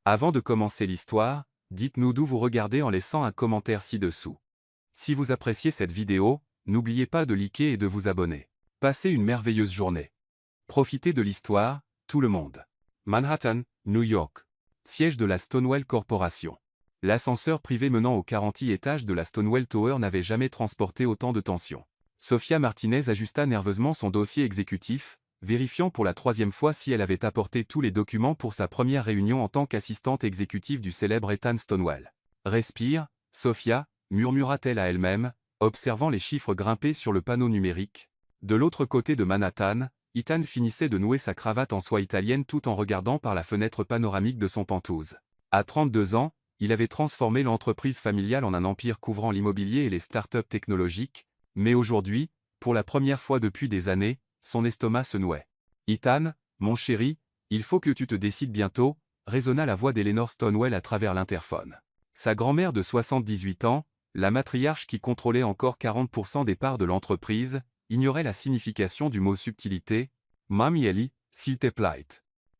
Avant de commencer l'histoire, dites-nous d'où vous regardez en laissant un commentaire ci-dessous. Si vous appréciez cette vidéo, n'oubliez pas de liker et de vous abonner. Passez une merveilleuse journée. Profitez de l'histoire, tout le monde. Manhattan, New York. Siège de la Stonewall Corporation. L'ascenseur privé menant au 40e étage de la Stonewall Tower n'avait jamais transporté autant de tension. Sophia Martinez ajusta nerveusement son dossier exécutif, vérifiant pour la 3e fois si elle avait apporté tous les documents pour sa première réunion en tant qu'assistante exécutive du célèbre Ethan Stonewall. « Respire, Sophia », murmura-t-elle à elle-même, observant les chiffres grimpés sur le panneau numérique. De l'autre côté de Manhattan, Ethan finissait de nouer sa cravate en soie italienne tout en regardant par la fenêtre panoramique de son penthouse. À 32 ans, il avait transformé l'entreprise familiale en un empire couvrant l'immobilier et les startups technologiques, mais aujourd'hui, pour la première fois depuis des années, son estomac se nouait. « Ethan, mon chéri, il faut que tu te décides bientôt », résonna la voix d'Eleanor Stonewall à travers l'interphone. Sa grand-mère de 78 ans, la matriarche qui contrôlait encore 40% des parts de l'entreprise, ignorait la signification du mot subtilité. « Mamie Ellie, s'il te plaît. »«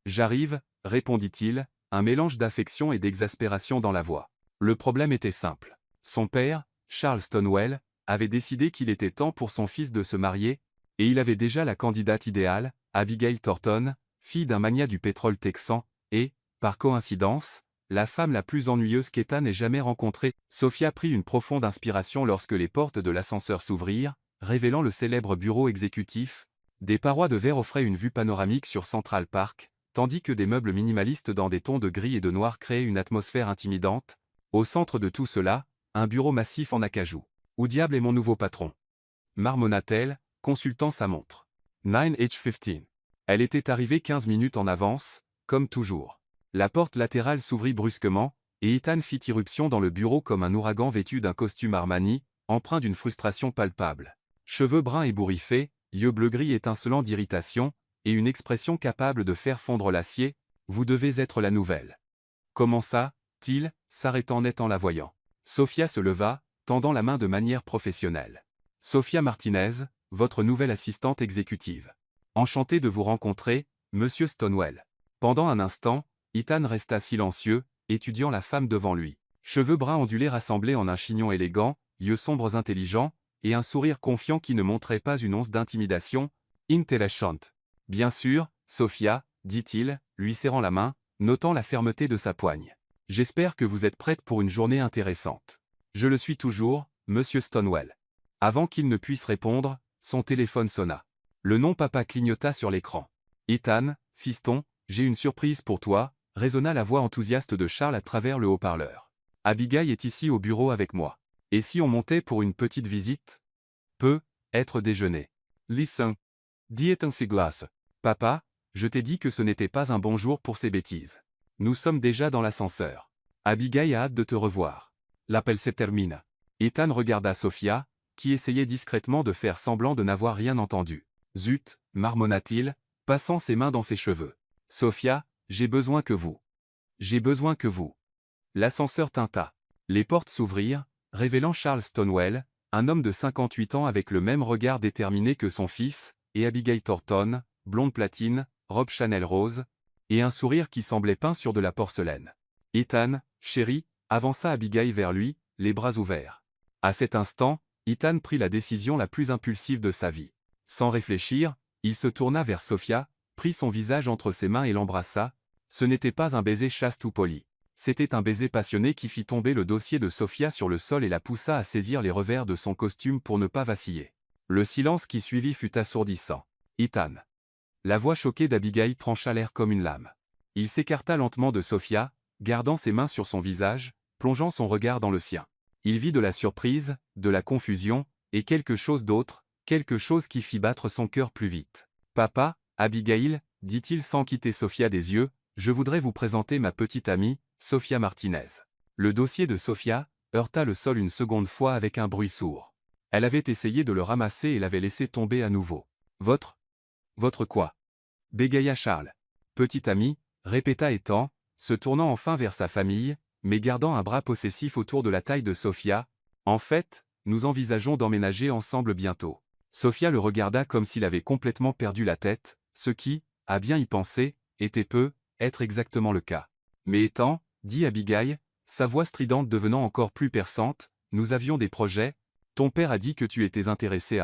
J'arrive », répondit-il, un mélange d'affection et d'exaspération dans la voix. Le problème était simple. Son père, Charles Stonewall, avait décidé qu'il était temps pour son fils de se marier, et il avait déjà la candidate idéale, Abigail Thornton, fille d'un magnat du pétrole texan, et, par coïncidence, la femme la plus ennuyeuse qu'Ethan ait jamais rencontrée. Sophia prit une profonde inspiration lorsque les portes de l'ascenseur s'ouvrirent, révélant le célèbre bureau exécutif. Des parois de verre offraient une vue panoramique sur Central Park, tandis que des meubles minimalistes dans des tons de gris et de noir créaient une atmosphère intimidante. Au centre de tout cela, un bureau massif en acajou. « Où diable est mon nouveau patron ?» marmonna-t-elle, consultant sa montre. 9h15. Elle était arrivée 15 minutes en avance, comme toujours. La porte latérale s'ouvrit brusquement, et Ethan fit irruption dans le bureau comme un ouragan vêtu d'un costume Armani, empreint d'une frustration palpable. Cheveux bruns ébouriffés, yeux bleu-gris étincelants d'irritation, et une expression capable de faire fondre l'acier. « Vous devez être la nouvelle. » commença-t-il, s'arrêtant net en la voyant. Sophia se leva, tendant la main de manière professionnelle. « Sophia Martinez, votre nouvelle assistante exécutive. Enchanté de vous rencontrer, Monsieur Stonewall. » Pendant un instant, Ethan resta silencieux, étudiant la femme devant lui. Cheveux bruns ondulés rassemblés en un chignon élégant, yeux sombres intelligents, et un sourire confiant qui ne montrait pas une once d'intimidation. « Intéressant. »« Bien sûr, Sophia, » dit-il, lui serrant la main, notant la fermeté de sa poigne. « J'espère que vous êtes prête pour une journée intéressante. »« Je le suis toujours, Monsieur Stonewall. » Avant qu'il ne puisse répondre, son téléphone sonna. Le nom papa clignota sur l'écran. « Ethan, fiston, j'ai une surprise pour toi », résonna la voix enthousiaste de Charles à travers le haut-parleur. « Abigail est ici au bureau avec moi. Et si on montait pour une petite visite ? Peut être déjeuner. »« Listen, dit Ethan Siglas. Papa, je t'ai dit que ce n'était pas un bon jour pour ces bêtises. Nous sommes déjà dans l'ascenseur. Abigail a hâte de te revoir. L'appel se termine. » Ethan regarda Sophia, qui essayait discrètement de faire semblant de n'avoir rien entendu. « Zut » marmonna-t-il, passant ses mains dans ses cheveux. « Sophia, j'ai besoin que vous. J'ai besoin que vous. » L'ascenseur tinta. Les portes s'ouvrirent, révélant Charles Stonewall, un homme de 58 ans avec le même regard déterminé que son fils, et Abigail Thornton, blonde platine, robe Chanel rose, et un sourire qui semblait peint sur de la porcelaine. « Ethan, chéri » avança Abigail vers lui, les bras ouverts. À cet instant, Ethan prit la décision la plus impulsive de sa vie. Sans réfléchir, il se tourna vers Sophia, prit son visage entre ses mains et l'embrassa. Ce n'était pas un baiser chaste ou poli. C'était un baiser passionné qui fit tomber le dossier de Sophia sur le sol et la poussa à saisir les revers de son costume pour ne pas vaciller. Le silence qui suivit fut assourdissant. « Ethan !» La voix choquée d'Abigail trancha l'air comme une lame. Il s'écarta lentement de Sophia, gardant ses mains sur son visage, plongeant son regard dans le sien. Il vit de la surprise, de la confusion, et quelque chose d'autre, quelque chose qui fit battre son cœur plus vite. « Papa, Abigail, » dit-il sans quitter Sophia des yeux, « je voudrais vous présenter ma petite amie, Sophia Martinez. » Le dossier de Sophia heurta le sol une seconde fois avec un bruit sourd. Elle avait essayé de le ramasser et l'avait laissé tomber à nouveau. « Votre quoi » bégaya Charles. « Petite amie » répéta Ethan, se tournant enfin vers sa famille, mais gardant un bras possessif autour de la taille de Sophia. « En fait, nous envisageons d'emménager ensemble bientôt. » Sophia le regarda comme s'il avait complètement perdu la tête, ce qui, à bien y penser, était être exactement le cas. Mais étant, dit Abigail, sa voix stridente devenant encore plus perçante, nous avions des projets, ton père a dit que tu étais intéressé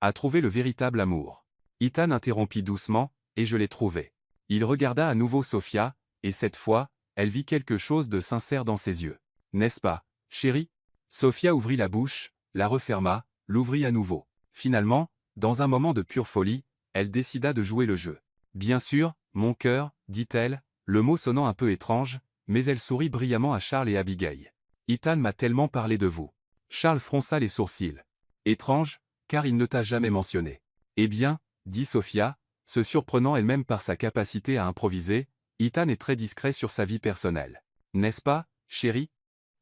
à trouver le véritable amour. Ethan interrompit doucement, et je l'ai trouvé. Il regarda à nouveau Sophia, et cette fois, elle vit quelque chose de sincère dans ses yeux. N'est-ce pas, chérie? Sophia ouvrit la bouche, la referma, l'ouvrit à nouveau. Finalement, dans un moment de pure folie, elle décida de jouer le jeu. Bien sûr, mon cœur, dit-elle, le mot sonnant un peu étrange, mais elle sourit brillamment à Charles et Abigail. Ethan m'a tellement parlé de vous. Charles fronça les sourcils. Étrange, car il ne t'a jamais mentionné. Eh bien, dit Sophia, se surprenant elle-même par sa capacité à improviser, Ethan est très discret sur sa vie personnelle. N'est-ce pas, chérie?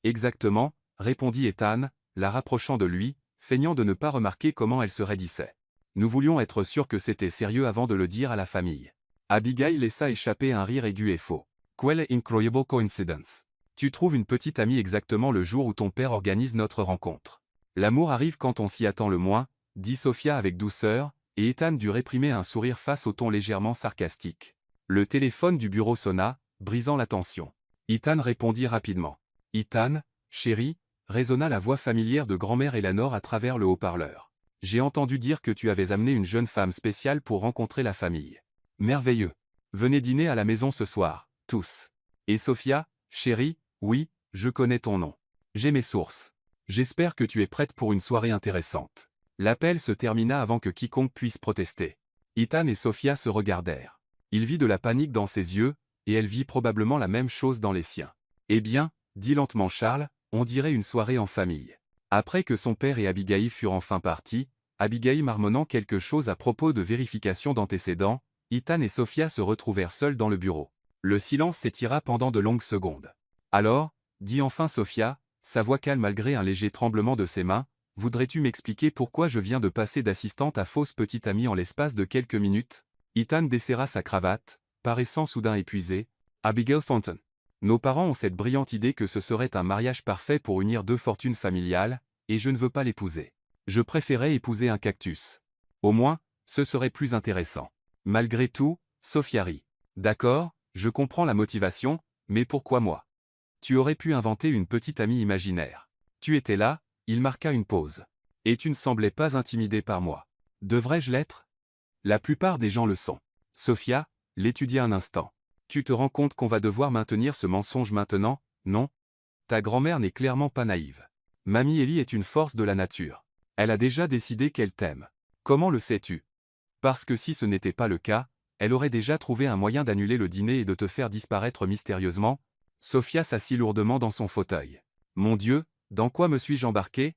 Exactement, répondit Ethan, la rapprochant de lui, feignant de ne pas remarquer comment elle se raidissait. Nous voulions être sûrs que c'était sérieux avant de le dire à la famille. Abigail laissa échapper un rire aigu et faux. Quelle incroyable coincidence. Tu trouves une petite amie exactement le jour où ton père organise notre rencontre. L'amour arrive quand on s'y attend le moins, dit Sophia avec douceur, et Ethan dut réprimer un sourire face au ton légèrement sarcastique. Le téléphone du bureau sonna, brisant la tension. Ethan répondit rapidement. Ethan, chérie, résonna la voix familière de grand-mère Eleanor à travers le haut-parleur. J'ai entendu dire que tu avais amené une jeune femme spéciale pour rencontrer la famille. Merveilleux. Venez dîner à la maison ce soir, tous. Et Sophia, chérie, oui, je connais ton nom. J'ai mes sources. J'espère que tu es prête pour une soirée intéressante. L'appel se termina avant que quiconque puisse protester. Ethan et Sophia se regardèrent. Il vit de la panique dans ses yeux, et elle vit probablement la même chose dans les siens. Eh bien, dit lentement Charles, on dirait une soirée en famille. Après que son père et Abigail furent enfin partis, Abigail marmonnant quelque chose à propos de vérification d'antécédents, Ethan et Sophia se retrouvèrent seuls dans le bureau. Le silence s'étira pendant de longues secondes. Alors, dit enfin Sophia, sa voix calme malgré un léger tremblement de ses mains, voudrais-tu m'expliquer pourquoi je viens de passer d'assistante à fausse petite amie en l'espace de quelques minutes? Ethan desserra sa cravate, paraissant soudain épuisé. Abigail Thornton. Nos parents ont cette brillante idée que ce serait un mariage parfait pour unir deux fortunes familiales, et je ne veux pas l'épouser. Je préférais épouser un cactus. Au moins, ce serait plus intéressant. Malgré tout, Sophia rit. D'accord, je comprends la motivation, mais pourquoi moi? Tu aurais pu inventer une petite amie imaginaire. Tu étais là, il marqua une pause. Et tu ne semblais pas intimidé par moi. Devrais-je l'être? La plupart des gens le sont. Sophia, l'étudia un instant. Tu te rends compte qu'on va devoir maintenir ce mensonge maintenant, non? Ta grand-mère n'est clairement pas naïve. Mamie Ellie est une force de la nature. Elle a déjà décidé qu'elle t'aime. Comment le sais-tu? Parce que si ce n'était pas le cas, elle aurait déjà trouvé un moyen d'annuler le dîner et de te faire disparaître mystérieusement. Sophia s'assit lourdement dans son fauteuil. Mon Dieu, dans quoi me suis-je embarqué?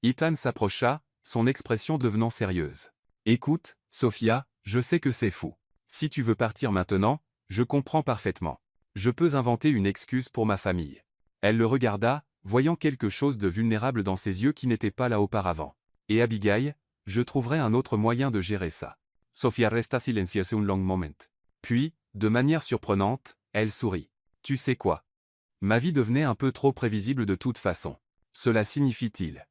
Ethan s'approcha, son expression devenant sérieuse. Écoute, Sophia, je sais que c'est fou. Si tu veux partir maintenant, je comprends parfaitement. Je peux inventer une excuse pour ma famille. Elle le regarda, voyant quelque chose de vulnérable dans ses yeux qui n'était pas là auparavant. Et Abigail, je trouverai un autre moyen de gérer ça. Sophia resta silencieuse un long moment. Puis, de manière surprenante, elle sourit. Tu sais quoi? Ma vie devenait un peu trop prévisible de toute façon. Cela signifie-t-il?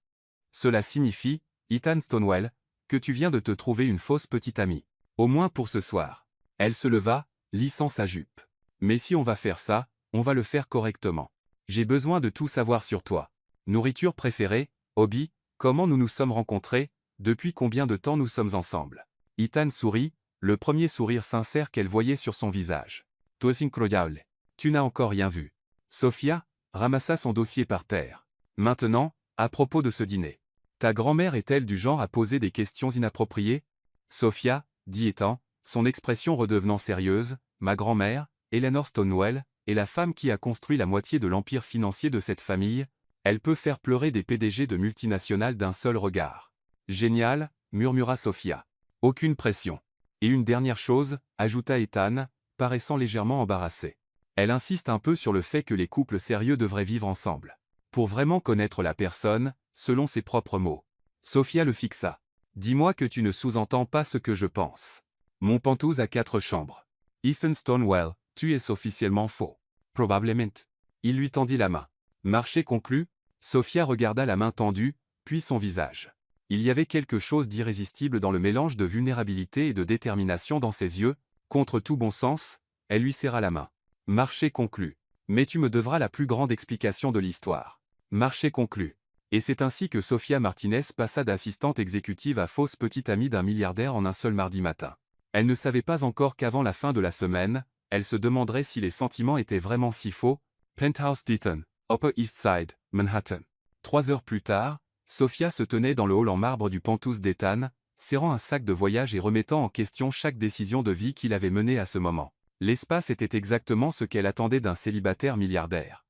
Cela signifie, Ethan Stonewall, que tu viens de te trouver une fausse petite amie. Au moins pour ce soir. Elle se leva, lissant sa jupe. Mais si on va faire ça, on va le faire correctement. J'ai besoin de tout savoir sur toi. Nourriture préférée, hobby, comment nous nous sommes rencontrés, depuis combien de temps nous sommes ensemble. Ethan sourit, le premier sourire sincère qu'elle voyait sur son visage. Toi incroyable. Tu n'as encore rien vu. Sophia ramassa son dossier par terre. Maintenant, à propos de ce dîner. Ta grand-mère est-elle du genre à poser des questions inappropriées? Sophia, dit Ethan, son expression redevenant sérieuse, ma grand-mère, Eleanor Stonewall, est la femme qui a construit la moitié de l'empire financier de cette famille, elle peut faire pleurer des PDG de multinationales d'un seul regard. Génial, murmura Sophia. Aucune pression. Et une dernière chose, ajouta Ethan, paraissant légèrement embarrassé. Elle insiste un peu sur le fait que les couples sérieux devraient vivre ensemble. Pour vraiment connaître la personne, selon ses propres mots. Sophia le fixa. Dis-moi que tu ne sous-entends pas ce que je pense. Mon pantouse a 4 chambres. Ethan Stonewall, tu es officiellement faux. Probablement. Il lui tendit la main. Marché conclu, Sophia regarda la main tendue, puis son visage. Il y avait quelque chose d'irrésistible dans le mélange de vulnérabilité et de détermination dans ses yeux, contre tout bon sens, elle lui serra la main. Marché conclu. Mais tu me devras la plus grande explication de l'histoire. Marché conclu. Et c'est ainsi que Sofia Martinez passa d'assistante exécutive à fausse petite amie d'un milliardaire en un seul mardi matin. Elle ne savait pas encore qu'avant la fin de la semaine, elle se demanderait si les sentiments étaient vraiment si faux. Penthouse Deaton, Upper East Side, Manhattan. 3 heures plus tard, Sofia se tenait dans le hall en marbre du Penthouse d'Ethan, serrant un sac de voyage et remettant en question chaque décision de vie qu'il avait menée à ce moment. L'espace était exactement ce qu'elle attendait d'un célibataire milliardaire.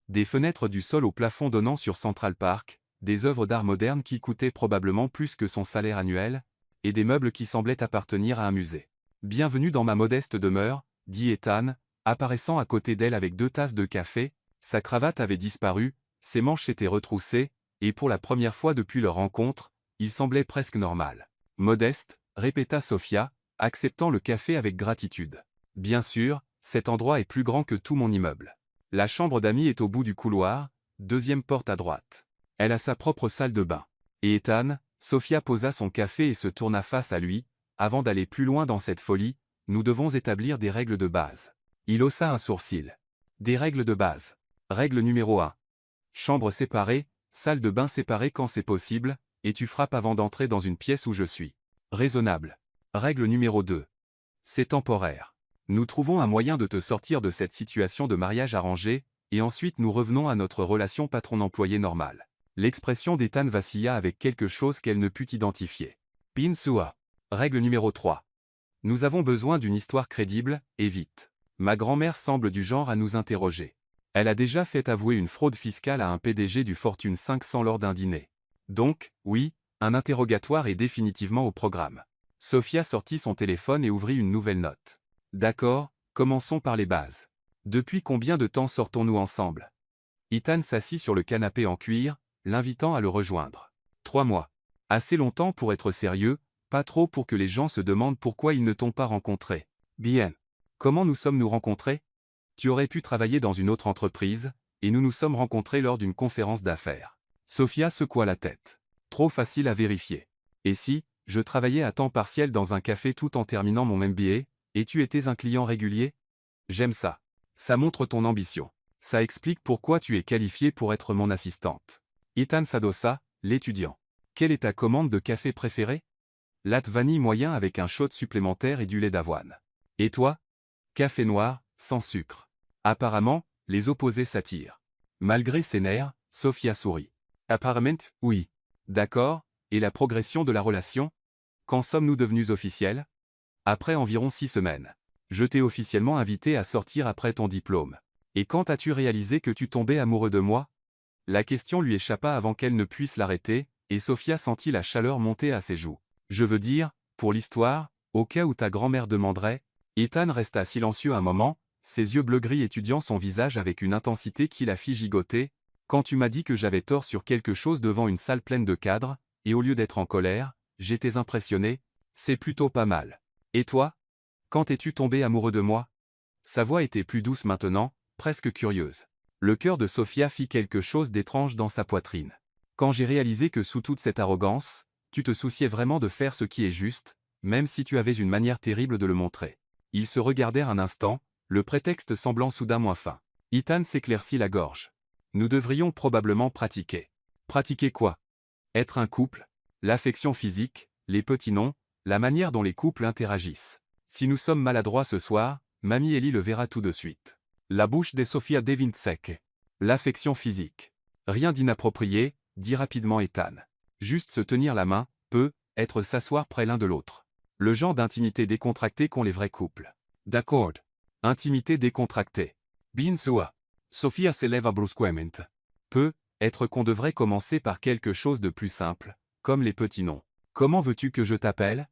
Des fenêtres du sol au plafond donnant sur Central Park, des œuvres d'art moderne qui coûtaient probablement plus que son salaire annuel, et des meubles qui semblaient appartenir à un musée. « Bienvenue dans ma modeste demeure », dit Ethan, apparaissant à côté d'elle avec 2 tasses de café. Sa cravate avait disparu, ses manches s'étaient retroussées, et pour la première fois depuis leur rencontre, il semblait presque normal. « Modeste », répéta Sofia, acceptant le café avec gratitude. « Bien sûr, cet endroit est plus grand que tout mon immeuble. La chambre d'amis est au bout du couloir, 2e porte à droite. Elle a sa propre salle de bain. » Et Ethan, Sofia posa son café et se tourna face à lui. « Avant d'aller plus loin dans cette folie, nous devons établir des règles de base. » Il haussa un sourcil. « Des règles de base. Règle numéro 1. Chambre séparée, salle de bain séparée quand c'est possible, et tu frappes avant d'entrer dans une pièce où je suis. Raisonnable. Règle numéro 2. C'est temporaire. Nous trouvons un moyen de te sortir de cette situation de mariage arrangé, et ensuite nous revenons à notre relation patron-employé normale. » L'expression d'Ethan vacilla avec quelque chose qu'elle ne put identifier. Bin Sua. Règle numéro 3. Nous avons besoin d'une histoire crédible, et vite. Ma grand-mère semble du genre à nous interroger. Elle a déjà fait avouer une fraude fiscale à un PDG du Fortune 500 lors d'un dîner. Donc, oui, un interrogatoire est définitivement au programme. Sofia sortit son téléphone et ouvrit une nouvelle note. D'accord, commençons par les bases. Depuis combien de temps sortons-nous ensemble? Ethan s'assit sur le canapé en cuir, l'invitant à le rejoindre. 3 mois. Assez longtemps pour être sérieux, pas trop pour que les gens se demandent pourquoi ils ne t'ont pas rencontré. Bien. Comment nous sommes-nous rencontrés? Tu aurais pu travailler dans une autre entreprise, et nous nous sommes rencontrés lors d'une conférence d'affaires. Sofia secoua la tête. Trop facile à vérifier. Et si, je travaillais à temps partiel dans un café tout en terminant mon MBA, et tu étais un client régulier? J'aime ça. Ça montre ton ambition. Ça explique pourquoi tu es qualifié pour être mon assistante. Ethan s'adossa, l'étudiant. Quelle est ta commande de café préférée? Latte vanille moyen avec un shot supplémentaire et du lait d'avoine. Et toi? Café noir, sans sucre. Apparemment, les opposés s'attirent. Malgré ses nerfs, Sofia sourit. Apparemment, oui. D'accord, et la progression de la relation? Quand sommes-nous devenus officiels? Après environ 6 semaines. Je t'ai officiellement invité à sortir après ton diplôme. Et quand as-tu réalisé que tu tombais amoureux de moi? La question lui échappa avant qu'elle ne puisse l'arrêter, et Sofia sentit la chaleur monter à ses joues. Je veux dire, pour l'histoire, au cas où ta grand-mère demanderait. Ethan resta silencieux un moment, ses yeux bleu-gris étudiant son visage avec une intensité qui la fit gigoter. Quand tu m'as dit que j'avais tort sur quelque chose devant une salle pleine de cadres, et au lieu d'être en colère, j'étais impressionné, c'est plutôt pas mal. Et toi? Quand es-tu tombé amoureux de moi? Sa voix était plus douce maintenant, presque curieuse. Le cœur de Sofia fit quelque chose d'étrange dans sa poitrine. Quand j'ai réalisé que sous toute cette arrogance, tu te souciais vraiment de faire ce qui est juste, même si tu avais une manière terrible de le montrer. Ils se regardèrent un instant, le prétexte semblant soudain moins fin. Ethan s'éclaircit la gorge. Nous devrions probablement pratiquer. Pratiquer quoi? Être un couple, l'affection physique, les petits noms, la manière dont les couples interagissent. Si nous sommes maladroits ce soir, Mamie Ellie le verra tout de suite. La bouche de Sofia devint sec. L'affection physique. Rien d'inapproprié, dit rapidement Ethan. Juste se tenir la main, peut être s'asseoir près l'un de l'autre. Le genre d'intimité décontractée qu'ont les vrais couples. D'accord. Intimité décontractée. Bien sûr. Sofia s'élève brusquement. Peut être qu'on devrait commencer par quelque chose de plus simple, comme les petits noms. Comment veux-tu que je t'appelle?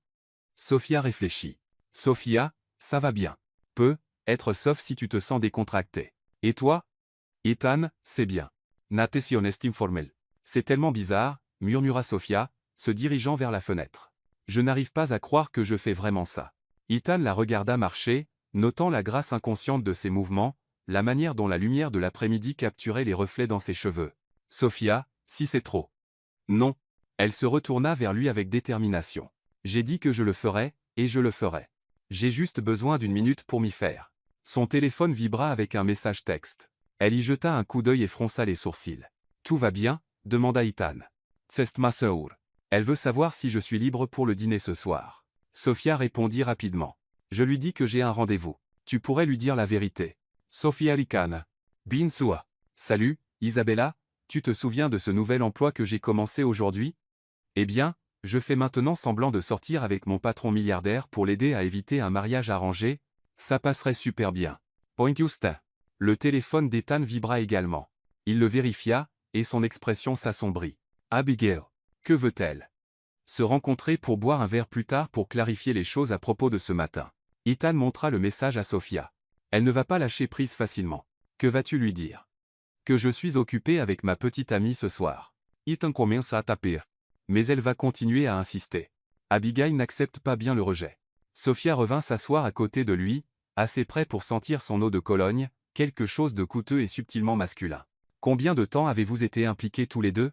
Sofia réfléchit. Sofia, ça va bien. Peut être sauf si tu te sens décontracté. Et toi? Ethan, c'est bien. Nate si on estime formel. C'est tellement bizarre, murmura Sofia, se dirigeant vers la fenêtre. Je n'arrive pas à croire que je fais vraiment ça. Ethan la regarda marcher, notant la grâce inconsciente de ses mouvements, la manière dont la lumière de l'après-midi capturait les reflets dans ses cheveux. Sofia, si c'est trop. Non. Elle se retourna vers lui avec détermination. J'ai dit que je le ferais, et je le ferai. J'ai juste besoin d'une minute pour m'y faire. Son téléphone vibra avec un message texte. Elle y jeta un coup d'œil et fronça les sourcils. Tout va bien? Demanda Ethan. Tsest ma sœur. Elle veut savoir si je suis libre pour le dîner ce soir. Sophia répondit rapidement. Je lui dis que j'ai un rendez-vous. Tu pourrais lui dire la vérité. Sophia ricana. Bin sua. Salut, Isabella, tu te souviens de ce nouvel emploi que j'ai commencé aujourd'hui? Eh bien, je fais maintenant semblant de sortir avec mon patron milliardaire pour l'aider à éviter un mariage arrangé. Ça passerait super bien. Point Justin. Le téléphone d'Ethan vibra également. Il le vérifia, et son expression s'assombrit. Abigail. Que veut-elle? Se rencontrer pour boire un verre plus tard pour clarifier les choses à propos de ce matin. Ethan montra le message à Sophia. Elle ne va pas lâcher prise facilement. Que vas-tu lui dire? Que je suis occupé avec ma petite amie ce soir. Ethan commence à taper. Mais elle va continuer à insister. Abigail n'accepte pas bien le rejet. Sophia revint s'asseoir à côté de lui, assez près pour sentir son eau de Cologne, quelque chose de coûteux et subtilement masculin. Combien de temps avez-vous été impliqués tous les deux?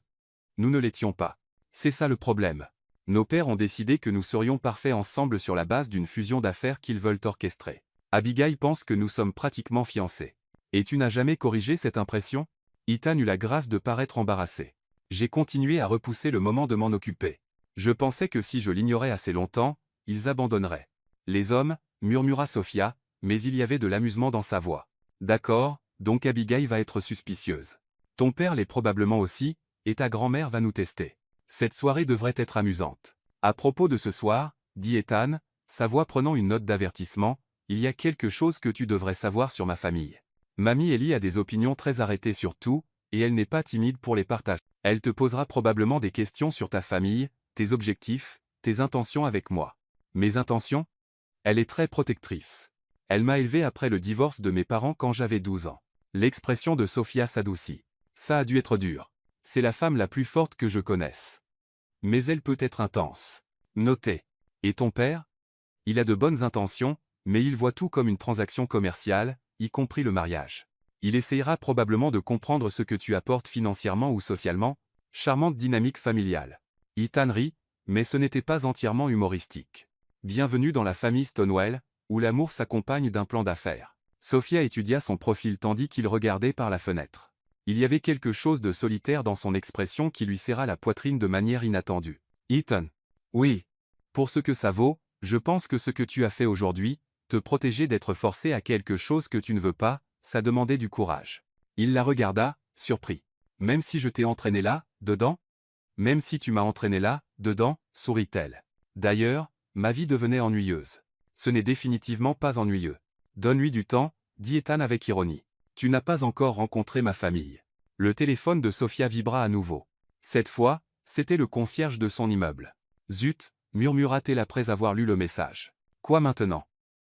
Nous ne l'étions pas. C'est ça le problème. Nos pères ont décidé que nous serions parfaits ensemble sur la base d'une fusion d'affaires qu'ils veulent orchestrer. Abigail pense que nous sommes pratiquement fiancés. Et tu n'as jamais corrigé cette impression? Ethan eut la grâce de paraître embarrassé. J'ai continué à repousser le moment de m'en occuper. Je pensais que si je l'ignorais assez longtemps, ils abandonneraient. Les hommes, murmura Sophia, mais il y avait de l'amusement dans sa voix. D'accord, donc Abigail va être suspicieuse. Ton père l'est probablement aussi, et ta grand-mère va nous tester. Cette soirée devrait être amusante. À propos de ce soir, dit Ethan, sa voix prenant une note d'avertissement, il y a quelque chose que tu devrais savoir sur ma famille. Mamie Ellie a des opinions très arrêtées sur tout, et elle n'est pas timide pour les partager. Elle te posera probablement des questions sur ta famille, tes objectifs, tes intentions avec moi. Mes intentions? Elle est très protectrice. Elle m'a élevé après le divorce de mes parents quand j'avais 12 ans. L'expression de Sophia s'adoucit. Ça a dû être dur. C'est la femme la plus forte que je connaisse. Mais elle peut être intense. Notez. Et ton père? Il a de bonnes intentions, mais il voit tout comme une transaction commerciale, y compris le mariage. Il essayera probablement de comprendre ce que tu apportes financièrement ou socialement. Charmante dynamique familiale. Ethan rit, mais ce n'était pas entièrement humoristique. Bienvenue dans la famille Stonewell, où l'amour s'accompagne d'un plan d'affaires. Sophia étudia son profil tandis qu'il regardait par la fenêtre. Il y avait quelque chose de solitaire dans son expression qui lui serra la poitrine de manière inattendue. Ethan. Oui. Pour ce que ça vaut, je pense que ce que tu as fait aujourd'hui, te protéger d'être forcé à quelque chose que tu ne veux pas, ça demandait du courage. Il la regarda, surpris. Même si je t'ai entraîné là, dedans? Même si tu m'as entraîné là, dedans, sourit-elle. D'ailleurs, ma vie devenait ennuyeuse. Ce n'est définitivement pas ennuyeux. Donne-lui du temps, dit Ethan avec ironie. Tu n'as pas encore rencontré ma famille. Le téléphone de Sophia vibra à nouveau. Cette fois, c'était le concierge de son immeuble. Zut, murmura-t-elle après avoir lu le message. Quoi maintenant?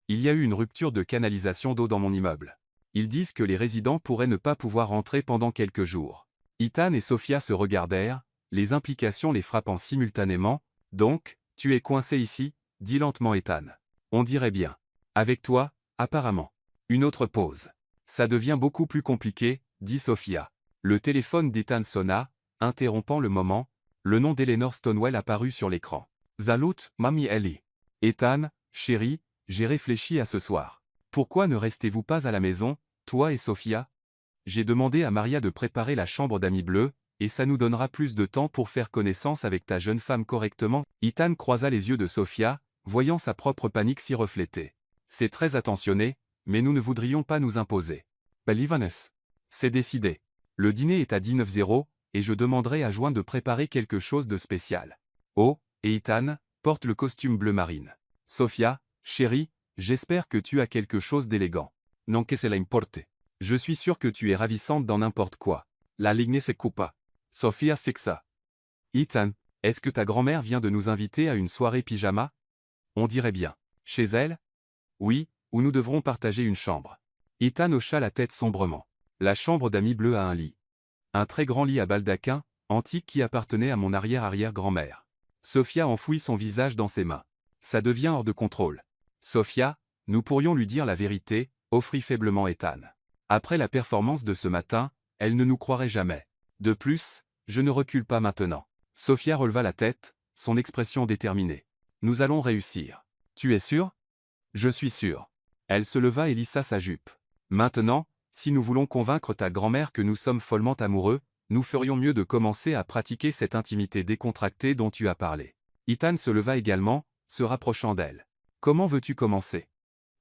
Il y a eu une rupture de canalisation d'eau dans mon immeuble. Ils disent que les résidents pourraient ne pas pouvoir rentrer pendant quelques jours. Ethan et Sophia se regardèrent, les implications les frappant simultanément. Donc, tu es coincé ici, dit lentement Ethan. On dirait bien. Avec toi, apparemment. Une autre pause. Ça devient beaucoup plus compliqué, dit Sophia. Le téléphone d'Ethan sonna, interrompant le moment. Le nom d'Eleanor Stonewell apparut sur l'écran. Salut, Mamie Ellie. Ethan, chérie, j'ai réfléchi à ce soir. Pourquoi ne restez-vous pas à la maison, toi et Sophia? J'ai demandé à Maria de préparer la chambre d'amis bleus, et ça nous donnera plus de temps pour faire connaissance avec ta jeune femme correctement. Ethan croisa les yeux de Sophia, voyant sa propre panique s'y refléter. C'est très attentionné, mais nous ne voudrions pas nous imposer. Belivanes. C'est décidé. Le dîner est à 19h, et je demanderai à Joan de préparer quelque chose de spécial. Oh, et Ethan, porte le costume bleu marine. Sophia, chérie, j'espère que tu as quelque chose d'élégant. Non que cela importe. Je suis sûr que tu es ravissante dans n'importe quoi. La ligne se coupa. Sophia fixa. Ethan, est-ce que ta grand-mère vient de nous inviter à une soirée pyjama? On dirait bien. Chez elle? Oui, où nous devrons partager une chambre. Ethan hocha la tête sombrement. La chambre d'amis bleue a un lit. Un très grand lit à baldaquin, antique qui appartenait à mon arrière-arrière-grand-mère. Sophia enfouit son visage dans ses mains. Ça devient hors de contrôle. Sophia, nous pourrions lui dire la vérité, offrit faiblement Ethan. Après la performance de ce matin, elle ne nous croirait jamais. De plus, je ne recule pas maintenant. Sophia releva la tête, son expression déterminée. Nous allons réussir. Tu es sûr? Je suis sûr. Elle se leva et lissa sa jupe. Maintenant, Si nous voulons convaincre ta grand-mère que nous sommes follement amoureux, nous ferions mieux de commencer à pratiquer cette intimité décontractée dont tu as parlé. Ethan se leva également, se rapprochant d'elle. Comment veux-tu commencer?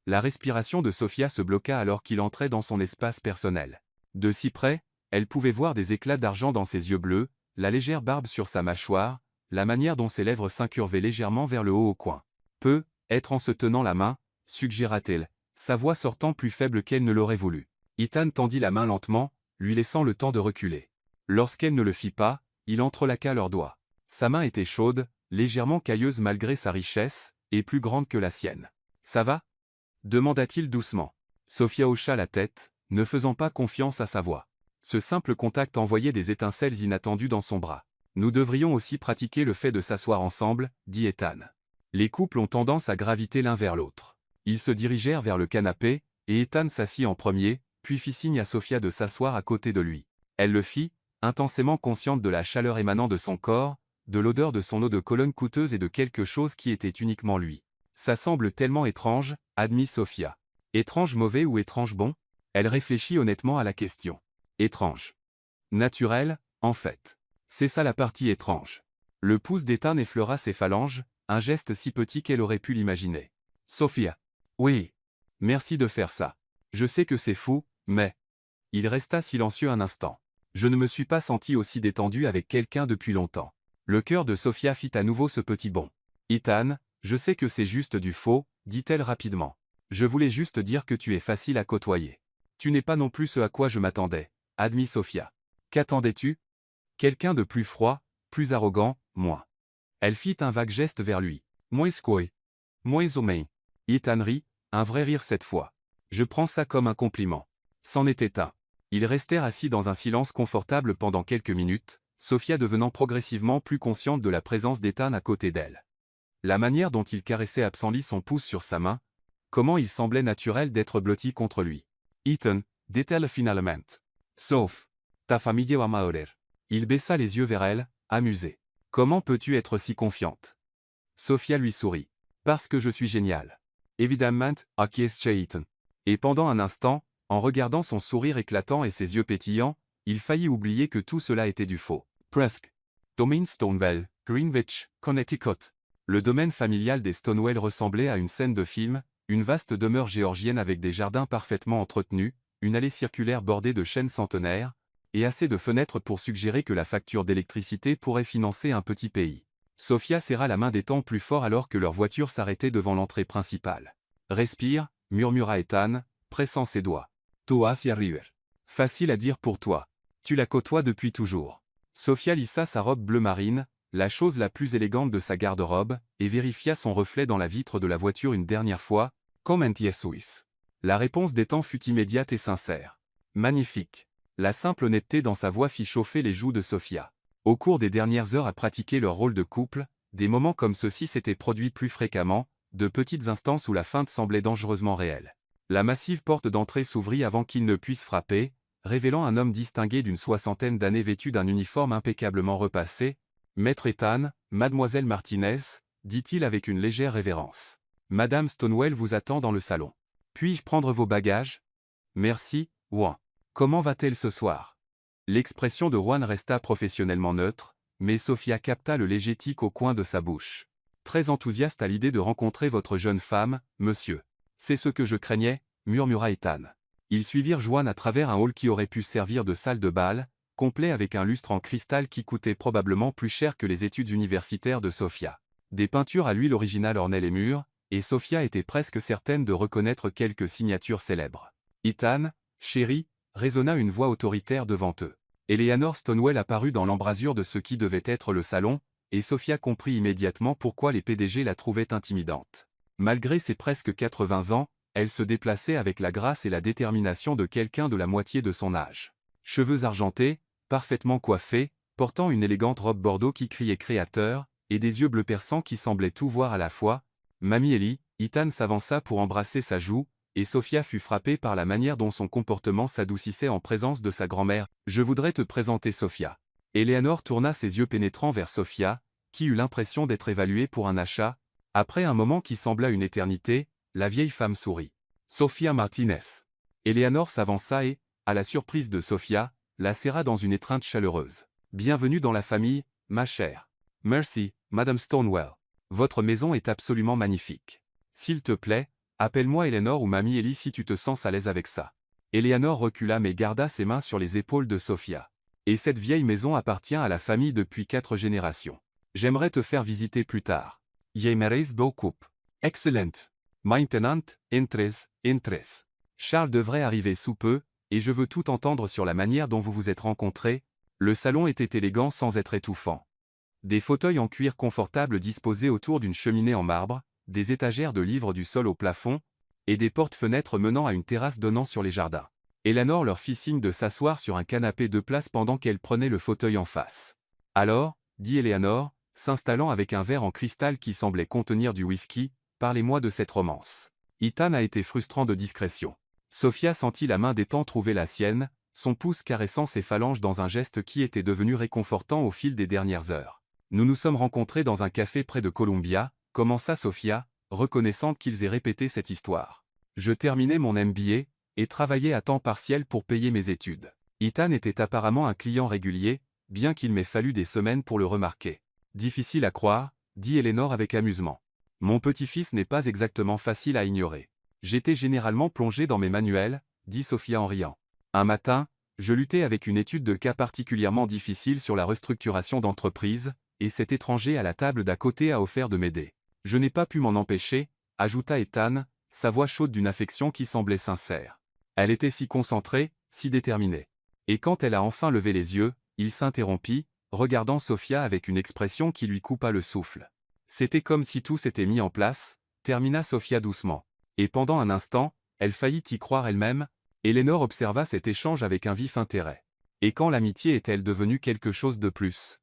La respiration de Sophia se bloqua alors qu'il entrait dans son espace personnel. De si près, elle pouvait voir des éclats d'argent dans ses yeux bleus, la légère barbe sur sa mâchoire, la manière dont ses lèvres s'incurvaient légèrement vers le haut au coin. Être en se tenant la main, suggéra-t-elle, sa voix sortant plus faible qu'elle ne l'aurait voulu. Ethan tendit la main lentement, lui laissant le temps de reculer. Lorsqu'elle ne le fit pas, il entrelaqua leurs doigts. Sa main était chaude, légèrement cailleuse malgré sa richesse, et plus grande que la sienne. « Ça va » demanda-t-il doucement. Sophia hocha la tête, ne faisant pas confiance à sa voix. Ce simple contact envoyait des étincelles inattendues dans son bras. « Nous devrions aussi pratiquer le fait de s'asseoir ensemble, » dit Ethan. Les couples ont tendance à graviter l'un vers l'autre. Ils se dirigèrent vers le canapé, et Ethan s'assit en premier, puis fit signe à Sophia de s'asseoir à côté de lui. Elle le fit, intensément consciente de la chaleur émanant de son corps, de l'odeur de son eau de Cologne coûteuse et de quelque chose qui était uniquement lui. Ça semble tellement étrange, admit Sophia. Étrange mauvais ou étrange bon? Elle réfléchit honnêtement à la question. Étrange. Naturel, en fait. C'est ça la partie étrange. Le pouce d'Ethan effleura ses phalanges, un geste si petit qu'elle aurait pu l'imaginer. Sophia. Oui. Merci de faire ça. Je sais que c'est fou, mais... Il resta silencieux un instant. Je ne me suis pas senti aussi détendu avec quelqu'un depuis longtemps. Le cœur de Sophia fit à nouveau ce petit bond. Ethan, je sais que c'est juste du faux, dit-elle rapidement. Je voulais juste dire que tu es facile à côtoyer. Tu n'es pas non plus ce à quoi je m'attendais, admit Sophia. Qu'attendais-tu? Quelqu'un de plus froid, plus arrogant, moins. Elle fit un vague geste vers lui. Moins squoy. Moins homem. Ethan rit, un vrai rire cette fois. Je prends ça comme un compliment. C'en était un. Ils restèrent assis dans un silence confortable pendant quelques minutes, Sophia devenant progressivement plus consciente de la présence d'Ethan à côté d'elle. La manière dont il caressait absently son pouce sur sa main, comment il semblait naturel d'être blotti contre lui. Ethan, dit-elle finalement. Sauf, ta famille va mourir. Il baissa les yeux vers elle, amusé. Comment peux-tu être si confiante? Sophia lui sourit. Parce que je suis génial. Évidemment, acquiesce Ethan. Et pendant un instant, en regardant son sourire éclatant et ses yeux pétillants, il faillit oublier que tout cela était du faux. Presque. Domaine Stonewell, Greenwich, Connecticut. Le domaine familial des Stonewell ressemblait à une scène de film, une vaste demeure géorgienne avec des jardins parfaitement entretenus, une allée circulaire bordée de chênes centenaires, et assez de fenêtres pour suggérer que la facture d'électricité pourrait financer un petit pays. Sophia serra la main d'Ethan plus fort alors que leur voiture s'arrêtait devant l'entrée principale. « Respire », murmura Ethan, pressant ses doigts. « Toi y arriver. Facile à dire pour toi. Tu la côtoies depuis toujours. » Sophia lissa sa robe bleu marine, la chose la plus élégante de sa garde-robe, et vérifia son reflet dans la vitre de la voiture une dernière fois. « Comment Suisse ?» La réponse d'Ethan fut immédiate et sincère. « Magnifique. » La simple honnêteté dans sa voix fit chauffer les joues de Sophia. Au cours des dernières heures à pratiquer leur rôle de couple, des moments comme ceux-ci s'étaient produits plus fréquemment, de petites instances où la feinte semblait dangereusement réelle. La massive porte d'entrée s'ouvrit avant qu'il ne puisse frapper, révélant un homme distingué d'une soixantaine d'années vêtu d'un uniforme impeccablement repassé. « Maître Ethan, Mademoiselle Martinez, » dit-il avec une légère révérence. « Madame Stonewell vous attend dans le salon. Puis-je prendre vos bagages? » Merci, Juan. Comment va-t-elle ce soir? L'expression de Juan resta professionnellement neutre, mais Sophia capta le léger tic au coin de sa bouche. Très enthousiaste à l'idée de rencontrer votre jeune femme, monsieur. C'est ce que je craignais, murmura Ethan. Ils suivirent Juan à travers un hall qui aurait pu servir de salle de bal, complet avec un lustre en cristal qui coûtait probablement plus cher que les études universitaires de Sophia. Des peintures à l'huile originale ornaient les murs, et Sophia était presque certaine de reconnaître quelques signatures célèbres. Ethan, chéri, résonna une voix autoritaire devant eux. Eleanor Stonewell apparut dans l'embrasure de ce qui devait être le salon, et Sophia comprit immédiatement pourquoi les PDG la trouvaient intimidante. Malgré ses presque 80 ans, elle se déplaçait avec la grâce et la détermination de quelqu'un de la moitié de son âge. Cheveux argentés, parfaitement coiffés, portant une élégante robe bordeaux qui criait créateur, et des yeux bleu perçants qui semblaient tout voir à la fois. Mamie Ellie, Ethan s'avança pour embrasser sa joue, et Sophia fut frappée par la manière dont son comportement s'adoucissait en présence de sa grand-mère. « Je voudrais te présenter Sophia. » Eleanor tourna ses yeux pénétrants vers Sophia, qui eut l'impression d'être évaluée pour un achat. Après un moment qui sembla une éternité, la vieille femme sourit. « Sophia Martinez. » Eleanor s'avança et, à la surprise de Sophia, la serra dans une étreinte chaleureuse. « Bienvenue dans la famille, ma chère. »« Merci, Madame Stonewell. Votre maison est absolument magnifique. S'il te plaît, appelle-moi Eleanor ou Mamie Ellie si tu te sens à l'aise avec ça. » Eleanor recula mais garda ses mains sur les épaules de Sophia. « Et cette vieille maison appartient à la famille depuis 4 générations. J'aimerais te faire visiter plus tard. »« J'aimerais beaucoup. »« Excellent. Maintenant, entres. Charles devrait arriver sous peu, et je veux tout entendre sur la manière dont vous vous êtes rencontrés. » Le salon était élégant sans être étouffant. Des fauteuils en cuir confortables disposés autour d'une cheminée en marbre, des étagères de livres du sol au plafond, et des portes-fenêtres menant à une terrasse donnant sur les jardins. Eleanor leur fit signe de s'asseoir sur un canapé 2 places pendant qu'elle prenait le fauteuil en face. « Alors, » dit Eleanor, s'installant avec un verre en cristal qui semblait contenir du whisky, « parlez-moi de cette romance. » Ethan a été frustrant de discrétion. Sophia sentit la main d'Ethan trouver la sienne, son pouce caressant ses phalanges dans un geste qui était devenu réconfortant au fil des dernières heures. « Nous nous sommes rencontrés dans un café près de Columbia, » commença Sophia, reconnaissante qu'ils aient répété cette histoire. « Je terminais mon MBA, et travaillais à temps partiel pour payer mes études. Ethan était apparemment un client régulier, bien qu'il m'ait fallu des semaines pour le remarquer. Difficile à croire, dit Eleanor avec amusement. Mon petit-fils n'est pas exactement facile à ignorer. J'étais généralement plongé dans mes manuels, dit Sophia en riant. Un matin, je luttais avec une étude de cas particulièrement difficile sur la restructuration d'entreprise, et cet étranger à la table d'à côté a offert de m'aider. Je n'ai pas pu m'en empêcher, ajouta Ethan, sa voix chaude d'une affection qui semblait sincère. Elle était si concentrée, si déterminée. Et quand elle a enfin levé les yeux, il s'interrompit, regardant Sophia avec une expression qui lui coupa le souffle. C'était comme si tout s'était mis en place, termina Sophia doucement. Et pendant un instant, elle faillit y croire elle-même, Eleanor observa cet échange avec un vif intérêt. Et quand l'amitié est-elle devenue quelque chose de plus?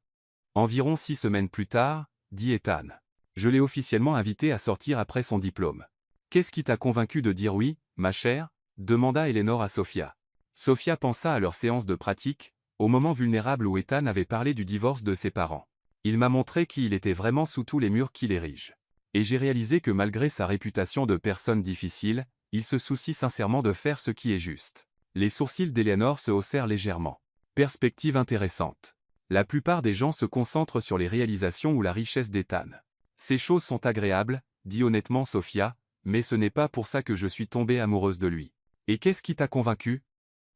Environ 6 semaines plus tard, dit Ethan. Je l'ai officiellement invité à sortir après son diplôme. Qu'est-ce qui t'a convaincu de dire oui, ma chère? Demanda Eleanor à Sophia. Sophia pensa à leur séance de pratique, au moment vulnérable où Ethan avait parlé du divorce de ses parents. Il m'a montré qui il était vraiment sous tous les murs qu'il érige. Et j'ai réalisé que malgré sa réputation de personne difficile, il se soucie sincèrement de faire ce qui est juste. Les sourcils d'Eleanor se haussèrent légèrement. Perspective intéressante. La plupart des gens se concentrent sur les réalisations ou la richesse d'Ethan. Ces choses sont agréables, dit honnêtement Sophia, mais ce n'est pas pour ça que je suis tombée amoureuse de lui. Et qu'est-ce qui t'a convaincu?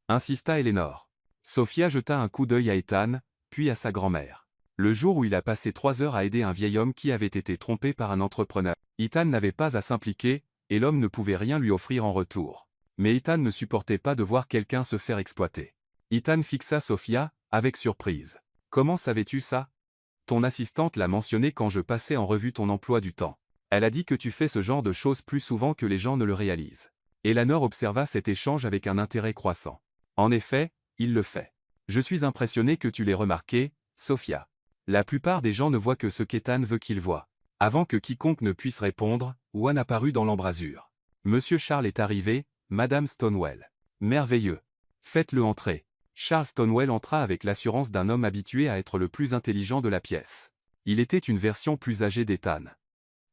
Insista Eleanor. Sophia jeta un coup d'œil à Ethan, puis à sa grand-mère. Le jour où il a passé 3 heures à aider un vieil homme qui avait été trompé par un entrepreneur. Ethan n'avait pas à s'impliquer, et l'homme ne pouvait rien lui offrir en retour. Mais Ethan ne supportait pas de voir quelqu'un se faire exploiter. Ethan fixa Sophia, avec surprise. Comment savais-tu ça? Ton assistante l'a mentionné quand je passais en revue ton emploi du temps. Elle a dit que tu fais ce genre de choses plus souvent que les gens ne le réalisent. Eleanor observa cet échange avec un intérêt croissant. En effet, il le fait. Je suis impressionné que tu l'aies remarqué, Sophia. La plupart des gens ne voient que ce qu'Ethan veut qu'ils voient. Avant que quiconque ne puisse répondre, Juan apparut dans l'embrasure. Monsieur Charles est arrivé, Madame Stonewell. Merveilleux. Faites-le entrer. Charles Stonewell entra avec l'assurance d'un homme habitué à être le plus intelligent de la pièce. Il était une version plus âgée d'Ethan.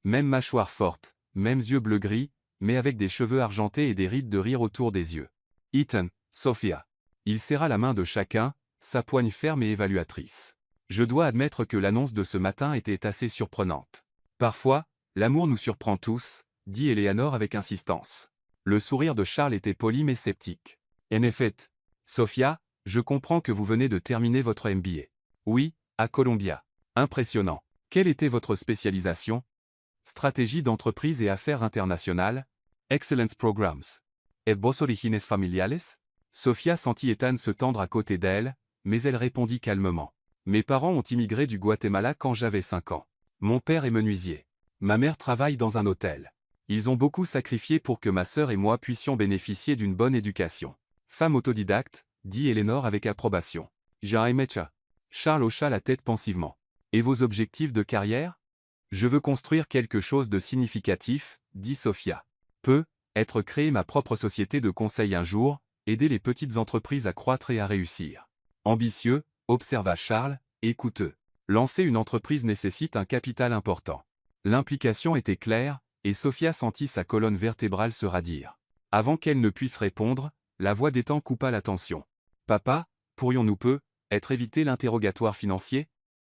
Même mâchoire forte, mêmes yeux bleu-gris, mais avec des cheveux argentés et des rides de rire autour des yeux. Ethan, Sophia. Il serra la main de chacun, sa poigne ferme et évaluatrice. Je dois admettre que l'annonce de ce matin était assez surprenante. Parfois, l'amour nous surprend tous, dit Eleanor avec insistance. Le sourire de Charles était poli mais sceptique. En effet, Sophia, je comprends que vous venez de terminer votre MBA. Oui, à Columbia. Impressionnant. Quelle était votre spécialisation? Stratégie d'entreprise et affaires internationales, Excellence Programs. Et vos orígenes familiales? Sophia sentit Ethan se tendre à côté d'elle, mais elle répondit calmement. Mes parents ont immigré du Guatemala quand j'avais 5 ans. Mon père est menuisier. Ma mère travaille dans un hôtel. Ils ont beaucoup sacrifié pour que ma sœur et moi puissions bénéficier d'une bonne éducation. Femme autodidacte, dit Eleanor avec approbation. J'ai mécha. Charles hocha la tête pensivement. Et vos objectifs de carrière? Je veux construire quelque chose de significatif, dit Sophia. Créer ma propre société de conseil un jour, aider les petites entreprises à croître et à réussir. Ambitieux, observa Charles, et coûteux. Lancer une entreprise nécessite un capital important. L'implication était claire, et Sophia sentit sa colonne vertébrale se radir. Avant qu'elle ne puisse répondre, La voix d'Ethan coupa la tension. Papa, pourrions-nous être évité l'interrogatoire financier?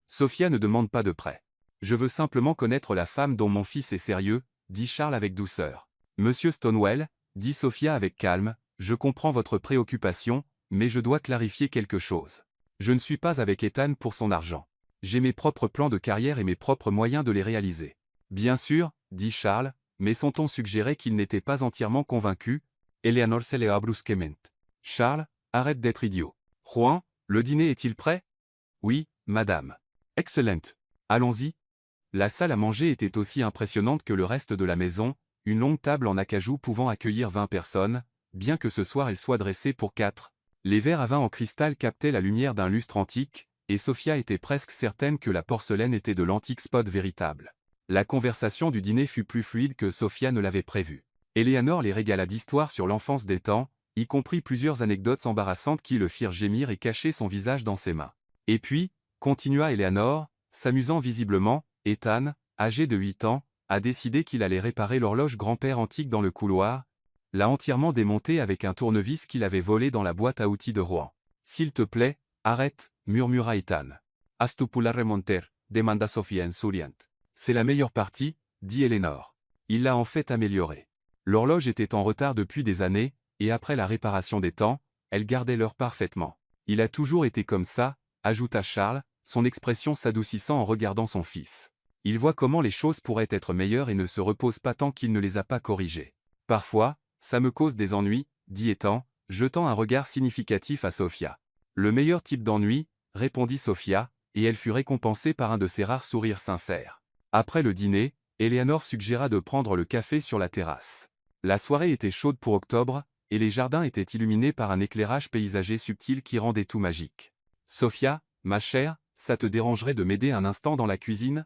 Sophia ne demande pas de prêt. Je veux simplement connaître la femme dont mon fils est sérieux, dit Charles avec douceur. Monsieur Stonewell, dit Sophia avec calme, je comprends votre préoccupation, mais je dois clarifier quelque chose. Je ne suis pas avec Ethan pour son argent. J'ai mes propres plans de carrière et mes propres moyens de les réaliser. Bien sûr, dit Charles, mais son ton suggérait qu'il n'était pas entièrement convaincu. Eleanor se leva brusquement. Charles, arrête d'être idiot. Juan, le dîner est-il prêt? Oui, madame. Excellent. Allons-y. La salle à manger était aussi impressionnante que le reste de la maison, une longue table en acajou pouvant accueillir 20 personnes, bien que ce soir elle soit dressée pour 4. Les verres à vin en cristal captaient la lumière d'un lustre antique, et Sophia était presque certaine que la porcelaine était de l'antique spot véritable. La conversation du dîner fut plus fluide que Sophia ne l'avait prévu. Eleanor les régala d'histoires sur l'enfance d'Ethan, y compris plusieurs anecdotes embarrassantes qui le firent gémir et cacher son visage dans ses mains. Et puis, continua Eleanor, s'amusant visiblement, Ethan, âgé de 8 ans, a décidé qu'il allait réparer l'horloge grand-père antique dans le couloir, l'a entièrement démontée avec un tournevis qu'il avait volé dans la boîte à outils de Rouen. S'il te plaît, arrête, murmura Ethan. Has tu pu la remonter, demanda Sophia insouriante. C'est la meilleure partie, dit Eleanor. Il l'a en fait améliorée. L'horloge était en retard depuis des années, et après la réparation des temps, elle gardait l'heure parfaitement. Il a toujours été comme ça, ajouta Charles, son expression s'adoucissant en regardant son fils. Il voit comment les choses pourraient être meilleures et ne se repose pas tant qu'il ne les a pas corrigées. Parfois, ça me cause des ennuis, dit Ethan, jetant un regard significatif à Sophia. Le meilleur type d'ennui, répondit Sophia, et elle fut récompensée par un de ses rares sourires sincères. Après le dîner, Eleanor suggéra de prendre le café sur la terrasse. La soirée était chaude pour octobre, et les jardins étaient illuminés par un éclairage paysager subtil qui rendait tout magique. Sophia, ma chère, ça te dérangerait de m'aider un instant dans la cuisine?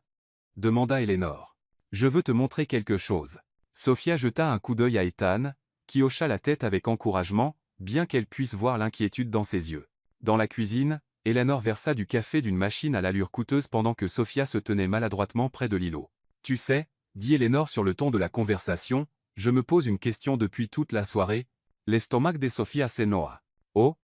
Demanda Eleanor. Je veux te montrer quelque chose. Sophia jeta un coup d'œil à Ethan, qui hocha la tête avec encouragement, bien qu'elle puisse voir l'inquiétude dans ses yeux. Dans la cuisine, Eleanor versa du café d'une machine à l'allure coûteuse pendant que Sophia se tenait maladroitement près de l'îlot. Tu sais, dit Eleanor sur le ton de la conversation, je me pose une question depuis toute la soirée. L'estomac de Sophia se noa. Oh?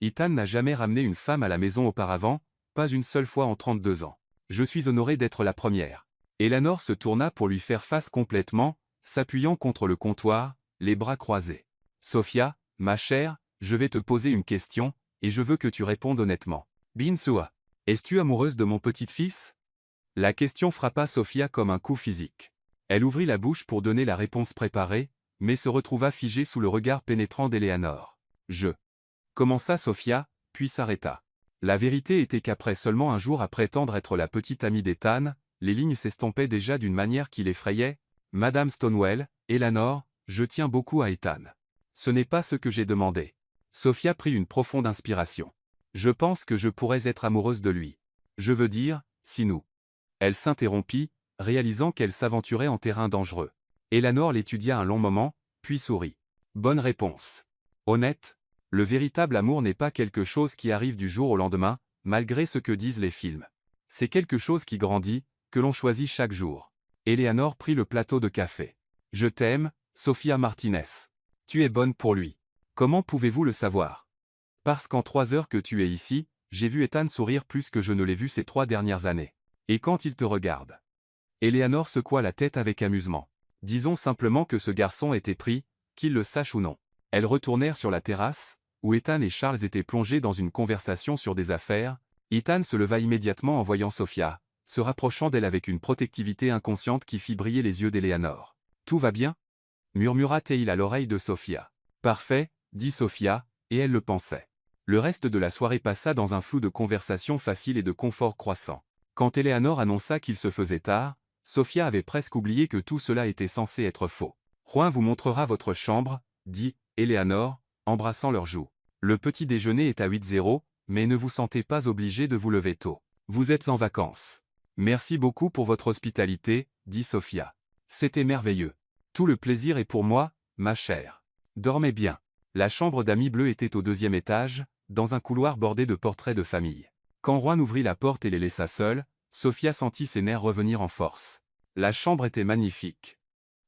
Ethan n'a jamais ramené une femme à la maison auparavant, pas une seule fois en 32 ans. Je suis honoré d'être la première. Eleanor se tourna pour lui faire face complètement, s'appuyant contre le comptoir, les bras croisés. Sophia, ma chère, je vais te poser une question, et je veux que tu répondes honnêtement. Binsua, es-tu amoureuse de mon petit-fils? La question frappa Sophia comme un coup physique. Elle ouvrit la bouche pour donner la réponse préparée, mais se retrouva figée sous le regard pénétrant d'Eleanor. Je commença Sophia, puis s'arrêta. La vérité était qu'après seulement un jour à prétendre être la petite amie d'Ethan, les lignes s'estompaient déjà d'une manière qui l'effrayait. Madame Stonewell, Eleanor, je tiens beaucoup à Ethan. Ce n'est pas ce que j'ai demandé. Sophia prit une profonde inspiration. Je pense que je pourrais être amoureuse de lui. Je veux dire, si nous. Elle s'interrompit, réalisant qu'elle s'aventurait en terrain dangereux. Eleanor l'étudia un long moment, puis sourit. Bonne réponse. Honnête, le véritable amour n'est pas quelque chose qui arrive du jour au lendemain, malgré ce que disent les films. C'est quelque chose qui grandit, que l'on choisit chaque jour. Eleanor prit le plateau de café. Je t'aime, Sophia Martinez. Tu es bonne pour lui. Comment pouvez-vous le savoir? Parce qu'en 3 heures que tu es ici, j'ai vu Ethan sourire plus que je ne l'ai vu ces 3 dernières années. Et quand il te regarde? Eleanor secoua la tête avec amusement. Disons simplement que ce garçon était pris, qu'il le sache ou non. Elles retournèrent sur la terrasse, où Ethan et Charles étaient plongés dans une conversation sur des affaires. Ethan se leva immédiatement en voyant Sophia, se rapprochant d'elle avec une protectivité inconsciente qui fit briller les yeux d'Eleanor. Tout va bien? Murmura-t-il à l'oreille de Sophia. Parfait, dit Sophia, et elle le pensait. Le reste de la soirée passa dans un flou de conversation facile et de confort croissant. Quand Eleanor annonça qu'il se faisait tard, Sophia avait presque oublié que tout cela était censé être faux. Juan vous montrera votre chambre, dit Eleanor, embrassant leurs joues. Le petit déjeuner est à 8h, mais ne vous sentez pas obligé de vous lever tôt. Vous êtes en vacances. Merci beaucoup pour votre hospitalité, dit Sophia. C'était merveilleux. Tout le plaisir est pour moi, ma chère. Dormez bien. La chambre d'amis bleus était au 2e étage, dans un couloir bordé de portraits de famille. Quand Juan ouvrit la porte et les laissa seuls, Sophia sentit ses nerfs revenir en force. La chambre était magnifique.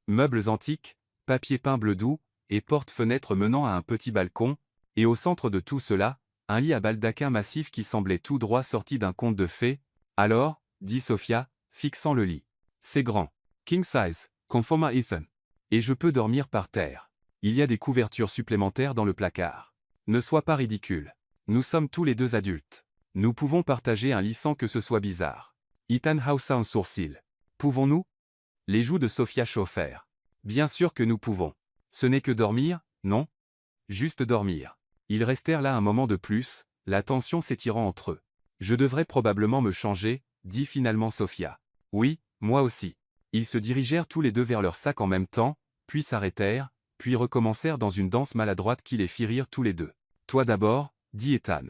Meubles antiques, papier peint bleu doux, et porte-fenêtre menant à un petit balcon, et au centre de tout cela, un lit à baldaquin massif qui semblait tout droit sorti d'un conte de fées. Alors, dit Sophia, fixant le lit. C'est grand. King size, conforme à Ethan. Et je peux dormir par terre. Il y a des couvertures supplémentaires dans le placard. Ne sois pas ridicule. Nous sommes tous les deux adultes. Nous pouvons partager un lit sans que ce soit bizarre. Ethan haussa un sourcil. Pouvons-nous? Les joues de Sophia chauffèrent. Bien sûr que nous pouvons. Ce n'est que dormir, non? Juste dormir. Ils restèrent là un moment de plus, la tension s'étirant entre eux. Je devrais probablement me changer, dit finalement Sophia. Oui, moi aussi. Ils se dirigèrent tous les deux vers leur sac en même temps, puis s'arrêtèrent, puis recommencèrent dans une danse maladroite qui les fit rire tous les deux. Toi d'abord, dit Ethan.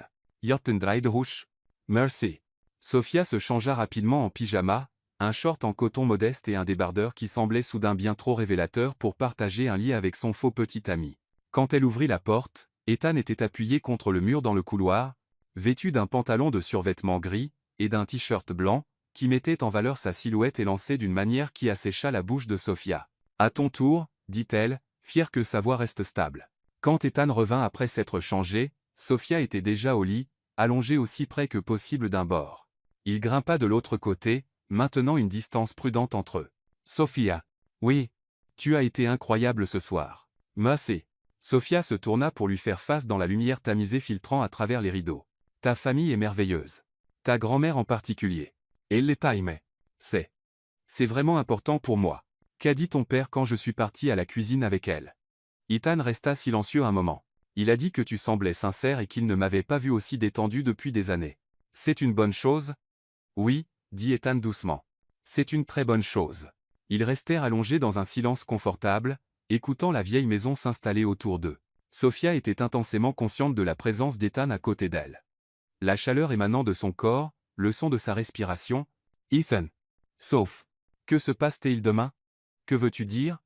Rouge. Merci. Sophia se changea rapidement en pyjama, un short en coton modeste et un débardeur qui semblait soudain bien trop révélateur pour partager un lit avec son faux petit ami. Quand elle ouvrit la porte, Ethan était appuyé contre le mur dans le couloir, vêtu d'un pantalon de survêtement gris et d'un t-shirt blanc, qui mettait en valeur sa silhouette élancée d'une manière qui assécha la bouche de Sophia. « À ton tour, dit-elle, fière que sa voix reste stable. » Quand Ethan revint après s'être changé, Sophia était déjà au lit, allongée aussi près que possible d'un bord. Il grimpa de l'autre côté, maintenant une distance prudente entre eux. « Sophia. Oui. Tu as été incroyable ce soir. Merci. » Sophia se tourna pour lui faire face dans la lumière tamisée filtrant à travers les rideaux. « Ta famille est merveilleuse. Ta grand-mère en particulier. Elle les t'aimait. C'est vraiment important pour moi. Qu'a dit ton père quand je suis parti à la cuisine avec elle? » Ethan resta silencieux un moment. Il a dit que tu semblais sincère et qu'il ne m'avait pas vu aussi détendu depuis des années. C'est une bonne chose? Oui, dit Ethan doucement. C'est une très bonne chose. Ils restèrent allongés dans un silence confortable, écoutant la vieille maison s'installer autour d'eux. Sophia était intensément consciente de la présence d'Ethan à côté d'elle. La chaleur émanant de son corps, le son de sa respiration. Ethan. Sauf. Que se passe-t-il demain? Que veux-tu dire?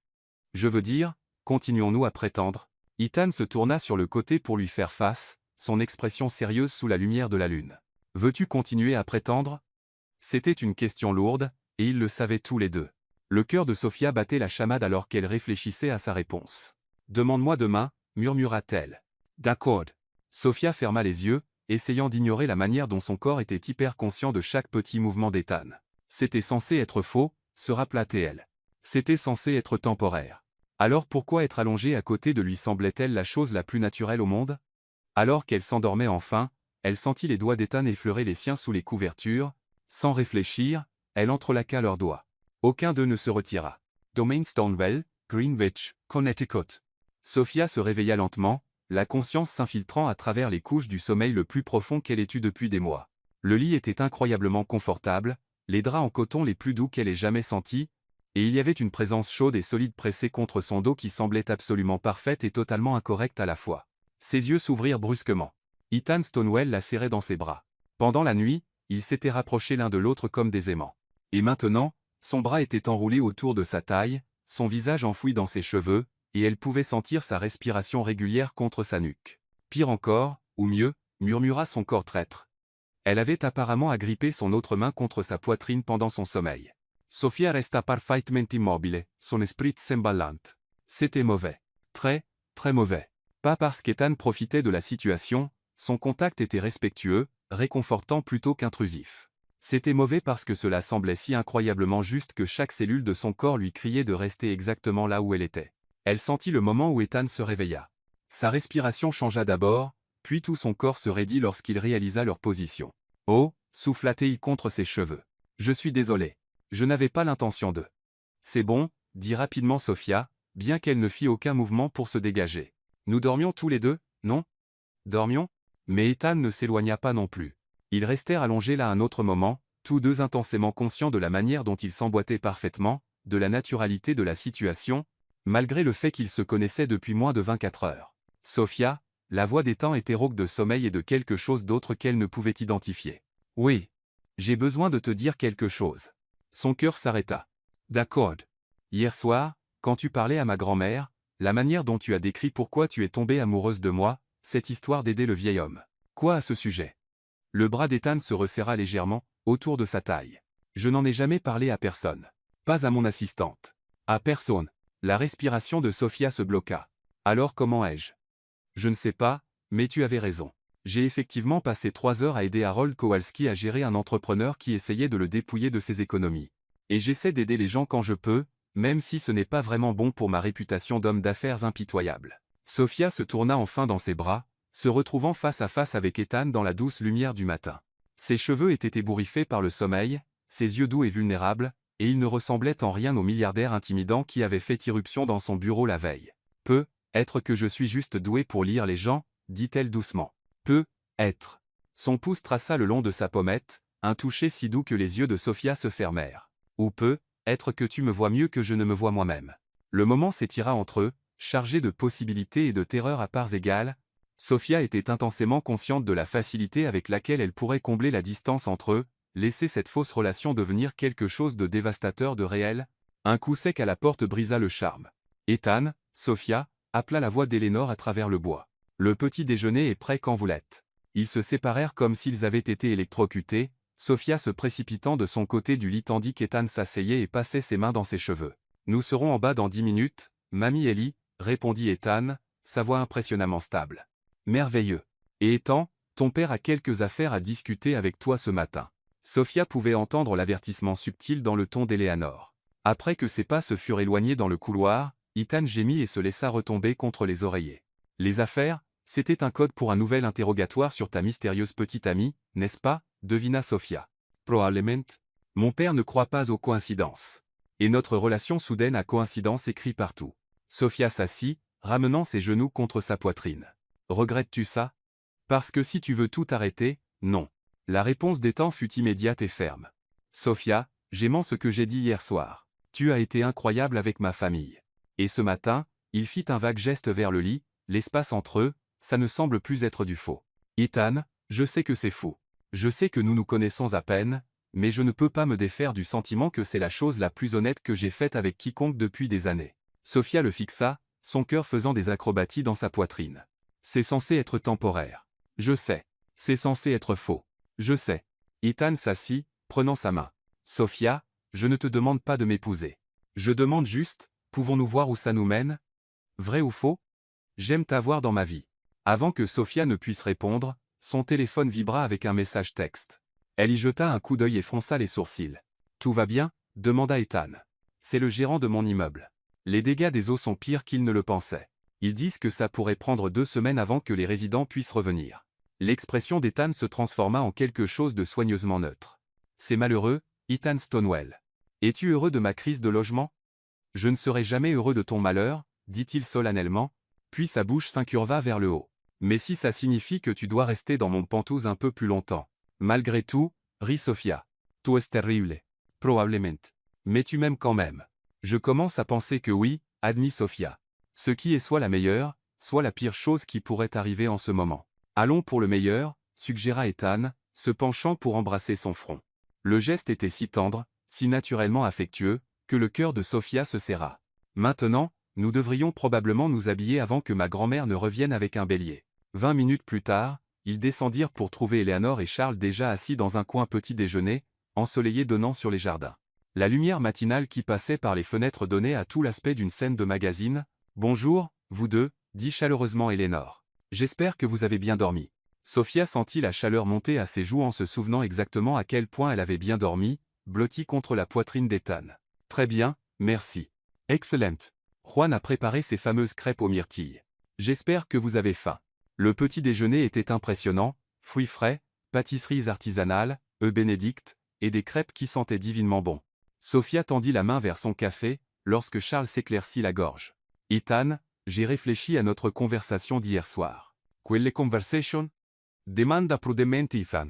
Je veux dire, continuons-nous à prétendre. Ethan se tourna sur le côté pour lui faire face, son expression sérieuse sous la lumière de la lune. Veux-tu continuer à prétendre? C'était une question lourde, et ils le savaient tous les deux. Le cœur de Sophia battait la chamade alors qu'elle réfléchissait à sa réponse. Demande-moi demain, murmura-t-elle. D'accord. Sophia ferma les yeux, essayant d'ignorer la manière dont son corps était hyper conscient de chaque petit mouvement d'Ethan. C'était censé être faux, se rappela-t-elle. C'était censé être temporaire. Alors pourquoi être allongée à côté de lui semblait-elle la chose la plus naturelle au monde? Alors qu'elle s'endormait enfin, elle sentit les doigts d'Ethan effleurer les siens sous les couvertures. Sans réfléchir, elle entrelaqua leurs doigts. Aucun d'eux ne se retira. Domain Stonewell, Greenwich, Connecticut. Sophia se réveilla lentement, la conscience s'infiltrant à travers les couches du sommeil le plus profond qu'elle ait eu depuis des mois. Le lit était incroyablement confortable, les draps en coton les plus doux qu'elle ait jamais sentis, et il y avait une présence chaude et solide pressée contre son dos qui semblait absolument parfaite et totalement incorrecte à la fois. Ses yeux s'ouvrirent brusquement. Ethan Stonewell la serrait dans ses bras. Pendant la nuit, ils s'étaient rapprochés l'un de l'autre comme des aimants. Et maintenant, son bras était enroulé autour de sa taille, son visage enfoui dans ses cheveux, et elle pouvait sentir sa respiration régulière contre sa nuque. Pire encore, ou mieux, murmura son corps traître. Elle avait apparemment agrippé son autre main contre sa poitrine pendant son sommeil. Sophia resta parfaitement immobile, son esprit s'emballante. C'était mauvais. Très, très mauvais. Pas parce qu'Ethan profitait de la situation, son contact était respectueux, réconfortant plutôt qu'intrusif. C'était mauvais parce que cela semblait si incroyablement juste que chaque cellule de son corps lui criait de rester exactement là où elle était. Elle sentit le moment où Ethan se réveilla. Sa respiration changea d'abord, puis tout son corps se raidit lorsqu'il réalisa leur position. « Oh » souffla-t-il contre ses cheveux. « Je suis désolé. Je n'avais pas l'intention de... » « C'est bon, » dit rapidement Sophia, bien qu'elle ne fît aucun mouvement pour se dégager. « Nous dormions tous les deux, non? » Dormions? Mais Ethan ne s'éloigna pas non plus. Ils restèrent allongés là un autre moment, tous deux intensément conscients de la manière dont ils s'emboîtaient parfaitement, de la naturalité de la situation, malgré le fait qu'ils se connaissaient depuis moins de 24 heures. Sophia, la voix d'Ethan était rauque de sommeil et de quelque chose d'autre qu'elle ne pouvait identifier. « Oui. J'ai besoin de te dire quelque chose. » Son cœur s'arrêta. « D'accord. Hier soir, quand tu parlais à ma grand-mère, la manière dont tu as décrit pourquoi tu es tombée amoureuse de moi, cette histoire d'aider le vieil homme. Quoi à ce sujet? » Le bras d'Ethan se resserra légèrement, autour de sa taille. « Je n'en ai jamais parlé à personne. Pas à mon assistante. À personne. » La respiration de Sophia se bloqua. Alors comment ai-je? Je ne sais pas, mais tu avais raison. J'ai effectivement passé 3 heures à aider Harold Kowalski à gérer un entrepreneur qui essayait de le dépouiller de ses économies. Et j'essaie d'aider les gens quand je peux, même si ce n'est pas vraiment bon pour ma réputation d'homme d'affaires impitoyable. Sophia se tourna enfin dans ses bras, se retrouvant face à face avec Ethan dans la douce lumière du matin. Ses cheveux étaient ébouriffés par le sommeil, ses yeux doux et vulnérables, et il ne ressemblait en rien au milliardaire intimidant qui avait fait irruption dans son bureau la veille. Peut-être que je suis juste doué pour lire les gens, dit-elle doucement. Peut-être. Son pouce traça le long de sa pommette, un toucher si doux que les yeux de Sophia se fermèrent. Ou peut-être que tu me vois mieux que je ne me vois moi-même. Le moment s'étira entre eux, chargé de possibilités et de terreur à parts égales. Sophia était intensément consciente de la facilité avec laquelle elle pourrait combler la distance entre eux, laisser cette fausse relation devenir quelque chose de dévastateur de réel. Un coup sec à la porte brisa le charme. Ethan, Sophia, appela la voix d'Elénore à travers le bois. Le petit déjeuner est prêt quand vous l'êtes. Ils se séparèrent comme s'ils avaient été électrocutés, Sophia se précipitant de son côté du lit tandis qu'Ethan s'asseyait et passait ses mains dans ses cheveux. Nous serons en bas dans 10 minutes, Mamie Ellie, répondit Ethan, sa voix impressionnamment stable. Merveilleux. Et Ethan, ton père a quelques affaires à discuter avec toi ce matin. Sophia pouvait entendre l'avertissement subtil dans le ton d'Eleanor. Après que ses pas se furent éloignés dans le couloir, Ethan gémit et se laissa retomber contre les oreillers. Les affaires, c'était un code pour un nouvel interrogatoire sur ta mystérieuse petite amie, n'est-ce pas, devina Sophia. Probablement. Mon père ne croit pas aux coïncidences. Et notre relation soudaine à coïncidence écrit partout. Sophia s'assit, ramenant ses genoux contre sa poitrine. Regrettes-tu ça? Parce que si tu veux tout arrêter, non. La réponse d'Ethan fut immédiate et ferme. Sophia, j'aimais ce que j'ai dit hier soir. Tu as été incroyable avec ma famille. Et ce matin, il fit un vague geste vers le lit, l'espace entre eux, ça ne semble plus être du faux. Ethan, je sais que c'est faux. Je sais que nous nous connaissons à peine, mais je ne peux pas me défaire du sentiment que c'est la chose la plus honnête que j'ai faite avec quiconque depuis des années. Sophia le fixa, son cœur faisant des acrobaties dans sa poitrine. C'est censé être temporaire. Je sais. C'est censé être faux. Je sais. Ethan s'assit, prenant sa main. Sophia, je ne te demande pas de m'épouser. Je demande juste, pouvons-nous voir où ça nous mène? Vrai ou faux? J'aime t'avoir dans ma vie. Avant que Sophia ne puisse répondre, son téléphone vibra avec un message texte. Elle y jeta un coup d'œil et fronça les sourcils. Tout va bien? Demanda Ethan. C'est le gérant de mon immeuble. Les dégâts des eaux sont pires qu'ils ne le pensaient. Ils disent que ça pourrait prendre 2 semaines avant que les résidents puissent revenir. L'expression d'Ethan se transforma en quelque chose de soigneusement neutre. C'est malheureux, Ethan Stonewell. Es-tu heureux de ma crise de logement? Je ne serai jamais heureux de ton malheur, dit-il solennellement, puis sa bouche s'incurva vers le haut. Mais si ça signifie que tu dois rester dans mon pantouse un peu plus longtemps. Malgré tout, rit Sophia. Tu es terrible. Probablement. Mais tu m'aimes quand même. Je commence à penser que oui, admit Sophia. Ce qui est soit la meilleure, soit la pire chose qui pourrait arriver en ce moment. Allons pour le meilleur, suggéra Ethan, se penchant pour embrasser son front. Le geste était si tendre, si naturellement affectueux, que le cœur de Sophia se serra. Maintenant, nous devrions probablement nous habiller avant que ma grand-mère ne revienne avec un bélier. 20 minutes plus tard, ils descendirent pour trouver Eleanor et Charles déjà assis dans un coin petit déjeuner, ensoleillé donnant sur les jardins. La lumière matinale qui passait par les fenêtres donnait à tout l'aspect d'une scène de magazine. « Bonjour, vous deux, dit chaleureusement Eleanor. J'espère que vous avez bien dormi. » Sophia sentit la chaleur monter à ses joues en se souvenant exactement à quel point elle avait bien dormi, blottie contre la poitrine d'Ethan. « Très bien, merci. »« Excellent. Juan a préparé ses fameuses crêpes aux myrtilles. J'espère que vous avez faim. » Le petit déjeuner était impressionnant, fruits frais, pâtisseries artisanales, œufs bénédicts, et des crêpes qui sentaient divinement bon. Sophia tendit la main vers son café, lorsque Charles s'éclaircit la gorge. « Ethan, j'ai réfléchi à notre conversation d'hier soir. »« Quelle conversation ?» demanda prudemment Ethan.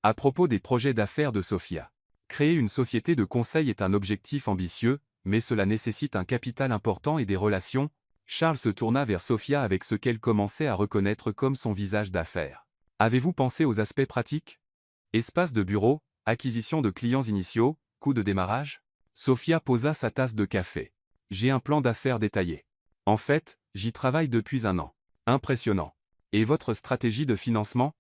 À propos des projets d'affaires de Sophia. Créer une société de conseil est un objectif ambitieux, mais cela nécessite un capital important et des relations. Charles se tourna vers Sophia avec ce qu'elle commençait à reconnaître comme son visage d'affaires. Avez-vous pensé aux aspects pratiques? Espace de bureau, acquisition de clients initiaux, coût de démarrage? Sophia posa sa tasse de café. J'ai un plan d'affaires détaillé. En fait, j'y travaille depuis 1 an. Impressionnant. Et votre stratégie de financement?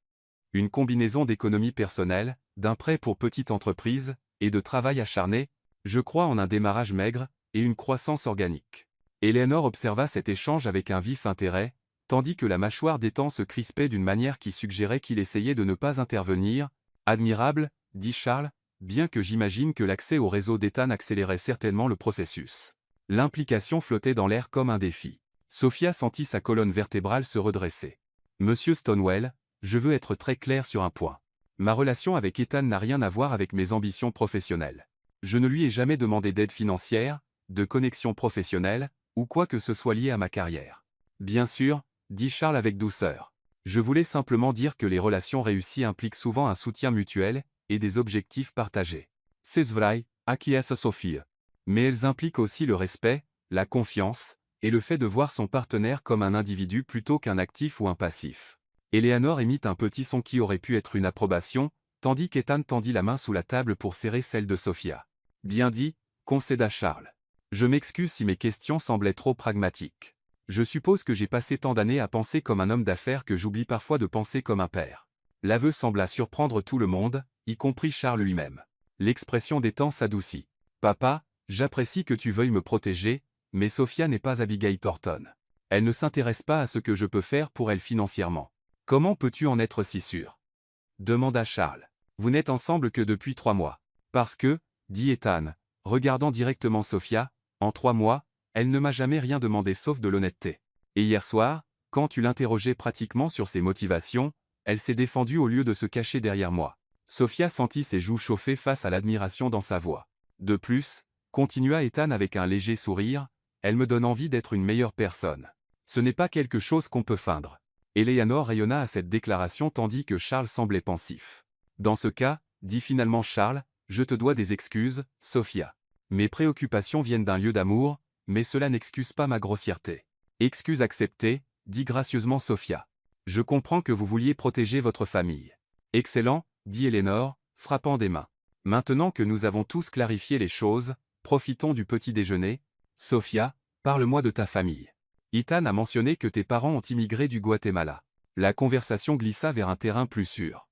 Une combinaison d'économie personnelle, d'un prêt pour petite entreprise, et de travail acharné. Je crois en un démarrage maigre, et une croissance organique. Eleanor observa cet échange avec un vif intérêt, tandis que la mâchoire d'Ethan se crispait d'une manière qui suggérait qu'il essayait de ne pas intervenir. « Admirable, dit Charles, bien que j'imagine que l'accès au réseau d'Ethan accélérait certainement le processus. » L'implication flottait dans l'air comme un défi. Sophia sentit sa colonne vertébrale se redresser. « Monsieur Stonewell, je veux être très clair sur un point. Ma relation avec Ethan n'a rien à voir avec mes ambitions professionnelles. Je ne lui ai jamais demandé d'aide financière, de connexion professionnelle, ou quoi que ce soit lié à ma carrière. Bien sûr, dit Charles avec douceur. Je voulais simplement dire que les relations réussies impliquent souvent un soutien mutuel et des objectifs partagés. C'est vrai, acquiesce Sophie. Mais elles impliquent aussi le respect, la confiance, et le fait de voir son partenaire comme un individu plutôt qu'un actif ou un passif. Eleanor émit un petit son qui aurait pu être une approbation, tandis qu'Ethan tendit la main sous la table pour serrer celle de Sophia. Bien dit, concéda Charles. Je m'excuse si mes questions semblaient trop pragmatiques. Je suppose que j'ai passé tant d'années à penser comme un homme d'affaires que j'oublie parfois de penser comme un père. L'aveu sembla surprendre tout le monde, y compris Charles lui-même. L'expression d'Ethan s'adoucit. Papa, j'apprécie que tu veuilles me protéger, mais Sophia n'est pas Abigail Thornton. Elle ne s'intéresse pas à ce que je peux faire pour elle financièrement. Comment peux-tu en être si sûr? Demanda Charles. Vous n'êtes ensemble que depuis 3 mois. Parce que, dit Ethan, regardant directement Sophia, en 3 mois, elle ne m'a jamais rien demandé sauf de l'honnêteté. Et hier soir, quand tu l'interrogeais pratiquement sur ses motivations, elle s'est défendue au lieu de se cacher derrière moi. Sophia sentit ses joues chauffer face à l'admiration dans sa voix. De plus, continua Ethan avec un léger sourire, elle me donne envie d'être une meilleure personne. Ce n'est pas quelque chose qu'on peut feindre. Eleanor rayonna à cette déclaration tandis que Charles semblait pensif. Dans ce cas, dit finalement Charles, je te dois des excuses, Sophia. Mes préoccupations viennent d'un lieu d'amour, mais cela n'excuse pas ma grossièreté. Excuse acceptée, dit gracieusement Sophia. Je comprends que vous vouliez protéger votre famille. Excellent, dit Eleanor, frappant des mains. Maintenant que nous avons tous clarifié les choses, profitons du petit déjeuner. Sophia, parle-moi de ta famille. Ethan a mentionné que tes parents ont immigré du Guatemala. La conversation glissa vers un terrain plus sûr.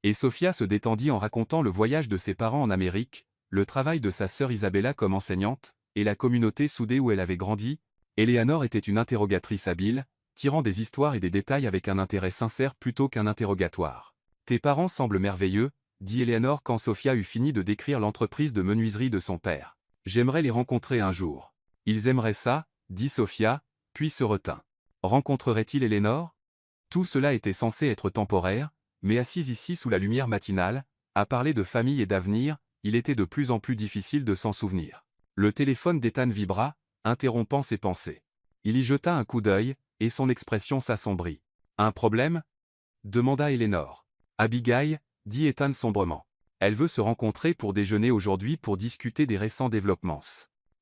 Et Sophia se détendit en racontant le voyage de ses parents en Amérique, le travail de sa sœur Isabella comme enseignante, et la communauté soudée où elle avait grandi. Eleanor était une interrogatrice habile, tirant des histoires et des détails avec un intérêt sincère plutôt qu'un interrogatoire. Tes parents semblent merveilleux, dit Eleanor quand Sophia eut fini de décrire l'entreprise de menuiserie de son père. J'aimerais les rencontrer un jour. Ils aimeraient ça, dit Sophia, puis se retint. Rencontrerait-il Eleanor? Tout cela était censé être temporaire, mais assise ici sous la lumière matinale, à parler de famille et d'avenir, il était de plus en plus difficile de s'en souvenir. Le téléphone d'Ethan vibra, interrompant ses pensées. Il y jeta un coup d'œil, et son expression s'assombrit. Un problème? Demanda Eleanor. Abigail, dit Ethan sombrement. Elle veut se rencontrer pour déjeuner aujourd'hui pour discuter des récents développements.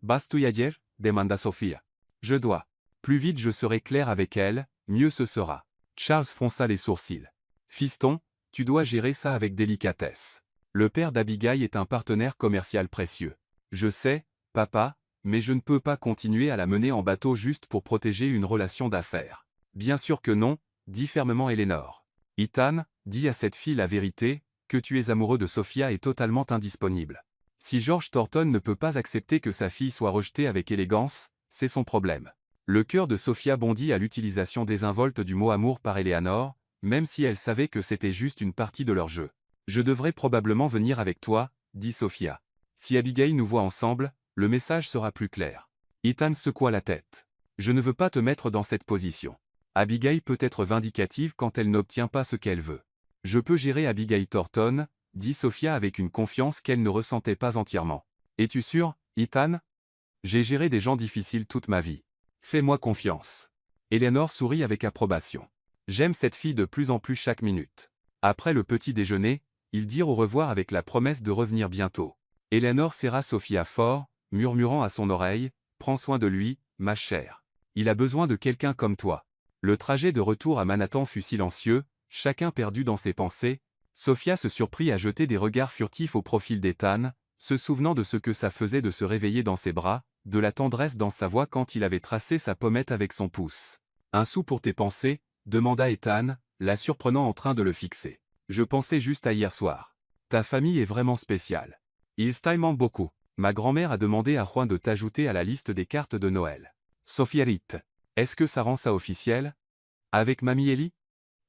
Vas tu ayer? Demanda Sophia. Je dois. Plus vite je serai clair avec elle, mieux ce sera. Charles fronça les sourcils. Fiston, tu dois gérer ça avec délicatesse. Le père d'Abigail est un partenaire commercial précieux. Je sais, papa, mais je ne peux pas continuer à la mener en bateau juste pour protéger une relation d'affaires. Bien sûr que non, dit fermement Eleanor. Ethan, dis à cette fille la vérité, que tu es amoureux de Sophia est totalement indisponible. Si George Thornton ne peut pas accepter que sa fille soit rejetée avec élégance, c'est son problème. Le cœur de Sophia bondit à l'utilisation désinvolte du mot amour par Eleanor, même si elle savait que c'était juste une partie de leur jeu. Je devrais probablement venir avec toi, dit Sophia. Si Abigail nous voit ensemble, le message sera plus clair. Ethan secoua la tête. Je ne veux pas te mettre dans cette position. Abigail peut être vindicative quand elle n'obtient pas ce qu'elle veut. Je peux gérer Abigail Thornton, dit Sophia avec une confiance qu'elle ne ressentait pas entièrement. Es-tu sûr, Ethan? J'ai géré des gens difficiles toute ma vie. Fais-moi confiance. Eleanor sourit avec approbation. J'aime cette fille de plus en plus chaque minute. Après le petit déjeuner, ils dirent au revoir avec la promesse de revenir bientôt. Eleanor serra Sophia fort, murmurant à son oreille, « Prends soin de lui, ma chère. Il a besoin de quelqu'un comme toi. » Le trajet de retour à Manhattan fut silencieux, chacun perdu dans ses pensées. Sophia se surprit à jeter des regards furtifs au profil d'Ethan, se souvenant de ce que ça faisait de se réveiller dans ses bras, de la tendresse dans sa voix quand il avait tracé sa pommette avec son pouce. « Un sou pour tes pensées ?» demanda Ethan, la surprenant en train de le fixer. « Je pensais juste à hier soir. Ta famille est vraiment spéciale. Ils t'aiment beaucoup. Ma grand-mère a demandé à Juan de t'ajouter à la liste des cartes de Noël. Sophia rit. Est-ce que ça rend ça officiel? Avec Mamie Ellie?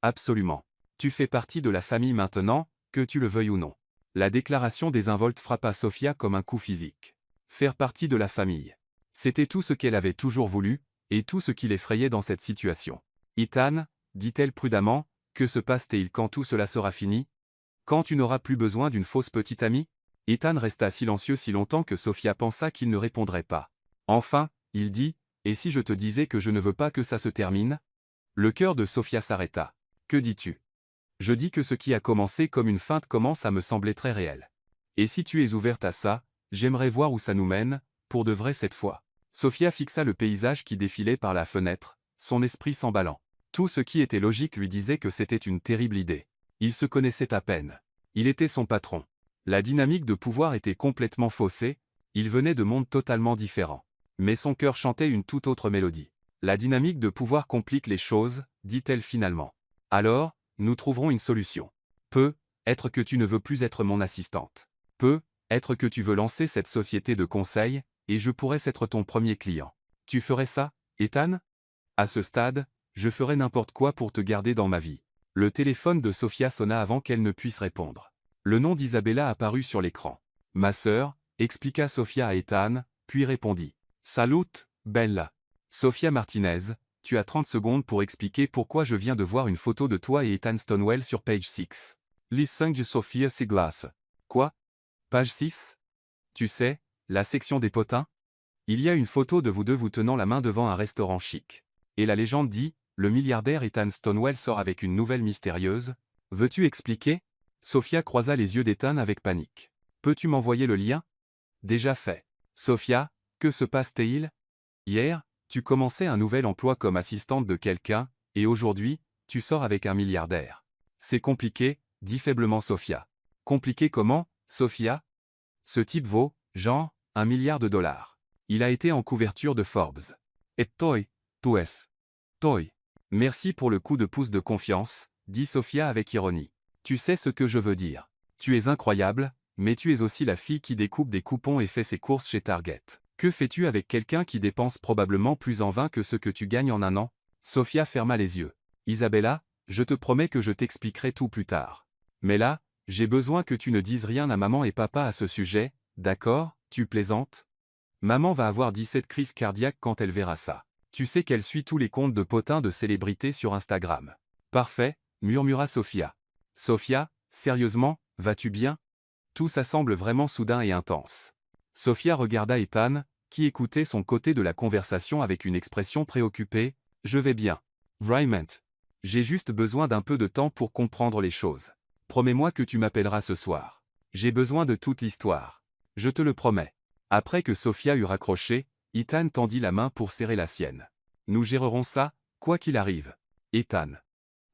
Absolument. Tu fais partie de la famille maintenant, que tu le veuilles ou non. La déclaration désinvolte frappa Sophia comme un coup physique. Faire partie de la famille. C'était tout ce qu'elle avait toujours voulu, et tout ce qui l'effrayait dans cette situation. Ethan, dit-elle prudemment, que se passe-t-il quand tout cela sera fini? Quand tu n'auras plus besoin d'une fausse petite amie? Ethan resta silencieux si longtemps que Sophia pensa qu'il ne répondrait pas. Enfin, il dit, et si je te disais que je ne veux pas que ça se termine? Le cœur de Sophia s'arrêta. Que dis-tu? Je dis que ce qui a commencé comme une feinte commence à me sembler très réel. Et si tu es ouverte à ça, j'aimerais voir où ça nous mène, pour de vrai cette fois. Sophia fixa le paysage qui défilait par la fenêtre, son esprit s'emballant. Tout ce qui était logique lui disait que c'était une terrible idée. Ils se connaissaient à peine. Il était son patron. La dynamique de pouvoir était complètement faussée, ils venaient de mondes totalement différents. Mais son cœur chantait une toute autre mélodie. La dynamique de pouvoir complique les choses, dit-elle finalement. Alors, nous trouverons une solution. Peut-être que tu ne veux plus être mon assistante. Peut-être que tu veux lancer cette société de conseil, et je pourrais être ton premier client. Tu ferais ça, Ethan? À ce stade, je ferais n'importe quoi pour te garder dans ma vie. Le téléphone de Sophia sonna avant qu'elle ne puisse répondre. Le nom d'Isabella apparut sur l'écran. Ma sœur, expliqua Sophia à Ethan, puis répondit. Salut, Bella. Sophia Martinez, tu as 30 secondes pour expliquer pourquoi je viens de voir une photo de toi et Ethan Stonewell sur page 6. Listen de Sophia Siglas. Quoi? Page 6? Tu sais, la section des potins? Il y a une photo de vous deux vous tenant la main devant un restaurant chic. Et la légende dit, le milliardaire Ethan Stonewell sort avec une nouvelle mystérieuse. Veux-tu expliquer? Sophia croisa les yeux d'Ethan avec panique. Peux-tu m'envoyer le lien? Déjà fait. Sophia, que se passe-t-il? Hier, tu commençais un nouvel emploi comme assistante de quelqu'un, et aujourd'hui, tu sors avec un milliardaire. C'est compliqué, dit faiblement Sophia. Compliqué comment, Sophia? Ce type vaut, genre, $1 milliard. Il a été en couverture de Forbes. Et toi, tu es. Toi. Merci pour le coup de pouce de confiance, dit Sophia avec ironie. Tu sais ce que je veux dire. Tu es incroyable, mais tu es aussi la fille qui découpe des coupons et fait ses courses chez Target. Que fais-tu avec quelqu'un qui dépense probablement plus en vin que ce que tu gagnes en un an? Sophia ferma les yeux. Isabella, je te promets que je t'expliquerai tout plus tard. Mais là, j'ai besoin que tu ne dises rien à maman et papa à ce sujet, d'accord? Tu plaisantes? Maman va avoir 17 crises cardiaques quand elle verra ça. Tu sais qu'elle suit tous les comptes de potins de célébrités sur Instagram. Parfait, murmura Sophia. Sophia, sérieusement, vas-tu bien? Tout ça semble vraiment soudain et intense. Sophia regarda Ethan, qui écoutait son côté de la conversation avec une expression préoccupée. Je vais bien. Vraiment. J'ai juste besoin d'un peu de temps pour comprendre les choses. Promets-moi que tu m'appelleras ce soir. J'ai besoin de toute l'histoire. Je te le promets. Après que Sophia eut raccroché, Ethan tendit la main pour serrer la sienne. Nous gérerons ça, quoi qu'il arrive. Ethan.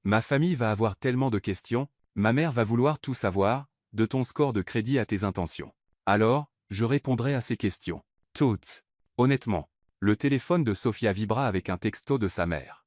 Ma famille va avoir tellement de questions, ma mère va vouloir tout savoir, de ton score de crédit à tes intentions. Alors, je répondrai à ces questions. Toutes. Honnêtement. Le téléphone de Sophia vibra avec un texto de sa mère.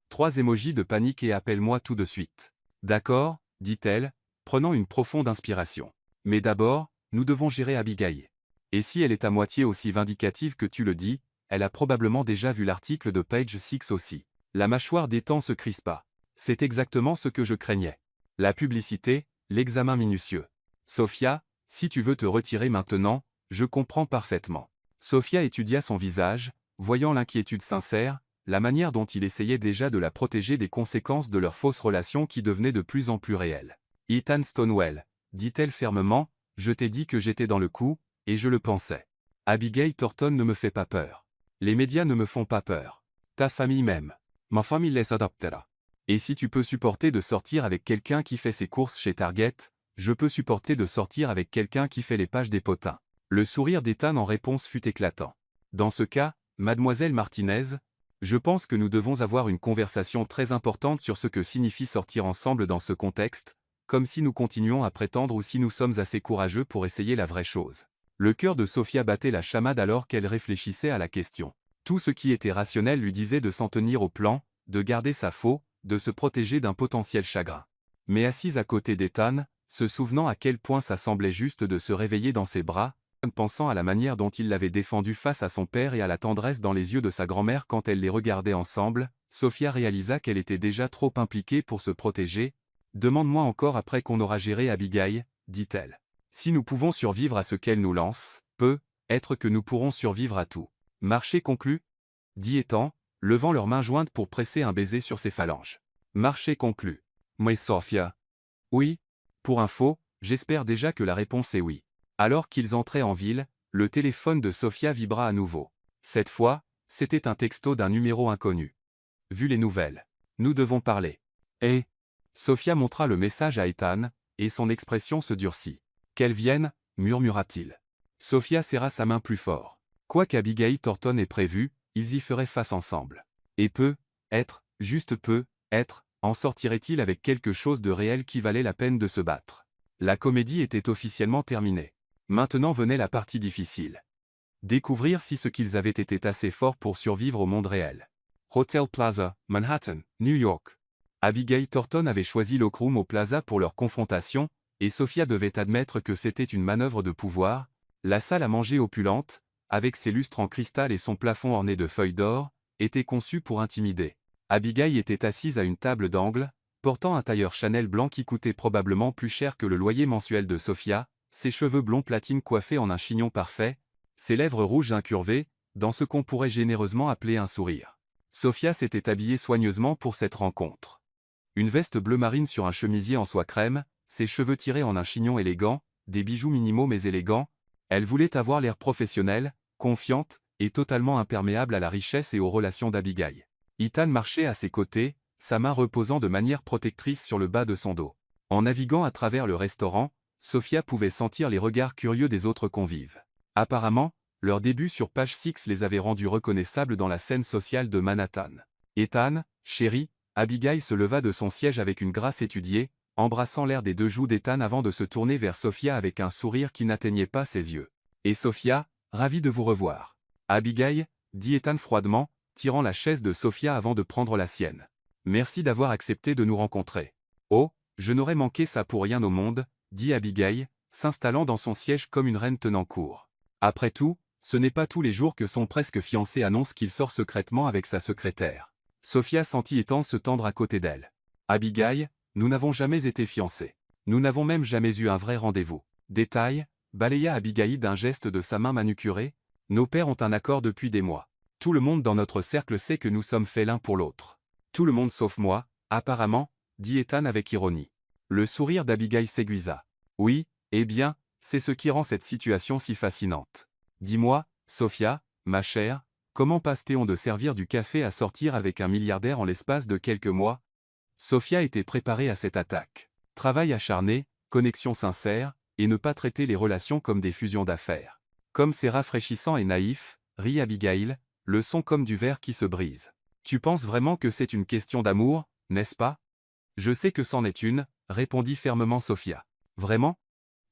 3 émojis de panique et appelle-moi tout de suite. D'accord, dit-elle, prenant une profonde inspiration. Mais d'abord, nous devons gérer Abigail. Et si elle est à moitié aussi vindicative que tu le dis, elle a probablement déjà vu l'article de Page 6 aussi. La mâchoire d'Ethan se crispa. C'est exactement ce que je craignais. La publicité, l'examen minutieux. Sophia, si tu veux te retirer maintenant, je comprends parfaitement. Sophia étudia son visage, voyant l'inquiétude sincère, la manière dont il essayait déjà de la protéger des conséquences de leur fausse relation qui devenait de plus en plus réelle. Ethan Stonewell, dit-elle fermement, je t'ai dit que j'étais dans le coup, et je le pensais. Abigail Thornton ne me fait pas peur. Les médias ne me font pas peur. Ta famille même. Ma famille les adoptera. Et si tu peux supporter de sortir avec quelqu'un qui fait ses courses chez Target, je peux supporter de sortir avec quelqu'un qui fait les pages des potins. Le sourire d'Ethan en réponse fut éclatant. Dans ce cas, mademoiselle Martinez, je pense que nous devons avoir une conversation très importante sur ce que signifie sortir ensemble dans ce contexte, comme si nous continuons à prétendre ou si nous sommes assez courageux pour essayer la vraie chose. Le cœur de Sophia battait la chamade alors qu'elle réfléchissait à la question. Tout ce qui était rationnel lui disait de s'en tenir au plan, de garder sa faux, de se protéger d'un potentiel chagrin. Mais assise à côté d'Ethan, se souvenant à quel point ça semblait juste de se réveiller dans ses bras, Pensant à la manière dont il l'avait défendue face à son père et à la tendresse dans les yeux de sa grand-mère quand elle les regardait ensemble, Sophia réalisa qu'elle était déjà trop impliquée pour se protéger. « Demande-moi encore après qu'on aura géré Abigail, dit-elle. Si nous pouvons survivre à ce qu'elle nous lance, peut-être que nous pourrons survivre à tout. Marché conclu, dit Ethan, levant leurs mains jointes pour presser un baiser sur ses phalanges. Marché conclu. Mais Sophia. Oui. Pour info, j'espère déjà que la réponse est oui. Alors qu'ils entraient en ville, le téléphone de Sophia vibra à nouveau. Cette fois, c'était un texto d'un numéro inconnu. Vu les nouvelles. Nous devons parler. Eh. Sophia montra le message à Ethan, et son expression se durcit. Qu'elle vienne, murmura-t-il. Sophia serra sa main plus fort. Quoi qu'Abigail Thornton ait prévu, ils y feraient face ensemble. Et en sortirait-il avec quelque chose de réel qui valait la peine de se battre. La comédie était officiellement terminée. Maintenant venait la partie difficile. Découvrir si ce qu'ils avaient été assez forts pour survivre au monde réel. Hotel Plaza, Manhattan, New York. Abigail Thornton avait choisi l'Oak Room au Plaza pour leur confrontation, et Sophia devait admettre que c'était une manœuvre de pouvoir. La salle à manger opulente, avec ses lustres en cristal et son plafond orné de feuilles d'or, était conçue pour intimider. Abigail était assise à une table d'angle, portant un tailleur Chanel blanc qui coûtait probablement plus cher que le loyer mensuel de Sophia, ses cheveux blonds platine coiffés en un chignon parfait, ses lèvres rouges incurvées, dans ce qu'on pourrait généreusement appeler un sourire. Sophia s'était habillée soigneusement pour cette rencontre. Une veste bleu marine sur un chemisier en soie crème, ses cheveux tirés en un chignon élégant, des bijoux minimaux mais élégants. Elle voulait avoir l'air professionnelle, confiante, et totalement imperméable à la richesse et aux relations d'Abigail. Ethan marchait à ses côtés, sa main reposant de manière protectrice sur le bas de son dos. En naviguant à travers le restaurant, Sophia pouvait sentir les regards curieux des autres convives. Apparemment, leur début sur page 6 les avait rendus reconnaissables dans la scène sociale de Manhattan. Ethan, chéri, Abigail se leva de son siège avec une grâce étudiée, embrassant l'air des deux joues d'Ethan avant de se tourner vers Sophia avec un sourire qui n'atteignait pas ses yeux. Et Sophia, ravi de vous revoir. Abigail, dit Ethan froidement, tirant la chaise de Sophia avant de prendre la sienne. Merci d'avoir accepté de nous rencontrer. Oh, je n'aurais manqué ça pour rien au monde, dit Abigail, s'installant dans son siège comme une reine tenant court. Après tout, ce n'est pas tous les jours que son presque fiancé annonce qu'il sort secrètement avec sa secrétaire. Sophia sentit Ethan se tendre à côté d'elle. Abigail, nous n'avons jamais été fiancés. Nous n'avons même jamais eu un vrai rendez-vous. Détail, balaya Abigail d'un geste de sa main manucurée. Nos pères ont un accord depuis des mois. Tout le monde dans notre cercle sait que nous sommes faits l'un pour l'autre. Tout le monde sauf moi, apparemment, dit Ethan avec ironie. Le sourire d'Abigail s'aiguisa. Oui, eh bien, c'est ce qui rend cette situation si fascinante. Dis-moi, Sophia, ma chère, comment passe-t-on de servir du café à sortir avec un milliardaire en l'espace de quelques mois? Sophia était préparée à cette attaque. Travail acharné, connexion sincère, et ne pas traiter les relations comme des fusions d'affaires. Comme c'est rafraîchissant et naïf, rit Abigail, le son comme du verre qui se brise. Tu penses vraiment que c'est une question d'amour, n'est-ce pas? Je sais que c'en est une, répondit fermement Sophia. Vraiment?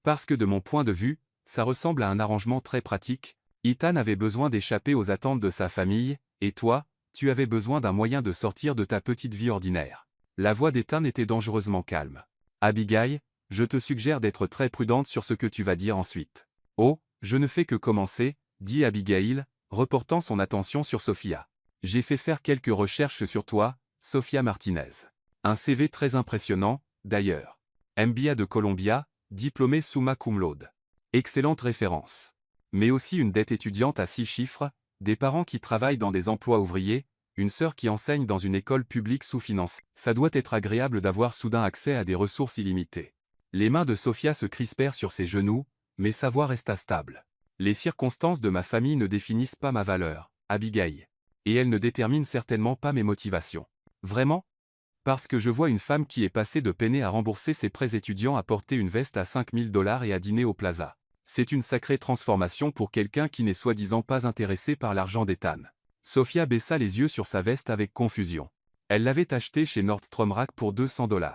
Parce que de mon point de vue, ça ressemble à un arrangement très pratique. Ethan avait besoin d'échapper aux attentes de sa famille, et toi, tu avais besoin d'un moyen de sortir de ta petite vie ordinaire. La voix d'Ethan était dangereusement calme. Abigail, je te suggère d'être très prudente sur ce que tu vas dire ensuite. Oh, je ne fais que commencer, dit Abigail, reportant son attention sur Sophia. J'ai fait faire quelques recherches sur toi, Sophia Martinez. Un CV très impressionnant, d'ailleurs. MBA de Columbia, diplômé summa cum laude. Excellente référence. Mais aussi une dette étudiante à 6 chiffres, des parents qui travaillent dans des emplois ouvriers, une sœur qui enseigne dans une école publique sous-financée. Ça doit être agréable d'avoir soudain accès à des ressources illimitées. Les mains de Sophia se crispèrent sur ses genoux, mais sa voix resta stable. Les circonstances de ma famille ne définissent pas ma valeur, Abigail. Et elles ne déterminent certainement pas mes motivations. Vraiment? Parce que je vois une femme qui est passée de peiner à rembourser ses prêts étudiants à porter une veste à 5000 $ et à dîner au Plaza. C'est une sacrée transformation pour quelqu'un qui n'est soi-disant pas intéressé par l'argent d'Ethan. Sophia baissa les yeux sur sa veste avec confusion. Elle l'avait achetée chez Nordstrom Rack pour 200 $.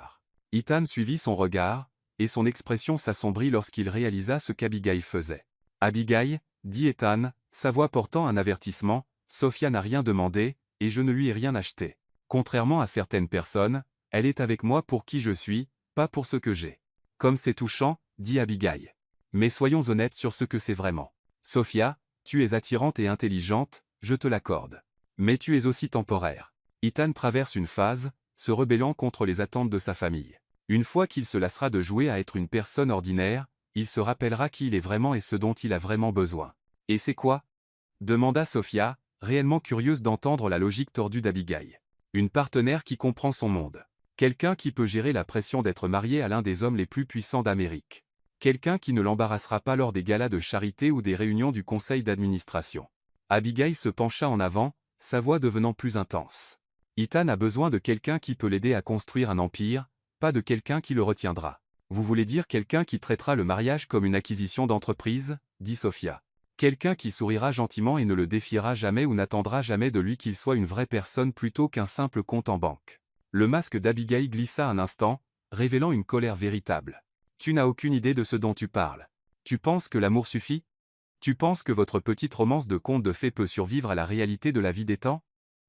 Ethan suivit son regard, et son expression s'assombrit lorsqu'il réalisa ce qu'Abigail faisait. Abigail, dit Ethan, sa voix portant un avertissement, Sophia n'a rien demandé, et je ne lui ai rien acheté. Contrairement à certaines personnes, elle est avec moi pour qui je suis, pas pour ce que j'ai. Comme c'est touchant, dit Abigail. Mais soyons honnêtes sur ce que c'est vraiment. Sophia, tu es attirante et intelligente, je te l'accorde. Mais tu es aussi temporaire. Ethan traverse une phase, se rebellant contre les attentes de sa famille. Une fois qu'il se lassera de jouer à être une personne ordinaire, il se rappellera qui il est vraiment et ce dont il a vraiment besoin. Et c'est quoi? Demanda Sophia, réellement curieuse d'entendre la logique tordue d'Abigail. Une partenaire qui comprend son monde. Quelqu'un qui peut gérer la pression d'être marié à l'un des hommes les plus puissants d'Amérique. Quelqu'un qui ne l'embarrassera pas lors des galas de charité ou des réunions du conseil d'administration. Abigail se pencha en avant, sa voix devenant plus intense. Ethan a besoin de quelqu'un qui peut l'aider à construire un empire, pas de quelqu'un qui le retiendra. Vous voulez dire quelqu'un qui traitera le mariage comme une acquisition d'entreprise, dit Sophia. Quelqu'un qui sourira gentiment et ne le défiera jamais ou n'attendra jamais de lui qu'il soit une vraie personne plutôt qu'un simple compte en banque. Le masque d'Abigail glissa un instant, révélant une colère véritable. Tu n'as aucune idée de ce dont tu parles. Tu penses que l'amour suffit? Tu penses que votre petite romance de conte de fées peut survivre à la réalité de la vie des temps?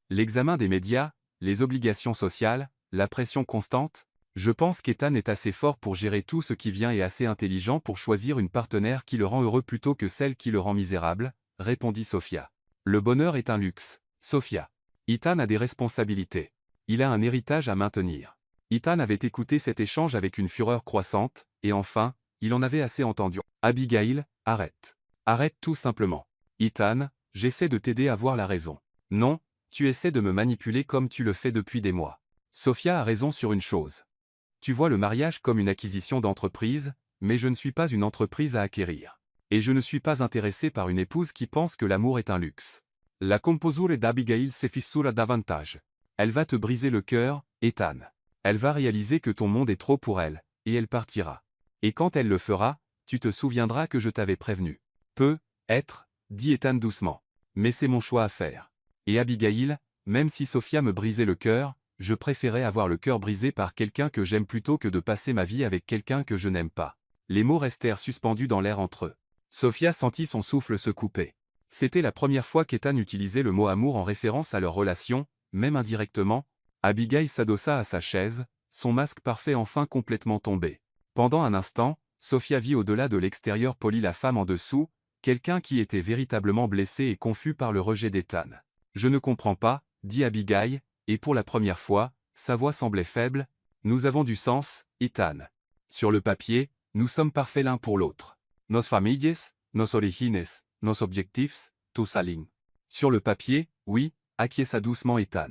L'examen des médias, les obligations sociales, la pression constante? Je pense qu'Ethan est assez fort pour gérer tout ce qui vient et assez intelligent pour choisir une partenaire qui le rend heureux plutôt que celle qui le rend misérable, répondit Sophia. Le bonheur est un luxe, Sophia. Ethan a des responsabilités. Il a un héritage à maintenir. Ethan avait écouté cet échange avec une fureur croissante, et enfin, il en avait assez entendu. Abigail, arrête. Arrête tout simplement. Ethan, j'essaie de t'aider à voir la raison. Non, tu essaies de me manipuler comme tu le fais depuis des mois. Sophia a raison sur une chose. Tu vois le mariage comme une acquisition d'entreprise, mais je ne suis pas une entreprise à acquérir. Et je ne suis pas intéressé par une épouse qui pense que l'amour est un luxe. La composure d'Abigail se fissura davantage. Elle va te briser le cœur, Ethan. Elle va réaliser que ton monde est trop pour elle, et elle partira. Et quand elle le fera, tu te souviendras que je t'avais prévenu. Peut-être, dit Ethan doucement. Mais c'est mon choix à faire. Et Abigail, même si Sophia me brisait le cœur, je préférais avoir le cœur brisé par quelqu'un que j'aime plutôt que de passer ma vie avec quelqu'un que je n'aime pas. Les mots restèrent suspendus dans l'air entre eux. Sophia sentit son souffle se couper. C'était la première fois qu'Ethan utilisait le mot amour en référence à leur relation, même indirectement. Abigail s'adossa à sa chaise, son masque parfait enfin complètement tombé. Pendant un instant, Sophia vit au-delà de l'extérieur poli la femme en dessous, quelqu'un qui était véritablement blessé et confus par le rejet d'Ethan. Je ne comprends pas, dit Abigail, et pour la première fois, sa voix semblait faible. Nous avons du sens, Ethan. Sur le papier, nous sommes parfaits l'un pour l'autre. Nos familles, nos origines, nos objectifs, tout s'aligne. Sur le papier, oui, acquiesça doucement Ethan.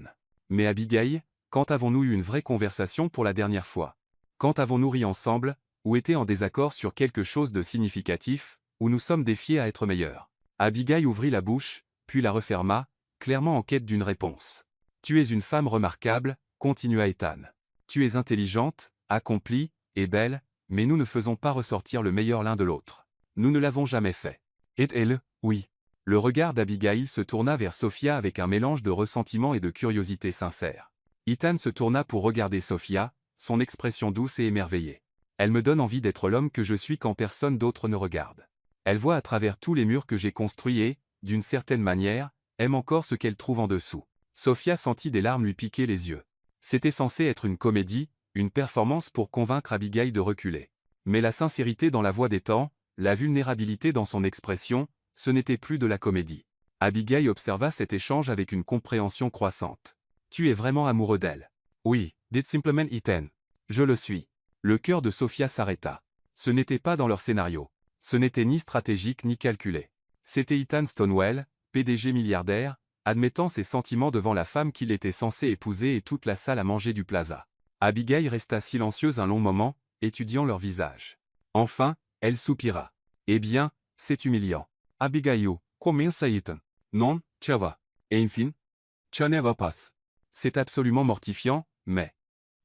Mais Abigail, quand avons-nous eu une vraie conversation pour la dernière fois? Quand avons-nous ri ensemble, ou été en désaccord sur quelque chose de significatif, où nous sommes défiés à être meilleurs? Abigail ouvrit la bouche, puis la referma, clairement en quête d'une réponse. Tu es une femme remarquable, continua Ethan. Tu es intelligente, accomplie, et belle, mais nous ne faisons pas ressortir le meilleur l'un de l'autre. Nous ne l'avons jamais fait. Et elle, oui. Le regard d'Abigail se tourna vers Sophia avec un mélange de ressentiment et de curiosité sincère. Ethan se tourna pour regarder Sophia, son expression douce et émerveillée. Elle me donne envie d'être l'homme que je suis quand personne d'autre ne regarde. Elle voit à travers tous les murs que j'ai construits et, d'une certaine manière, aime encore ce qu'elle trouve en dessous. Sophia sentit des larmes lui piquer les yeux. C'était censé être une comédie, une performance pour convaincre Abigail de reculer. Mais la sincérité dans la voix d'Ethan, la vulnérabilité dans son expression, ce n'était plus de la comédie. Abigail observa cet échange avec une compréhension croissante. Tu es vraiment amoureux d'elle. Oui, dit simplement Ethan. Je le suis. Le cœur de Sophia s'arrêta. Ce n'était pas dans leur scénario. Ce n'était ni stratégique ni calculé. C'était Ethan Stonewell, PDG milliardaire, admettant ses sentiments devant la femme qu'il était censé épouser et toute la salle à manger du plaza. Abigail resta silencieuse un long moment, étudiant leur visage. Enfin, elle soupira. Eh bien, c'est humiliant. Abigail, commença Ethan. Non, ça va. Enfin, ça ne va pas. C'est absolument mortifiant, mais...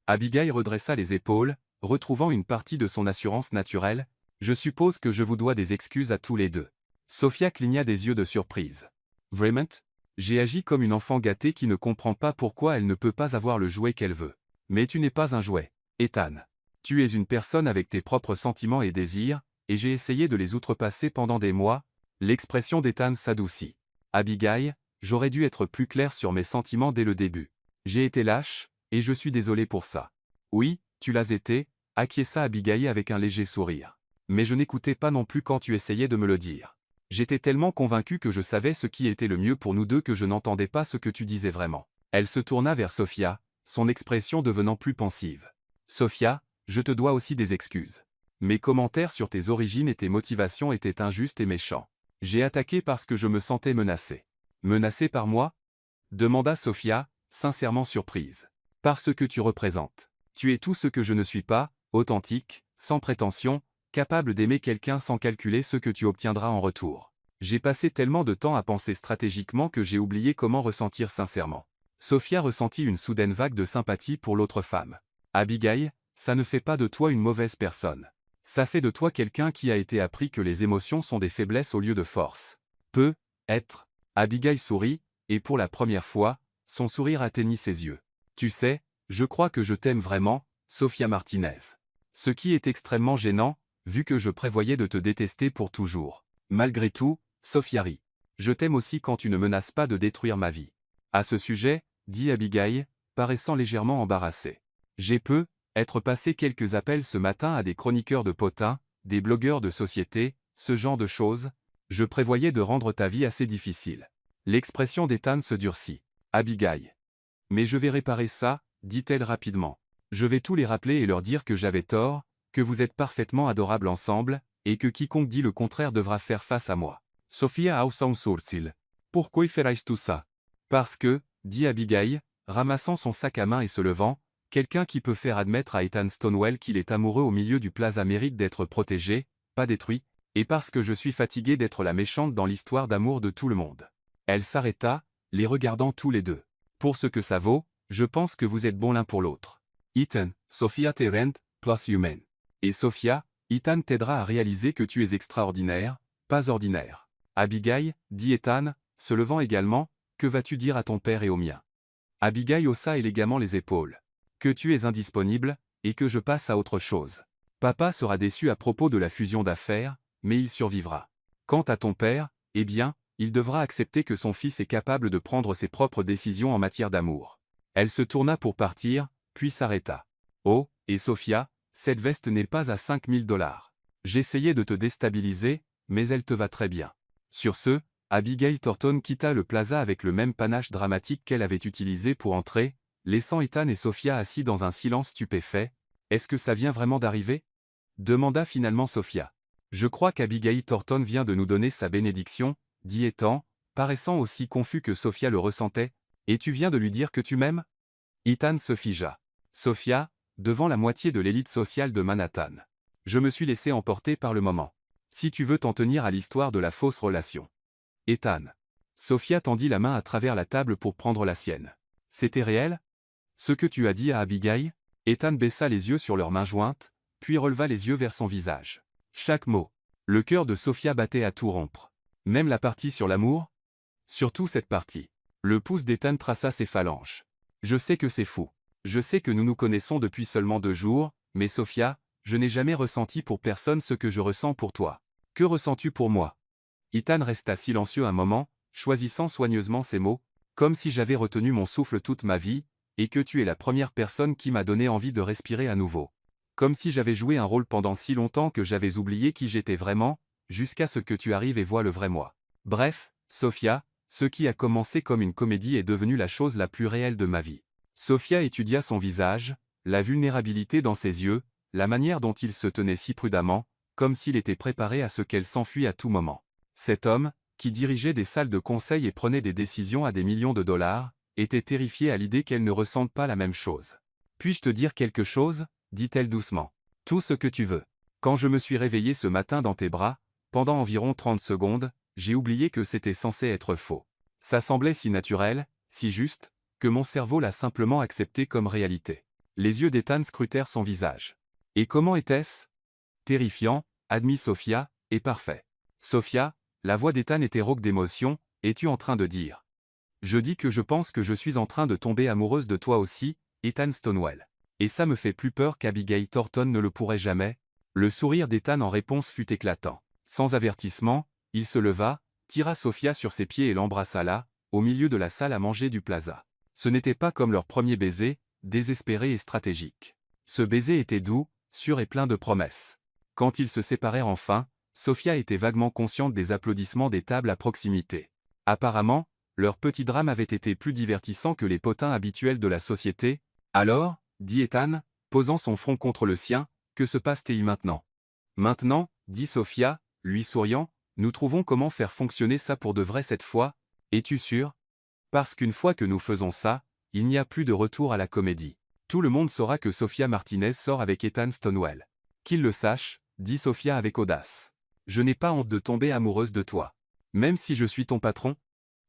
Abigail redressa les épaules, retrouvant une partie de son assurance naturelle. Je suppose que je vous dois des excuses à tous les deux. Sophia cligna des yeux de surprise. Vraiment? J'ai agi comme une enfant gâtée qui ne comprend pas pourquoi elle ne peut pas avoir le jouet qu'elle veut. Mais tu n'es pas un jouet, Ethan. Tu es une personne avec tes propres sentiments et désirs, et j'ai essayé de les outrepasser pendant des mois. L'expression d'Ethan s'adoucit. Abigail, j'aurais dû être plus clair sur mes sentiments dès le début. J'ai été lâche, et je suis désolé pour ça. Oui, tu l'as été, acquiesça Abigail avec un léger sourire. Mais je n'écoutais pas non plus quand tu essayais de me le dire. J'étais tellement convaincu que je savais ce qui était le mieux pour nous deux que je n'entendais pas ce que tu disais vraiment. Elle se tourna vers Sophia, son expression devenant plus pensive. Sophia, je te dois aussi des excuses. Mes commentaires sur tes origines et tes motivations étaient injustes et méchants. J'ai attaqué parce que je me sentais menacée. Menacée par moi? Demanda Sophia, sincèrement surprise. Parce que tu représentes. Tu es tout ce que je ne suis pas, authentique, sans prétention, capable d'aimer quelqu'un sans calculer ce que tu obtiendras en retour. J'ai passé tellement de temps à penser stratégiquement que j'ai oublié comment ressentir sincèrement. Sophia ressentit une soudaine vague de sympathie pour l'autre femme. Abigail, ça ne fait pas de toi une mauvaise personne. Ça fait de toi quelqu'un qui a été appris que les émotions sont des faiblesses au lieu de force. Peut être. Abigail sourit, et pour la première fois, son sourire atteignit ses yeux. Tu sais, je crois que je t'aime vraiment, Sophia Martinez. Ce qui est extrêmement gênant, vu que je prévoyais de te détester pour toujours. Malgré tout, Sophia rit. Je t'aime aussi quand tu ne menaces pas de détruire ma vie. À ce sujet, dit Abigail, paraissant légèrement embarrassée. J'ai être passé quelques appels ce matin à des chroniqueurs de potins, des blogueurs de société, ce genre de choses. Je prévoyais de rendre ta vie assez difficile. L'expression d'Ethan se durcit. Abigail. Mais je vais réparer ça, dit-elle rapidement. Je vais tout les rappeler et leur dire que j'avais tort, que vous êtes parfaitement adorables ensemble, et que quiconque dit le contraire devra faire face à moi. Sophia Aussaunsursil. Pourquoi ferais tout ça? Parce que, dit Abigail, ramassant son sac à main et se levant, quelqu'un qui peut faire admettre à Ethan Stonewall qu'il est amoureux au milieu du plaza mérite d'être protégé, pas détruit, et parce que je suis fatigué d'être la méchante dans l'histoire d'amour de tout le monde. Elle s'arrêta, les regardant tous les deux. Pour ce que ça vaut, je pense que vous êtes bons l'un pour l'autre. Ethan, Sophia Terrent, plus human. Et Sophia, Ethan t'aidera à réaliser que tu es extraordinaire, pas ordinaire. Abigail, dit Ethan, se levant également, que vas-tu dire à ton père et au mien? Abigail haussa élégamment les épaules. Que tu es indisponible, et que je passe à autre chose. Papa sera déçu à propos de la fusion d'affaires, mais il survivra. Quant à ton père, eh bien, il devra accepter que son fils est capable de prendre ses propres décisions en matière d'amour. Elle se tourna pour partir, puis s'arrêta. Oh, et Sophia, cette veste n'est pas à 5000 $. J'essayais de te déstabiliser, mais elle te va très bien. Sur ce, Abigail Thornton quitta le plaza avec le même panache dramatique qu'elle avait utilisé pour entrer, laissant Ethan et Sophia assis dans un silence stupéfait. Est-ce que ça vient vraiment d'arriver? Demanda finalement Sophia. Je crois qu'Abigail Thornton vient de nous donner sa bénédiction, dit Ethan, paraissant aussi confus que Sophia le ressentait. Et tu viens de lui dire que tu m'aimes? Ethan se figea. Sophia, devant la moitié de l'élite sociale de Manhattan. Je me suis laissé emporter par le moment. Si tu veux t'en tenir à l'histoire de la fausse relation. Ethan. Sophia tendit la main à travers la table pour prendre la sienne. C'était réel? Ce que tu as dit à Abigail? Ethan baissa les yeux sur leurs mains jointes, puis releva les yeux vers son visage. Chaque mot. Le cœur de Sophia battait à tout rompre. Même la partie sur l'amour? Surtout cette partie. Le pouce d'Ethan traça ses phalanges. Je sais que c'est fou. Je sais que nous nous connaissons depuis seulement 2 jours, mais Sophia, je n'ai jamais ressenti pour personne ce que je ressens pour toi. Que ressens-tu pour moi? Ethan resta silencieux un moment, choisissant soigneusement ses mots, comme si j'avais retenu mon souffle toute ma vie, et que tu es la première personne qui m'a donné envie de respirer à nouveau. Comme si j'avais joué un rôle pendant si longtemps que j'avais oublié qui j'étais vraiment, jusqu'à ce que tu arrives et vois le vrai moi. Bref, Sophia, ce qui a commencé comme une comédie est devenu la chose la plus réelle de ma vie. Sophia étudia son visage, la vulnérabilité dans ses yeux, la manière dont il se tenait si prudemment, comme s'il était préparé à ce qu'elle s'enfuit à tout moment. Cet homme, qui dirigeait des salles de conseil et prenait des décisions à des millions de $, était terrifié à l'idée qu'elle ne ressente pas la même chose. Puis-je te dire quelque chose? Dit-elle doucement. Tout ce que tu veux. Quand je me suis réveillé ce matin dans tes bras, pendant environ 30 secondes, j'ai oublié que c'était censé être faux. Ça semblait si naturel, si juste, que mon cerveau l'a simplement accepté comme réalité. Les yeux d'Ethan scrutèrent son visage. Et comment était-ce? Terrifiant, admit Sophia, et parfait. Sophia, la voix d'Ethan était rauque d'émotion, es-tu en train de dire? Je dis que je pense que je suis en train de tomber amoureuse de toi aussi, Ethan Stonewall. Et ça me fait plus peur qu'Abigail Thornton ne le pourrait jamais. Le sourire d'Ethan en réponse fut éclatant. Sans avertissement, il se leva, tira Sophia sur ses pieds et l'embrassa là, au milieu de la salle à manger du plaza. Ce n'était pas comme leur premier baiser, désespéré et stratégique. Ce baiser était doux, sûr et plein de promesses. Quand ils se séparèrent enfin, Sophia était vaguement consciente des applaudissements des tables à proximité. Apparemment, leur petit drame avait été plus divertissant que les potins habituels de la société. Alors, dit Ethan, posant son front contre le sien, que se passe-t-il maintenant? Maintenant, dit Sophia, lui souriant, nous trouvons comment faire fonctionner ça pour de vrai cette fois. Es-tu sûr? Parce qu'une fois que nous faisons ça, il n'y a plus de retour à la comédie. Tout le monde saura que Sophia Martinez sort avec Ethan Stonewell. Qu'il le sache, dit Sophia avec audace. Je n'ai pas honte de tomber amoureuse de toi. Même si je suis ton patron?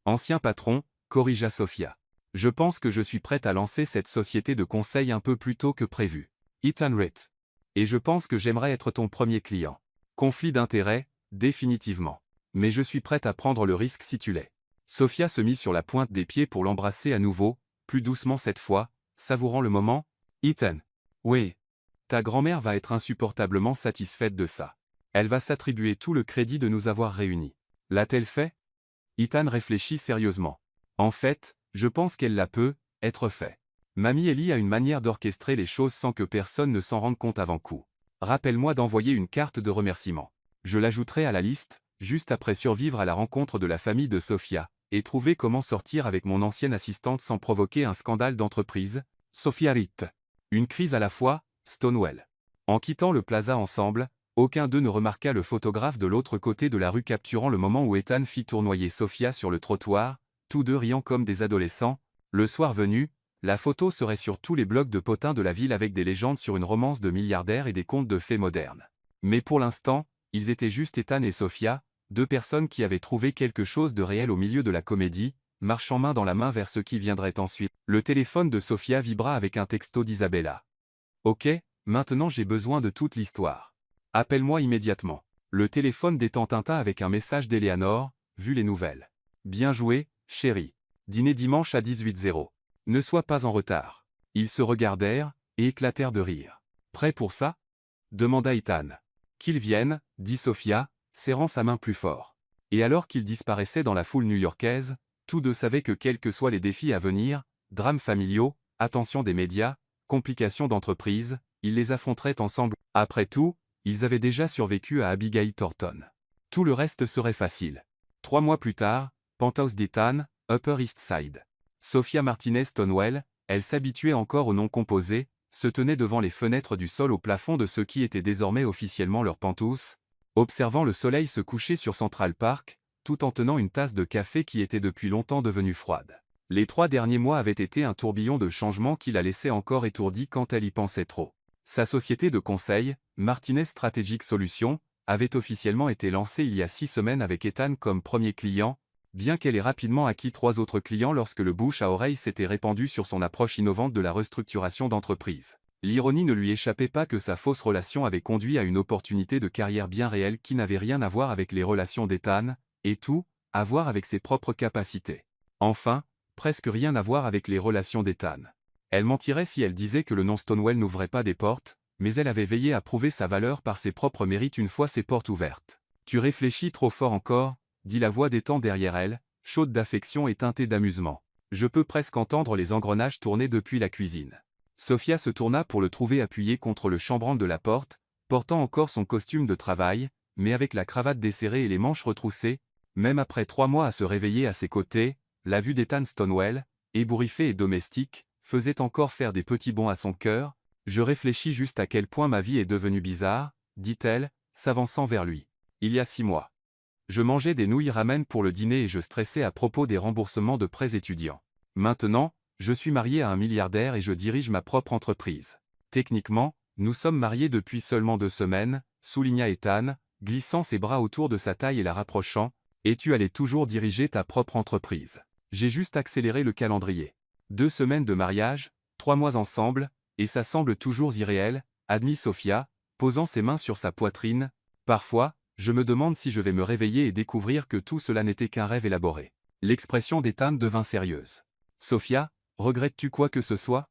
Ancien patron, corrigea Sophia. Je pense que je suis prête à lancer cette société de conseil un peu plus tôt que prévu. Ethan Ritt. Et je pense que j'aimerais être ton premier client. Conflit d'intérêts, définitivement. Mais je suis prête à prendre le risque si tu l'es. Sophia se mit sur la pointe des pieds pour l'embrasser à nouveau, plus doucement cette fois, savourant le moment. Ethan. Oui. Ta grand-mère va être insupportablement satisfaite de ça. Elle va s'attribuer tout le crédit de nous avoir réunis. L'a-t-elle fait? Ethan réfléchit sérieusement. En fait, je pense qu'elle la peut, être fait. Mamie Ellie a une manière d'orchestrer les choses sans que personne ne s'en rende compte avant coup. Rappelle-moi d'envoyer une carte de remerciement. Je l'ajouterai à la liste, juste après survivre à la rencontre de la famille de Sophia, et trouver comment sortir avec mon ancienne assistante sans provoquer un scandale d'entreprise. Sophia Ritt. Une crise à la fois, Stonewell. En quittant le plaza ensemble, aucun d'eux ne remarqua le photographe de l'autre côté de la rue capturant le moment où Ethan fit tournoyer Sophia sur le trottoir, tous deux riant comme des adolescents. Le soir venu, la photo serait sur tous les blogs de potins de la ville avec des légendes sur une romance de milliardaires et des contes de fées modernes. Mais pour l'instant, ils étaient juste Ethan et Sophia, deux personnes qui avaient trouvé quelque chose de réel au milieu de la comédie, marchant main dans la main vers ce qui viendrait ensuite. Le téléphone de Sophia vibra avec un texto d'Isabella. Ok, maintenant j'ai besoin de toute l'histoire. Appelle-moi immédiatement. Le téléphone détend Tintin avec un message d'Eleanor, vu les nouvelles. Bien joué, chérie. Dîner dimanche à 18h. Ne sois pas en retard. Ils se regardèrent, et éclatèrent de rire. Prêt pour ça? Demanda Ethan. Qu'ils viennent, dit Sophia, serrant sa main plus fort. Et alors qu'ils disparaissaient dans la foule new-yorkaise, tous deux savaient que quels que soient les défis à venir, drames familiaux, attention des médias, complications d'entreprise, ils les affronteraient ensemble. Après tout, ils avaient déjà survécu à Abigail Thornton. Tout le reste serait facile. 3 mois plus tard, Penthouse d'Ethan, Upper East Side. Sophia Martinez Stonewell, elle s'habituait encore au nom composé, se tenait devant les fenêtres du sol au plafond de ce qui était désormais officiellement leur penthouse, observant le soleil se coucher sur Central Park, tout en tenant une tasse de café qui était depuis longtemps devenue froide. Les 3 derniers mois avaient été un tourbillon de changements qui la laissait encore étourdie quand elle y pensait trop. Sa société de conseil, Martinez Strategic Solutions, avait officiellement été lancée il y a 6 semaines avec Ethan comme premier client, bien qu'elle ait rapidement acquis 3 autres clients lorsque le bouche à oreille s'était répandu sur son approche innovante de la restructuration d'entreprise. L'ironie ne lui échappait pas que sa fausse relation avait conduit à une opportunité de carrière bien réelle qui n'avait rien à voir avec les relations d'Ethan, et tout, à voir avec ses propres capacités. Enfin, presque rien à voir avec les relations d'Ethan. Elle mentirait si elle disait que le nom Stonewell n'ouvrait pas des portes, mais elle avait veillé à prouver sa valeur par ses propres mérites une fois ses portes ouvertes. Tu réfléchis trop fort encore, dit la voix d'Ethan derrière elle, chaude d'affection et teintée d'amusement. Je peux presque entendre les engrenages tourner depuis la cuisine. Sophia se tourna pour le trouver appuyé contre le chambranle de la porte, portant encore son costume de travail, mais avec la cravate desserrée et les manches retroussées. Même après 3 mois à se réveiller à ses côtés, la vue d'Ethan Stonewell, ébouriffé et domestique, faisait encore faire des petits bonds à son cœur. Je réfléchis juste à quel point ma vie est devenue bizarre, dit-elle, s'avançant vers lui. Il y a 6 mois. Je mangeais des nouilles ramen pour le dîner et je stressais à propos des remboursements de prêts étudiants. Maintenant, je suis marié à un milliardaire et je dirige ma propre entreprise. Techniquement, nous sommes mariés depuis seulement 2 semaines, souligna Ethan, glissant ses bras autour de sa taille et la rapprochant, et tu allais toujours diriger ta propre entreprise. J'ai juste accéléré le calendrier. 2 semaines de mariage, 3 mois ensemble, et ça semble toujours irréel, admit Sophia, posant ses mains sur sa poitrine. Parfois, je me demande si je vais me réveiller et découvrir que tout cela n'était qu'un rêve élaboré. L'expression d'Ethan devint sérieuse. Sophia, regrettes-tu quoi que ce soit?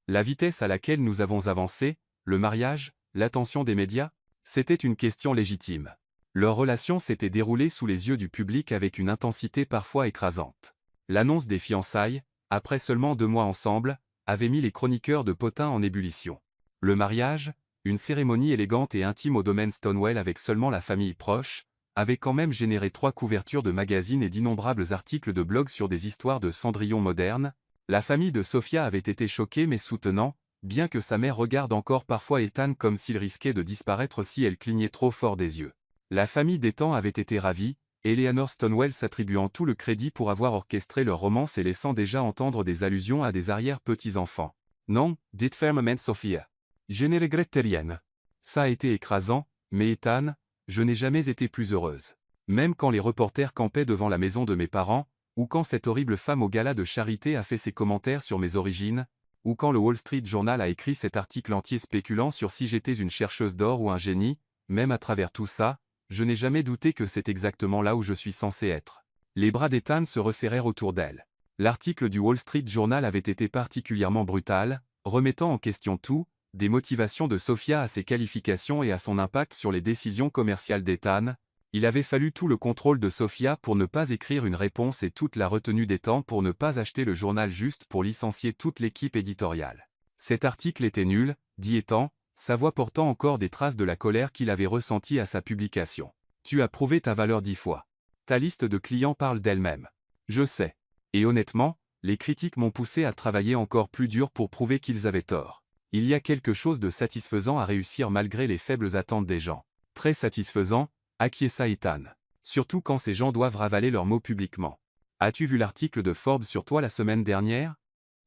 La vitesse à laquelle nous avons avancé, le mariage, l'attention des médias? C'était une question légitime. Leur relation s'était déroulée sous les yeux du public avec une intensité parfois écrasante. L'annonce des fiançailles, après seulement 2 mois ensemble, avait mis les chroniqueurs de potins en ébullition. Le mariage, Une cérémonie élégante et intime au domaine Stonewall avec seulement la famille proche, avait quand même généré 3 couvertures de magazines et d'innombrables articles de blog sur des histoires de Cendrillon modernes. La famille de Sophia avait été choquée mais soutenant, bien que sa mère regarde encore parfois Ethan comme s'il risquait de disparaître si elle clignait trop fort des yeux. La famille d'Ethan avait été ravie, Eleanor Stonewall s'attribuant tout le crédit pour avoir orchestré leur romance et laissant déjà entendre des allusions à des arrière-petits-enfants. Non, dites fermement Sophia. Je ne regrette rien. Ça a été écrasant, mais Ethan, je n'ai jamais été plus heureuse. Même quand les reporters campaient devant la maison de mes parents, ou quand cette horrible femme au gala de charité a fait ses commentaires sur mes origines, ou quand le Wall Street Journal a écrit cet article entier spéculant sur si j'étais une chercheuse d'or ou un génie, même à travers tout ça, je n'ai jamais douté que c'est exactement là où je suis censé être. Les bras d'Ethan se resserrèrent autour d'elle. L'article du Wall Street Journal avait été particulièrement brutal, remettant en question tout, des motivations de Sophia à ses qualifications et à son impact sur les décisions commerciales d'Ethan. Il avait fallu tout le contrôle de Sophia pour ne pas écrire une réponse et toute la retenue d'Ethan pour ne pas acheter le journal juste pour licencier toute l'équipe éditoriale. Cet article était nul, dit Ethan, sa voix portant encore des traces de la colère qu'il avait ressentie à sa publication. Tu as prouvé ta valeur 10 fois. Ta liste de clients parle d'elle-même. Je sais. Et honnêtement, les critiques m'ont poussé à travailler encore plus dur pour prouver qu'ils avaient tort. Il y a quelque chose de satisfaisant à réussir malgré les faibles attentes des gens. Très satisfaisant, acquiesça Ethan. Surtout quand ces gens doivent ravaler leurs mots publiquement. As-tu vu l'article de Forbes sur toi la semaine dernière?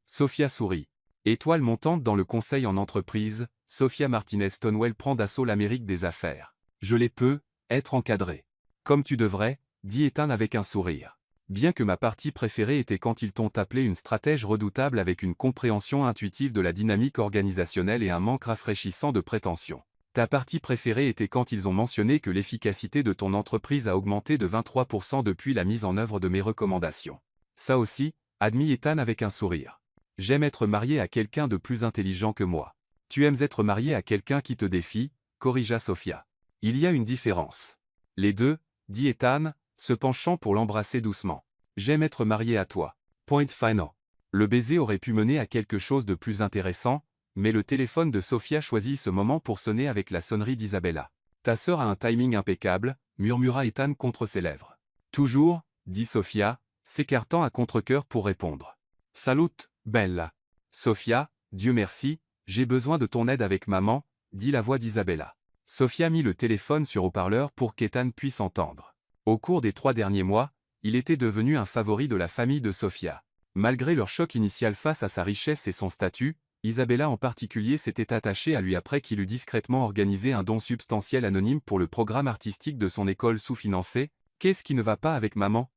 Sophia sourit. Étoile montante dans le conseil en entreprise, Sophia Martinez Stonewall prend d'assaut l'Amérique des affaires. Je les peux, être encadré. Comme tu devrais, dit Ethan avec un sourire. Bien que ma partie préférée était quand ils t'ont appelé une stratège redoutable avec une compréhension intuitive de la dynamique organisationnelle et un manque rafraîchissant de prétention. Ta partie préférée était quand ils ont mentionné que l'efficacité de ton entreprise a augmenté de 23% depuis la mise en œuvre de mes recommandations. Ça aussi, admit Ethan avec un sourire. J'aime être marié à quelqu'un de plus intelligent que moi. Tu aimes être marié à quelqu'un qui te défie, corrigea Sophia. Il y a une différence. Les deux, dit Ethan, se penchant pour l'embrasser doucement. J'aime être marié à toi. Point final. Le baiser aurait pu mener à quelque chose de plus intéressant, mais le téléphone de Sophia choisit ce moment pour sonner avec la sonnerie d'Isabella. Ta sœur a un timing impeccable, murmura Ethan contre ses lèvres. Toujours, dit Sophia, s'écartant à contre-cœur pour répondre. Salut, Bella. Sophia, Dieu merci, j'ai besoin de ton aide avec maman, dit la voix d'Isabella. Sophia mit le téléphone sur haut-parleur pour qu'Ethan puisse entendre. Au cours des 3 derniers mois, il était devenu un favori de la famille de Sophia. Malgré leur choc initial face à sa richesse et son statut, Isabella en particulier s'était attachée à lui après qu'il eut discrètement organisé un don substantiel anonyme pour le programme artistique de son école sous-financée. Qu'est-ce qui ne va pas avec maman?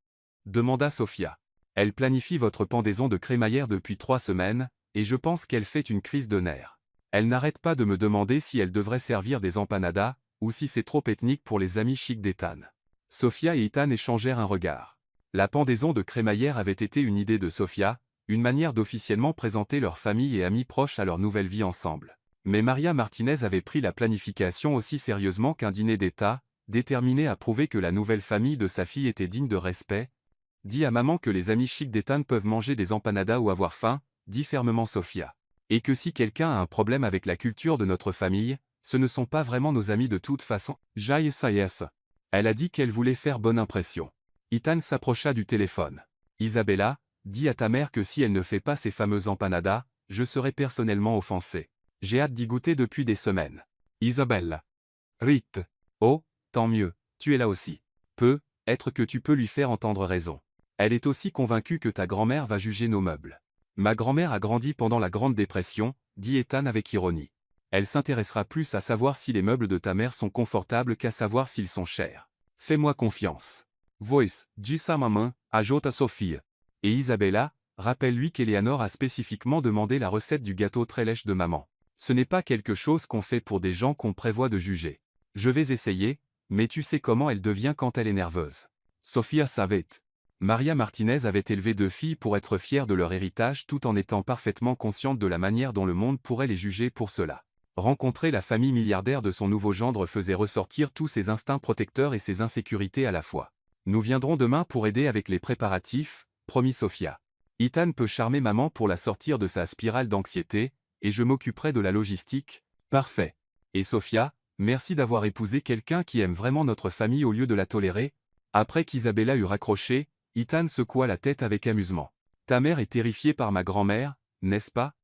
Demanda Sophia. Elle planifie votre pendaison de crémaillère depuis 3 semaines, et je pense qu'elle fait une crise de nerfs. Elle n'arrête pas de me demander si elle devrait servir des empanadas, ou si c'est trop ethnique pour les amis chics d'Ethan. Sophia et Ethan échangèrent un regard. La pendaison de crémaillère avait été une idée de Sophia, une manière d'officiellement présenter leur famille et amis proches à leur nouvelle vie ensemble. Mais Maria Martinez avait pris la planification aussi sérieusement qu'un dîner d'État, déterminée à prouver que la nouvelle famille de sa fille était digne de respect. Dis à maman que les amis chics d'Ethan peuvent manger des empanadas ou avoir faim, dit fermement Sophia. Et que si quelqu'un a un problème avec la culture de notre famille, ce ne sont pas vraiment nos amis de toute façon. Jaïs. Elle a dit qu'elle voulait faire bonne impression. Ethan s'approcha du téléphone. Isabella, dis à ta mère que si elle ne fait pas ces fameuses empanadas, je serai personnellement offensé. J'ai hâte d'y goûter depuis des semaines. Isabelle. Rite. Oh, tant mieux, tu es là aussi. Être que tu peux lui faire entendre raison. Elle est aussi convaincue que ta grand-mère va juger nos meubles. Ma grand-mère a grandi pendant la Grande Dépression, dit Ethan avec ironie. Elle s'intéressera plus à savoir si les meubles de ta mère sont confortables qu'à savoir s'ils sont chers. Fais-moi confiance. Voice, dis sa maman, ajoute à Sophie. Et Isabella, rappelle-lui qu'Eleanor a spécifiquement demandé la recette du gâteau très lèche de maman. Ce n'est pas quelque chose qu'on fait pour des gens qu'on prévoit de juger. Je vais essayer, mais tu sais comment elle devient quand elle est nerveuse. Sophia savait. Maria Martinez avait élevé 2 filles pour être fière de leur héritage tout en étant parfaitement consciente de la manière dont le monde pourrait les juger pour cela. Rencontrer la famille milliardaire de son nouveau gendre faisait ressortir tous ses instincts protecteurs et ses insécurités à la fois. Nous viendrons demain pour aider avec les préparatifs, promit Sophia. Ethan peut charmer maman pour la sortir de sa spirale d'anxiété, et je m'occuperai de la logistique. Parfait. Et Sophia, merci d'avoir épousé quelqu'un qui aime vraiment notre famille au lieu de la tolérer. Après qu'Isabella eut raccroché, Ethan secoua la tête avec amusement. Ta mère est terrifiée par ma grand-mère, n'est-ce pas?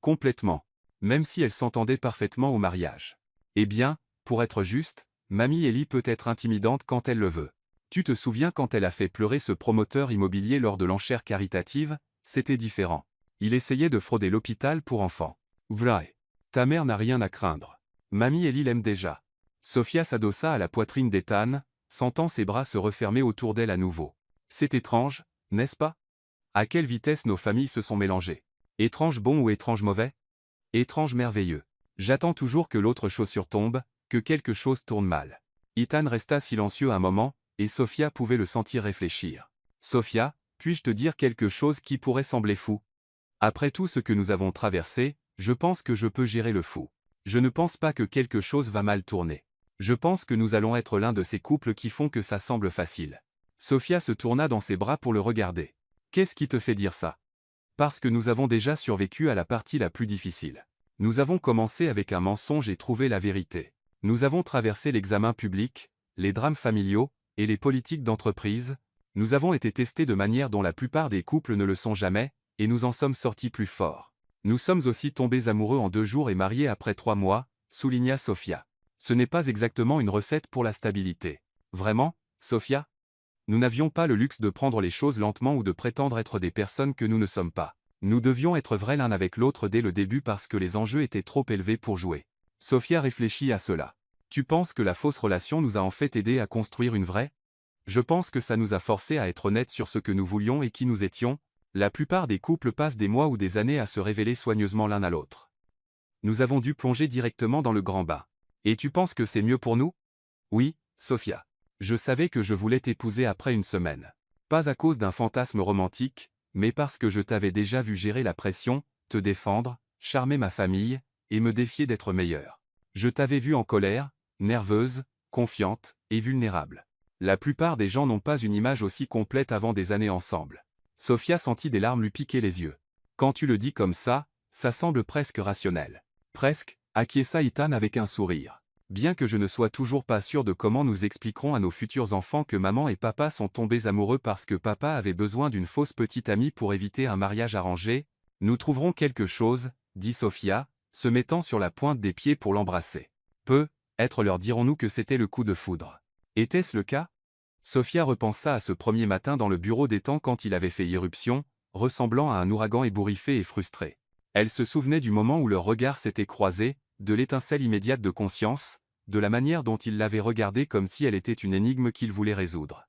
Complètement. Même si elle s'entendait parfaitement au mariage. Eh bien, pour être juste, Mamie Ellie peut être intimidante quand elle le veut. Tu te souviens quand elle a fait pleurer ce promoteur immobilier lors de l'enchère caritative? C'était différent. Il essayait de frauder l'hôpital pour enfants. Vrai. Ta mère n'a rien à craindre. Mamie Ellie l'aime déjà. Sophia s'adossa à la poitrine d'Ethan, sentant ses bras se refermer autour d'elle à nouveau. C'est étrange, n'est-ce pas? À quelle vitesse nos familles se sont mélangées. Étrange bon ou étrange mauvais? Étrange merveilleux. J'attends toujours que l'autre chaussure tombe, que quelque chose tourne mal. Ethan resta silencieux un moment, et Sophia pouvait le sentir réfléchir. Sophia, puis-je te dire quelque chose qui pourrait sembler fou? Après tout ce que nous avons traversé, je pense que je peux gérer le fou. Je ne pense pas que quelque chose va mal tourner. Je pense que nous allons être l'un de ces couples qui font que ça semble facile. Sophia se tourna dans ses bras pour le regarder. Qu'est-ce qui te fait dire ça? Parce que nous avons déjà survécu à la partie la plus difficile. Nous avons commencé avec un mensonge et trouvé la vérité. Nous avons traversé l'examen public, les drames familiaux, et les politiques d'entreprise. Nous avons été testés de manière dont la plupart des couples ne le sont jamais, et nous en sommes sortis plus forts. Nous sommes aussi tombés amoureux en 2 jours et mariés après 3 mois, souligna Sophia. Ce n'est pas exactement une recette pour la stabilité. Vraiment, Sophia? Nous n'avions pas le luxe de prendre les choses lentement ou de prétendre être des personnes que nous ne sommes pas. Nous devions être vrais l'un avec l'autre dès le début parce que les enjeux étaient trop élevés pour jouer. Sophia réfléchit à cela. Tu penses que la fausse relation nous a en fait aidé à construire une vraie? Je pense que ça nous a forcés à être honnêtes sur ce que nous voulions et qui nous étions. La plupart des couples passent des mois ou des années à se révéler soigneusement l'un à l'autre. Nous avons dû plonger directement dans le grand bain. Et tu penses que c'est mieux pour nous? Oui, Sophia. Je savais que je voulais t'épouser après une semaine. Pas à cause d'un fantasme romantique, mais parce que je t'avais déjà vu gérer la pression, te défendre, charmer ma famille, et me défier d'être meilleur. Je t'avais vu en colère, nerveuse, confiante, et vulnérable. La plupart des gens n'ont pas une image aussi complète avant des années ensemble. Sophia sentit des larmes lui piquer les yeux. Quand tu le dis comme ça semble presque rationnel. Presque, acquiesça Ethan avec un sourire. Bien que je ne sois toujours pas sûr de comment nous expliquerons à nos futurs enfants que maman et papa sont tombés amoureux parce que papa avait besoin d'une fausse petite amie pour éviter un mariage arrangé, nous trouverons quelque chose, dit Sophia, se mettant sur la pointe des pieds pour l'embrasser. Peut-être leur dirons-nous que c'était le coup de foudre. Était-ce le cas? Sophia repensa à ce premier matin dans le bureau d'Ethan quand il avait fait irruption, ressemblant à un ouragan ébouriffé et frustré. Elle se souvenait du moment où leurs regards s'étaient croisés, de l'étincelle immédiate de conscience, de la manière dont il l'avait regardée comme si elle était une énigme qu'il voulait résoudre.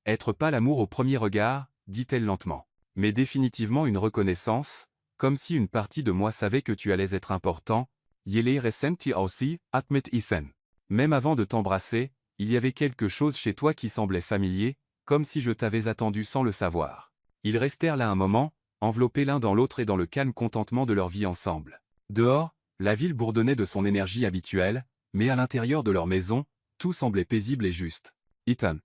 Être pas l'amour au premier regard, dit-elle lentement. Mais définitivement une reconnaissance, comme si une partie de moi savait que tu allais être important. Yele ressenti aussi, admit Ethan. Même avant de t'embrasser, il y avait quelque chose chez toi qui semblait familier, comme si je t'avais attendu sans le savoir. Ils restèrent là un moment, enveloppés l'un dans l'autre et dans le calme contentement de leur vie ensemble. Dehors, la ville bourdonnait de son énergie habituelle, mais à l'intérieur de leur maison, tout semblait paisible et juste. Ethan.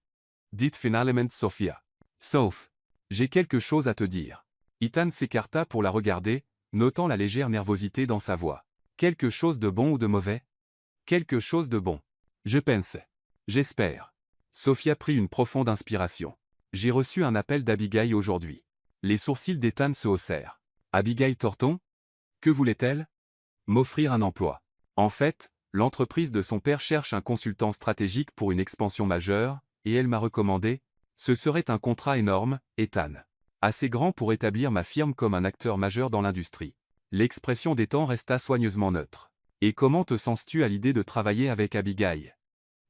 Dit finalement Sophia. Sauf. J'ai quelque chose à te dire. Ethan s'écarta pour la regarder, notant la légère nervosité dans sa voix. Quelque chose de bon ou de mauvais? Quelque chose de bon. Je pensais. J'espère. Sophia prit une profonde inspiration. J'ai reçu un appel d'Abigail aujourd'hui. Les sourcils d'Ethan se haussèrent. Abigail Thornton? Que voulait-elle? M'offrir un emploi. En fait, l'entreprise de son père cherche un consultant stratégique pour une expansion majeure, et elle m'a recommandé. Ce serait un contrat énorme, Ethan. Assez grand pour établir ma firme comme un acteur majeur dans l'industrie. L'expression d'Ethan resta soigneusement neutre. Et comment te sens-tu à l'idée de travailler avec Abigail?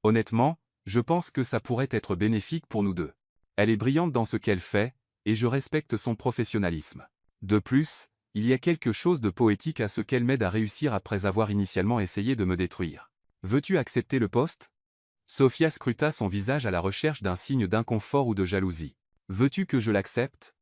Honnêtement, je pense que ça pourrait être bénéfique pour nous deux. Elle est brillante dans ce qu'elle fait, et je respecte son professionnalisme. De plus, il y a quelque chose de poétique à ce qu'elle m'aide à réussir après avoir initialement essayé de me détruire. Veux-tu accepter le poste? Sophia scruta son visage à la recherche d'un signe d'inconfort ou de jalousie. Veux-tu que je l'accepte?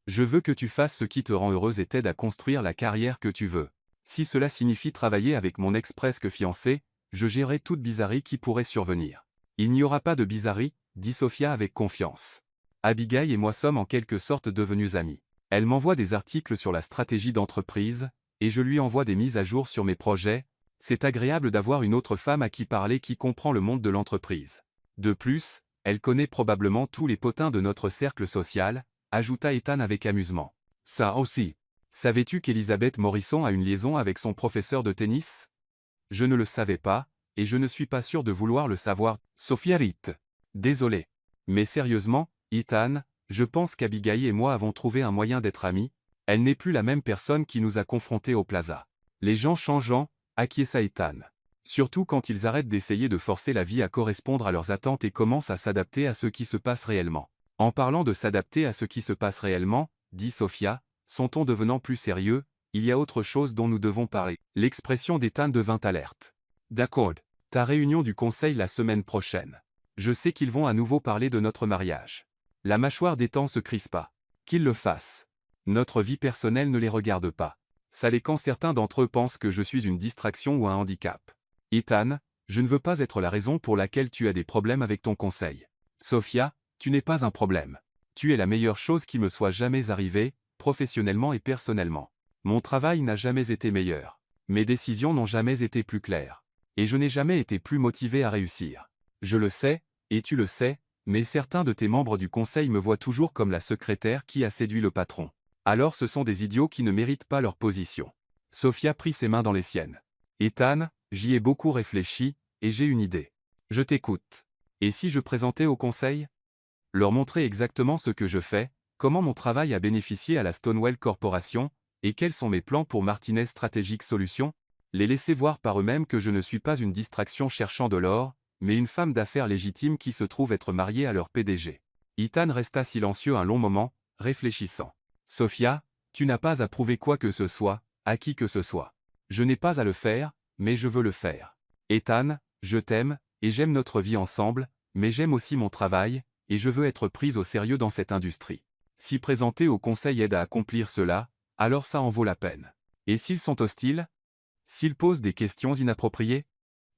Je veux que tu fasses ce qui te rend heureuse et t'aide à construire la carrière que tu veux. Si cela signifie travailler avec mon ex-presque fiancé, je gérerai toute bizarrerie qui pourrait survenir. Il n'y aura pas de bizarrerie, dit Sophia avec confiance. Abigail et moi sommes en quelque sorte devenus amis. Elle m'envoie des articles sur la stratégie d'entreprise, et je lui envoie des mises à jour sur mes projets. C'est agréable d'avoir une autre femme à qui parler qui comprend le monde de l'entreprise. De plus, elle connaît probablement tous les potins de notre cercle social, ajouta Ethan avec amusement. Ça aussi. Savais-tu qu'Elizabeth Morrison a une liaison avec son professeur de tennis? Je ne le savais pas, et je ne suis pas sûr de vouloir le savoir, Sophia rit. Désolé. Mais sérieusement, Ethan, je pense qu'Abigail et moi avons trouvé un moyen d'être amis. Elle n'est plus la même personne qui nous a confrontés au plaza. Les gens changeant, acquiesça Ethan. Surtout quand ils arrêtent d'essayer de forcer la vie à correspondre à leurs attentes et commencent à s'adapter à ce qui se passe réellement. En parlant de s'adapter à ce qui se passe réellement, dit Sophia, son ton devenant plus sérieux, il y a autre chose dont nous devons parler. L'expression d'Ethan devint alerte. D'accord. Ta réunion du conseil la semaine prochaine. Je sais qu'ils vont à nouveau parler de notre mariage. La mâchoire d'Ethan se crispa. Qu'ils le fassent. Notre vie personnelle ne les regarde pas. Ça l'est quand certains d'entre eux pensent que je suis une distraction ou un handicap. Ethan, je ne veux pas être la raison pour laquelle tu as des problèmes avec ton conseil. Sophia, tu n'es pas un problème. Tu es la meilleure chose qui me soit jamais arrivée, professionnellement et personnellement. Mon travail n'a jamais été meilleur. Mes décisions n'ont jamais été plus claires. Et je n'ai jamais été plus motivé à réussir. Je le sais, et tu le sais, mais certains de tes membres du conseil me voient toujours comme la secrétaire qui a séduit le patron. Alors ce sont des idiots qui ne méritent pas leur position. Sophia prit ses mains dans les siennes. Ethan, j'y ai beaucoup réfléchi, et j'ai une idée. Je t'écoute. Et si je présentais au conseil? Leur montrer exactement ce que je fais, comment mon travail a bénéficié à la Stonewell Corporation, et quels sont mes plans pour Martinez Strategic Solutions? Les laisser voir par eux-mêmes que je ne suis pas une distraction cherchant de l'or, mais une femme d'affaires légitime qui se trouve être mariée à leur PDG. Ethan resta silencieux un long moment, réfléchissant. Sophia, tu n'as pas à prouver quoi que ce soit, à qui que ce soit. Je n'ai pas à le faire, mais je veux le faire. Ethan, je t'aime, et j'aime notre vie ensemble, mais j'aime aussi mon travail, et je veux être prise au sérieux dans cette industrie. Si présenter au conseil aide à accomplir cela, alors ça en vaut la peine. Et s'ils sont hostiles? S'ils posent des questions inappropriées?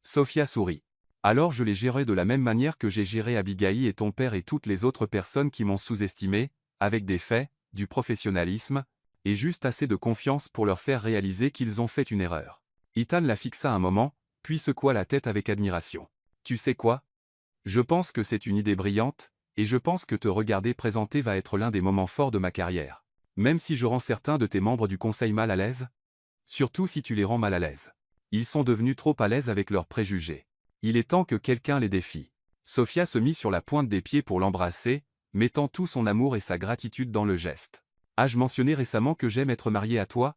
Sophia sourit. Alors je les gérerai de la même manière que j'ai géré Abigail et ton père et toutes les autres personnes qui m'ont sous-estimé, avec des faits, du professionnalisme, et juste assez de confiance pour leur faire réaliser qu'ils ont fait une erreur. Ethan la fixa un moment, puis secoua la tête avec admiration. Tu sais quoi? Je pense que c'est une idée brillante, et je pense que te regarder présenter va être l'un des moments forts de ma carrière. Même si je rends certains de tes membres du conseil mal à l'aise? Surtout si tu les rends mal à l'aise. Ils sont devenus trop à l'aise avec leurs préjugés. Il est temps que quelqu'un les défie. Sophia se mit sur la pointe des pieds pour l'embrasser, mettant tout son amour et sa gratitude dans le geste. Ai-je mentionné récemment que j'aime être marié à toi?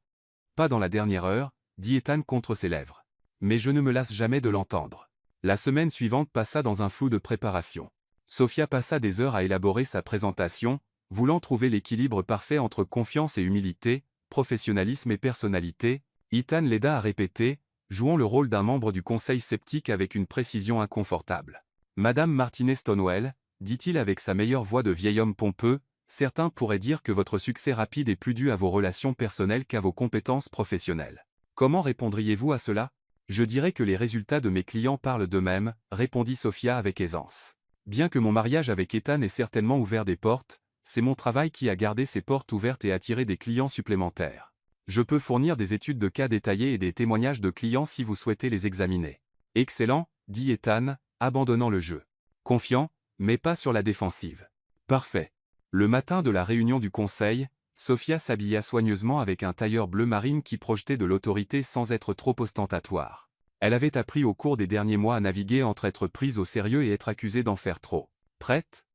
Pas dans la dernière heure, dit Ethan contre ses lèvres. Mais je ne me lasse jamais de l'entendre. La semaine suivante passa dans un flou de préparation. Sophia passa des heures à élaborer sa présentation, voulant trouver l'équilibre parfait entre confiance et humilité, professionnalisme et personnalité. Ethan l'aida à répéter, jouant le rôle d'un membre du conseil sceptique avec une précision inconfortable. Madame Martinez Stonewell, dit-il avec sa meilleure voix de vieil homme pompeux, certains pourraient dire que votre succès rapide est plus dû à vos relations personnelles qu'à vos compétences professionnelles. Comment répondriez-vous à cela? Je dirais que les résultats de mes clients parlent d'eux-mêmes, répondit Sophia avec aisance. Bien que mon mariage avec Ethan ait certainement ouvert des portes, c'est mon travail qui a gardé ces portes ouvertes et attiré des clients supplémentaires. Je peux fournir des études de cas détaillées et des témoignages de clients si vous souhaitez les examiner. Excellent, dit Ethan, abandonnant le jeu. Confiant, mais pas sur la défensive. Parfait. Le matin de la réunion du conseil, Sophia s'habilla soigneusement avec un tailleur bleu marine qui projetait de l'autorité sans être trop ostentatoire. Elle avait appris au cours des derniers mois à naviguer entre être prise au sérieux et être accusée d'en faire trop. Prête?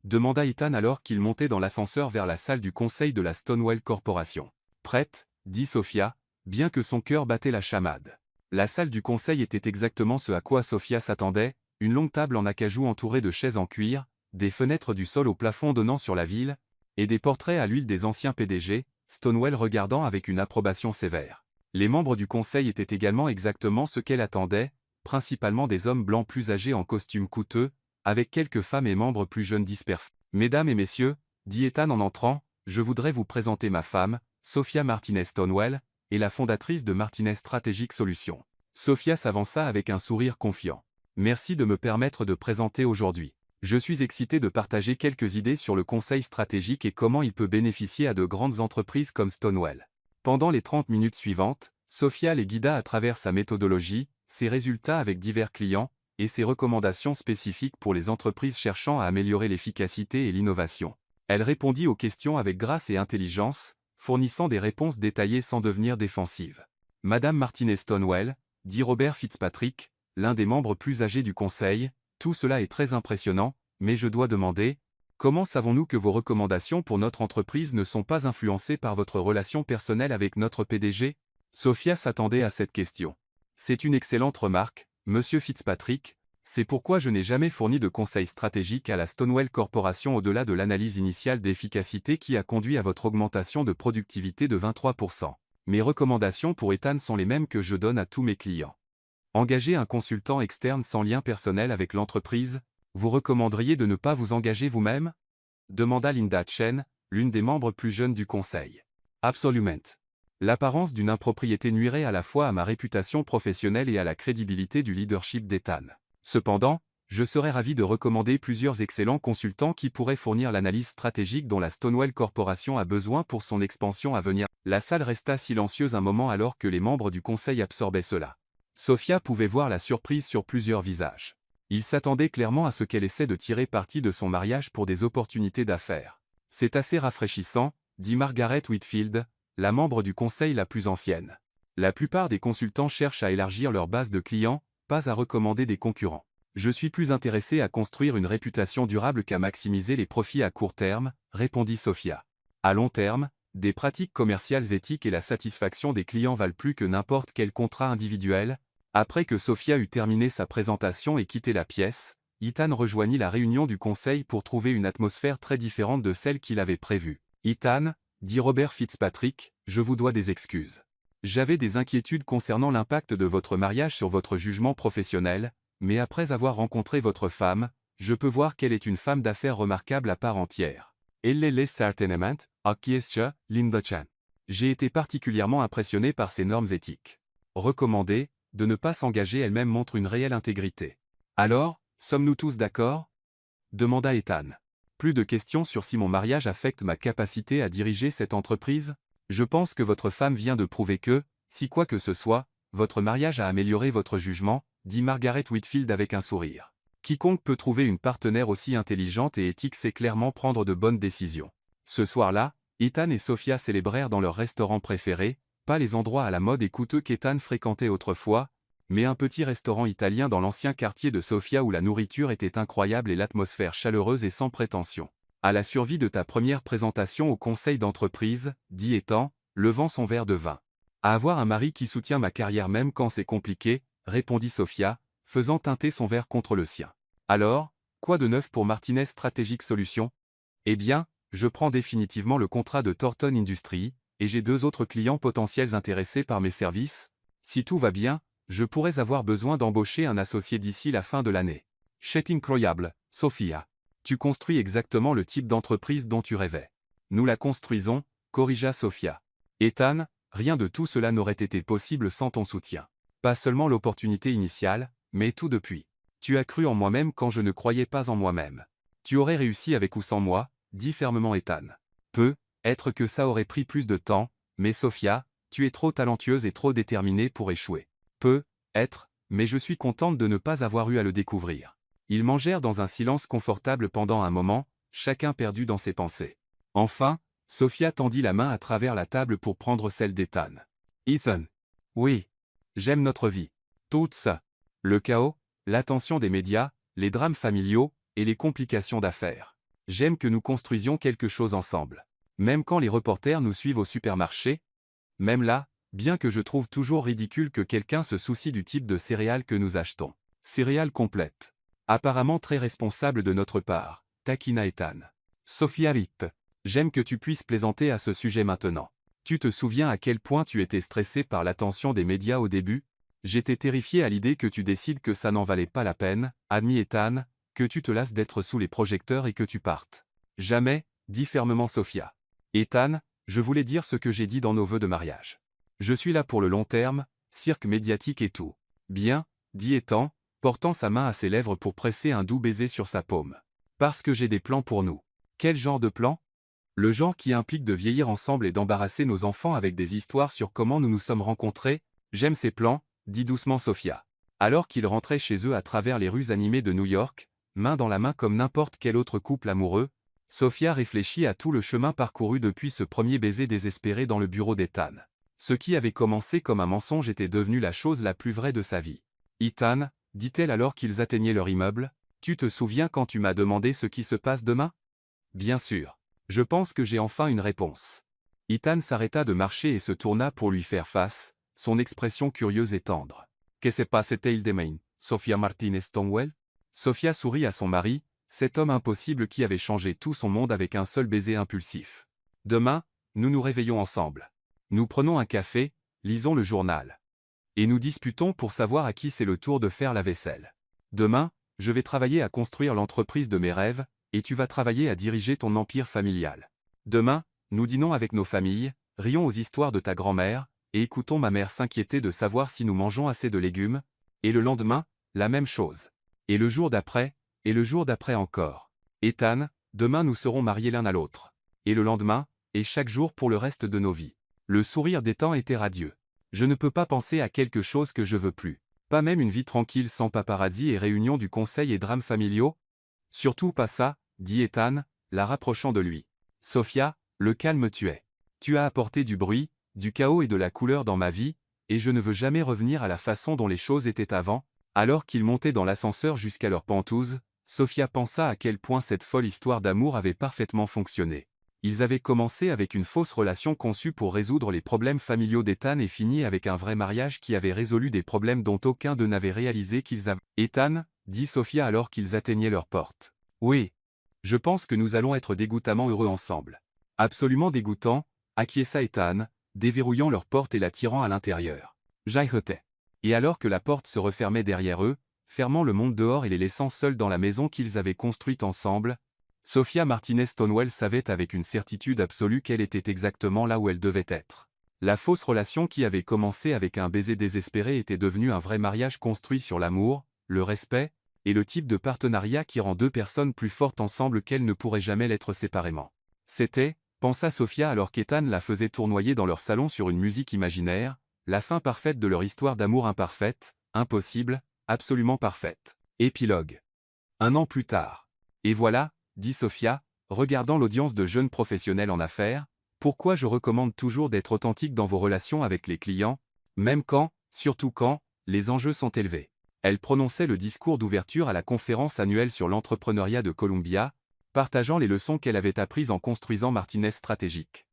Demanda Ethan alors qu'il montait dans l'ascenseur vers la salle du conseil de la Stonewell Corporation. Prête, dit Sophia, bien que son cœur battait la chamade. La salle du conseil était exactement ce à quoi Sophia s'attendait, une longue table en acajou entourée de chaises en cuir, des fenêtres du sol au plafond donnant sur la ville, et des portraits à l'huile des anciens PDG, Stonewell regardant avec une approbation sévère. Les membres du conseil étaient également exactement ce qu'elle attendait, principalement des hommes blancs plus âgés en costumes coûteux, avec quelques femmes et membres plus jeunes dispersés. Mesdames et messieurs, dit Ethan en entrant, je voudrais vous présenter ma femme, Sophia Martinez Stonewell, et la fondatrice de Martinez Strategic Solutions. Sophia s'avança avec un sourire confiant. Merci de me permettre de présenter aujourd'hui. Je suis excité de partager quelques idées sur le conseil stratégique et comment il peut bénéficier à de grandes entreprises comme Stonewell. Pendant les 30 minutes suivantes, Sophia les guida à travers sa méthodologie, ses résultats avec divers clients, et ses recommandations spécifiques pour les entreprises cherchant à améliorer l'efficacité et l'innovation. Elle répondit aux questions avec grâce et intelligence, fournissant des réponses détaillées sans devenir défensive. Madame Martinez-Stonewell, dit Robert Fitzpatrick, l'un des membres plus âgés du conseil, tout cela est très impressionnant, mais je dois demander, comment savons-nous que vos recommandations pour notre entreprise ne sont pas influencées par votre relation personnelle avec notre PDG? Sophia s'attendait à cette question. C'est une excellente remarque, Monsieur Fitzpatrick, c'est pourquoi je n'ai jamais fourni de conseils stratégiques à la Stonewell Corporation au-delà de l'analyse initiale d'efficacité qui a conduit à votre augmentation de productivité de 23%. Mes recommandations pour Ethan sont les mêmes que je donne à tous mes clients. Engager un consultant externe sans lien personnel avec l'entreprise, vous recommanderiez de ne pas vous engager vous-même? Demanda Linda Chen, l'une des membres plus jeunes du conseil. Absolument. L'apparence d'une impropriété nuirait à la fois à ma réputation professionnelle et à la crédibilité du leadership d'Ethan. Cependant, je serais ravi de recommander plusieurs excellents consultants qui pourraient fournir l'analyse stratégique dont la Stonewell Corporation a besoin pour son expansion à venir. La salle resta silencieuse un moment alors que les membres du conseil absorbaient cela. Sophia pouvait voir la surprise sur plusieurs visages. Il s'attendait clairement à ce qu'elle essaie de tirer parti de son mariage pour des opportunités d'affaires. C'est assez rafraîchissant, dit Margaret Whitfield, la membre du conseil la plus ancienne. La plupart des consultants cherchent à élargir leur base de clients, pas à recommander des concurrents. Je suis plus intéressé à construire une réputation durable qu'à maximiser les profits à court terme, répondit Sophia. À long terme, des pratiques commerciales éthiques et la satisfaction des clients valent plus que n'importe quel contrat individuel. Après que Sophia eut terminé sa présentation et quitté la pièce, Ethan rejoignit la réunion du conseil pour trouver une atmosphère très différente de celle qu'il avait prévue. Ethan, dit Robert Fitzpatrick, je vous dois des excuses. J'avais des inquiétudes concernant l'impact de votre mariage sur votre jugement professionnel, mais après avoir rencontré votre femme, je peux voir qu'elle est une femme d'affaires remarquable à part entière. Elle l'est certainement, acquiesce Linda Chen. J'ai été particulièrement impressionné par ses normes éthiques. Recommander, de ne pas s'engager elle-même montre une réelle intégrité. Alors, sommes-nous tous d'accord? Demanda Ethan. Plus de questions sur si mon mariage affecte ma capacité à diriger cette entreprise? Je pense que votre femme vient de prouver que, si quoi que ce soit, votre mariage a amélioré votre jugement, dit Margaret Whitfield avec un sourire. Quiconque peut trouver une partenaire aussi intelligente et éthique sait clairement prendre de bonnes décisions. Ce soir-là, Ethan et Sophia célébrèrent dans leur restaurant préféré, pas les endroits à la mode et coûteux qu'Ethan fréquentait autrefois, mais un petit restaurant italien dans l'ancien quartier de Sofia où la nourriture était incroyable et l'atmosphère chaleureuse et sans prétention. À la survie de ta première présentation au conseil d'entreprise, dit Ethan, levant son verre de vin. À avoir un mari qui soutient ma carrière même quand c'est compliqué, répondit Sophia, faisant teinter son verre contre le sien. Alors, quoi de neuf pour Martinez Strategic Solutions? Eh bien, je prends définitivement le contrat de Thornton Industries, et j'ai 2 autres clients potentiels intéressés par mes services. Si tout va bien, je pourrais avoir besoin d'embaucher un associé d'ici la fin de l'année. C'est incroyable, Sophia. Tu construis exactement le type d'entreprise dont tu rêvais. Nous la construisons, corrigea Sophia. Ethan, rien de tout cela n'aurait été possible sans ton soutien. Pas seulement l'opportunité initiale, mais tout depuis. Tu as cru en moi-même quand je ne croyais pas en moi-même. Tu aurais réussi avec ou sans moi, dit fermement Ethan. Peut-être que ça aurait pris plus de temps, mais Sophia, tu es trop talentueuse et trop déterminée pour échouer. Peut-être, mais je suis contente de ne pas avoir eu à le découvrir. Ils mangèrent dans un silence confortable pendant un moment, chacun perdu dans ses pensées. Enfin, Sophia tendit la main à travers la table pour prendre celle d'Ethan. Ethan. Oui. J'aime notre vie. Tout ça. Le chaos, l'attention des médias, les drames familiaux, et les complications d'affaires. J'aime que nous construisions quelque chose ensemble. Même quand les reporters nous suivent au supermarché. Même là, bien que je trouve toujours ridicule que quelqu'un se soucie du type de céréales que nous achetons. Céréales complètes. Apparemment très responsable de notre part, taquina Ethan. Sophia Ritt. J'aime que tu puisses plaisanter à ce sujet maintenant. Tu te souviens à quel point tu étais stressé par l'attention des médias au début? J'étais terrifié à l'idée que tu décides que ça n'en valait pas la peine, admis Ethan, que tu te lasses d'être sous les projecteurs et que tu partes. Jamais, dit fermement Sophia. Ethan, je voulais dire ce que j'ai dit dans nos vœux de mariage. Je suis là pour le long terme, cirque médiatique et tout. Bien, dit Ethan, portant sa main à ses lèvres pour presser un doux baiser sur sa paume. Parce que j'ai des plans pour nous. Quel genre de plan? Le genre qui implique de vieillir ensemble et d'embarrasser nos enfants avec des histoires sur comment nous nous sommes rencontrés. J'aime ces plans, dit doucement Sophia. Alors qu'ils rentraient chez eux à travers les rues animées de New York, main dans la main comme n'importe quel autre couple amoureux, Sophia réfléchit à tout le chemin parcouru depuis ce premier baiser désespéré dans le bureau d'Ethan. Ce qui avait commencé comme un mensonge était devenu la chose la plus vraie de sa vie. « Ethan, dit-elle alors qu'ils atteignaient leur immeuble, tu te souviens quand tu m'as demandé ce qui se passe demain ? Bien sûr. Je pense que j'ai enfin une réponse. » Ethan s'arrêta de marcher et se tourna pour lui faire face, son expression curieuse et tendre. « Que se passe-t-il demain, Sophia Martinez-Stonewell ?» Sophia sourit à son mari, cet homme impossible qui avait changé tout son monde avec un seul baiser impulsif. « Demain, nous nous réveillons ensemble. Nous prenons un café, lisons le journal. Et nous disputons pour savoir à qui c'est le tour de faire la vaisselle. Demain, je vais travailler à construire l'entreprise de mes rêves, et tu vas travailler à diriger ton empire familial. Demain, nous dînons avec nos familles, rions aux histoires de ta grand-mère, et écoutons ma mère s'inquiéter de savoir si nous mangeons assez de légumes, et le lendemain, la même chose. Et le jour d'après, et le jour d'après encore. Ethan, demain nous serons mariés l'un à l'autre. Et le lendemain, et chaque jour pour le reste de nos vies. » Le sourire d'Ethan était radieux. « Je ne peux pas penser à quelque chose que je veux plus. Pas même une vie tranquille sans paparazzi et réunions du conseil et drames familiaux ? Surtout pas ça, dit Ethan, la rapprochant de lui. Sophia, le calme tuait. Tu as apporté du bruit, du chaos et de la couleur dans ma vie, et je ne veux jamais revenir à la façon dont les choses étaient avant. » Alors qu'ils montaient dans l'ascenseur jusqu'à leur pentouse, Sophia pensa à quel point cette folle histoire d'amour avait parfaitement fonctionné. Ils avaient commencé avec une fausse relation conçue pour résoudre les problèmes familiaux d'Ethan et fini avec un vrai mariage qui avait résolu des problèmes dont aucun d'eux n'avait réalisé qu'ils avaient. « Ethan, dit Sophia alors qu'ils atteignaient leur porte. Oui. Je pense que nous allons être dégoûtamment heureux ensemble. Absolument dégoûtant, acquiesça Ethan, déverrouillant leur porte et la tirant à l'intérieur. J'ailletais. Et alors que la porte se refermait derrière eux, fermant le monde dehors et les laissant seuls dans la maison qu'ils avaient construite ensemble, Sophia Martinez-Stonewell savait avec une certitude absolue qu'elle était exactement là où elle devait être. La fausse relation qui avait commencé avec un baiser désespéré était devenue un vrai mariage construit sur l'amour, le respect, et le type de partenariat qui rend deux personnes plus fortes ensemble qu'elles ne pourraient jamais l'être séparément. C'était, pensa Sophia alors qu'Ethan la faisait tournoyer dans leur salon sur une musique imaginaire, la fin parfaite de leur histoire d'amour imparfaite, impossible, absolument parfaite. Épilogue. 1 an plus tard. Et voilà, dit Sophia, regardant l'audience de jeunes professionnels en affaires, pourquoi je recommande toujours d'être authentique dans vos relations avec les clients, même quand, surtout quand, les enjeux sont élevés. Elle prononçait le discours d'ouverture à la conférence annuelle sur l'entrepreneuriat de Columbia, partageant les leçons qu'elle avait apprises en construisant Martinez Stratégique.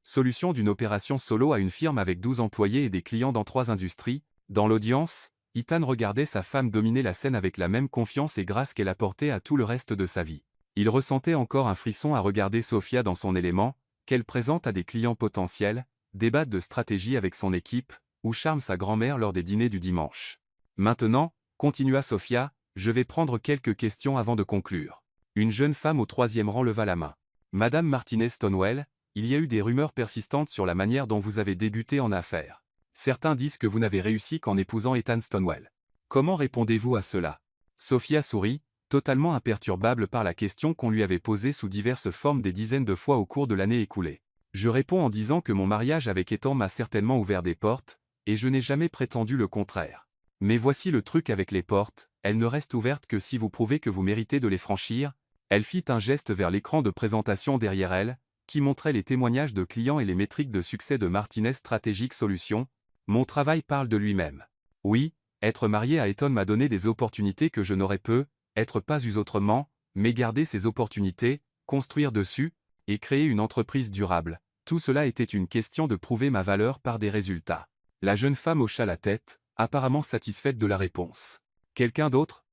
Solution d'une opération solo à une firme avec 12 employés et des clients dans 3 industries. Dans l'audience, Ethan regardait sa femme dominer la scène avec la même confiance et grâce qu'elle apportait à tout le reste de sa vie. Il ressentait encore un frisson à regarder Sophia dans son élément, qu'elle présente à des clients potentiels, débatte de stratégie avec son équipe, ou charme sa grand-mère lors des dîners du dimanche. Maintenant, continua Sophia, je vais prendre quelques questions avant de conclure. Une jeune femme au 3e rang leva la main. Madame Martinez-Stonewell, il y a eu des rumeurs persistantes sur la manière dont vous avez débuté en affaires. Certains disent que vous n'avez réussi qu'en épousant Ethan Stonewell. Comment répondez-vous à cela? Sophia sourit, totalement imperturbable par la question qu'on lui avait posée sous diverses formes des dizaines de fois au cours de l'année écoulée. Je réponds en disant que mon mariage avec Ethan m'a certainement ouvert des portes, et je n'ai jamais prétendu le contraire. Mais voici le truc avec les portes, elles ne restent ouvertes que si vous prouvez que vous méritez de les franchir. Elle fit un geste vers l'écran de présentation derrière elle, qui montrait les témoignages de clients et les métriques de succès de Martinez Strategic Solutions. Mon travail parle de lui-même. Oui, être marié à Ethan m'a donné des opportunités que je n'aurais être pas eu autrement, mais garder ces opportunités, construire dessus, et créer une entreprise durable. Tout cela était une question de prouver ma valeur par des résultats. La jeune femme hocha la tête, apparemment satisfaite de la réponse. Quelqu'un d'autre?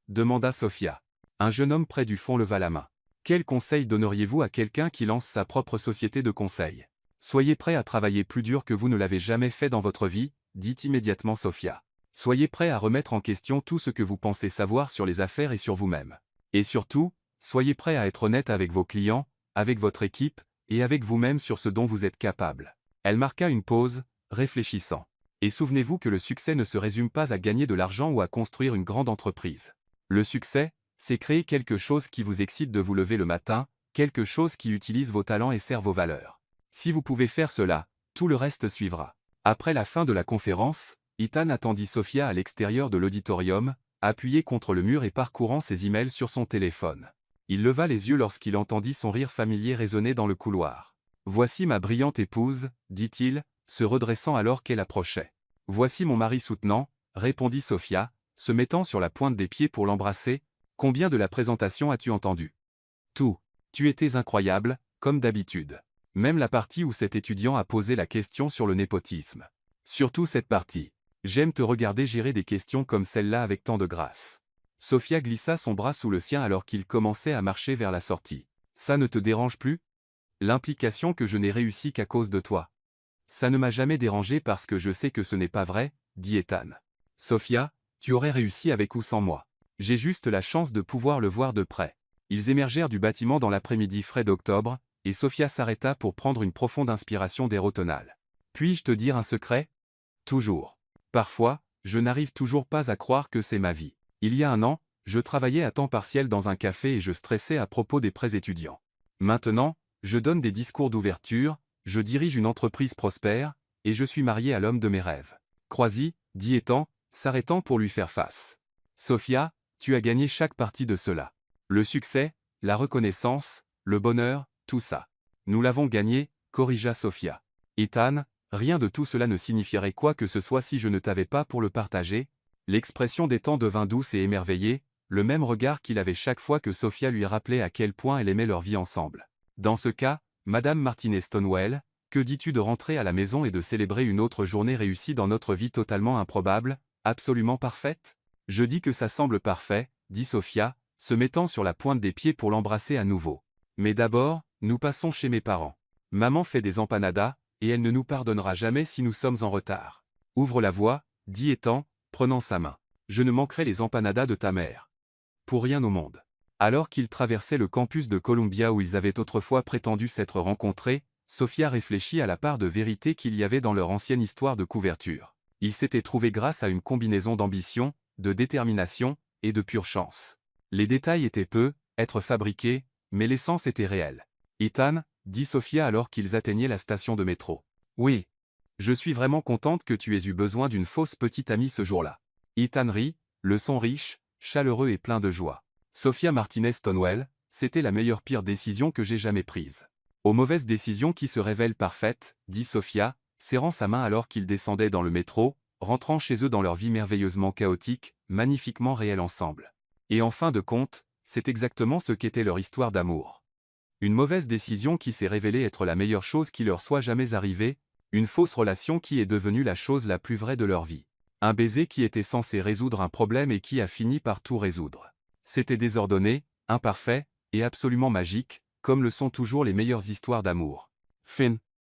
Demanda Sophia. Un jeune homme près du fond leva la main. Quel conseil donneriez-vous à quelqu'un qui lance sa propre société de conseil? Soyez prêt à travailler plus dur que vous ne l'avez jamais fait dans votre vie, dit immédiatement Sophia. Soyez prêt à remettre en question tout ce que vous pensez savoir sur les affaires et sur vous-même. Et surtout, soyez prêt à être honnête avec vos clients, avec votre équipe, et avec vous-même sur ce dont vous êtes capable. Elle marqua une pause, réfléchissant. Et souvenez-vous que le succès ne se résume pas à gagner de l'argent ou à construire une grande entreprise. Le succès, c'est créer quelque chose qui vous excite de vous lever le matin, quelque chose qui utilise vos talents et sert vos valeurs. Si vous pouvez faire cela, tout le reste suivra. Après la fin de la conférence, Ethan attendit Sophia à l'extérieur de l'auditorium, appuyé contre le mur et parcourant ses emails sur son téléphone. Il leva les yeux lorsqu'il entendit son rire familier résonner dans le couloir. « Voici ma brillante épouse, dit-il, se redressant alors qu'elle approchait. « Voici mon mari soutenant, répondit Sophia, se mettant sur la pointe des pieds pour l'embrasser. Combien de la présentation as-tu entendu? Tout. Tu étais incroyable, comme d'habitude. Même la partie où cet étudiant a posé la question sur le népotisme. Surtout cette partie. J'aime te regarder gérer des questions comme celle-là avec tant de grâce. » Sophia glissa son bras sous le sien alors qu'il commençait à marcher vers la sortie. « Ça ne te dérange plus? L'implication que je n'ai réussi qu'à cause de toi. » « Ça ne m'a jamais dérangé parce que je sais que ce n'est pas vrai, dit Ethan. « Sophia, tu aurais réussi avec ou sans moi. J'ai juste la chance de pouvoir le voir de près. » Ils émergèrent du bâtiment dans l'après-midi frais d'octobre, et Sophia s'arrêta pour prendre une profonde inspiration d'aérotonal. « Puis-je te dire un secret? Toujours. Parfois, je n'arrive toujours pas à croire que c'est ma vie. Il y a un an, je travaillais à temps partiel dans un café et je stressais à propos des prêts étudiants. Maintenant, je donne des discours d'ouverture, je dirige une entreprise prospère, et je suis marié à l'homme de mes rêves. » Crois-y, dit Ethan, s'arrêtant pour lui faire face. « Sophia, tu as gagné chaque partie de cela. Le succès, la reconnaissance, le bonheur, tout ça. Nous l'avons gagné, corrigea Sophia. Ethan, rien de tout cela ne signifierait quoi que ce soit si je ne t'avais pas pour le partager. » L'expression d'Ethan devint douce et émerveillée, le même regard qu'il avait chaque fois que Sophia lui rappelait à quel point elle aimait leur vie ensemble. « Dans ce cas, Madame Martinez-Stonewell, que dis-tu de rentrer à la maison et de célébrer une autre journée réussie dans notre vie totalement improbable, absolument parfaite? » « Je dis que ça semble parfait, dit Sophia, se mettant sur la pointe des pieds pour l'embrasser à nouveau. « Mais d'abord, nous passons chez mes parents. Maman fait des empanadas, et elle ne nous pardonnera jamais si nous sommes en retard. Ouvre la voie, dit Ethan, prenant sa main. Je ne manquerai les empanadas de ta mère. Pour rien au monde. » Alors qu'ils traversaient le campus de Columbia où ils avaient autrefois prétendu s'être rencontrés, Sophia réfléchit à la part de vérité qu'il y avait dans leur ancienne histoire de couverture. Ils s'étaient trouvés grâce à une combinaison d'ambition, de détermination, et de pure chance. Les détails étaient peu, être fabriqués, mais l'essence était réelle. « Ethan, dit Sophia alors qu'ils atteignaient la station de métro. Oui. Je suis vraiment contente que tu aies eu besoin d'une fausse petite amie ce jour-là. » Ethan rit, le son riche, chaleureux et plein de joie. Sophia Martinez-Stonewell, c'était la meilleure pire décision que j'ai jamais prise. Aux mauvaises décisions qui se révèlent parfaites, dit Sophia, serrant sa main alors qu'ils descendaient dans le métro, rentrant chez eux dans leur vie merveilleusement chaotique, magnifiquement réelle ensemble. Et en fin de compte, c'est exactement ce qu'était leur histoire d'amour. Une mauvaise décision qui s'est révélée être la meilleure chose qui leur soit jamais arrivée, une fausse relation qui est devenue la chose la plus vraie de leur vie. Un baiser qui était censé résoudre un problème et qui a fini par tout résoudre. C'était désordonné, imparfait, et absolument magique, comme le sont toujours les meilleures histoires d'amour. Fin.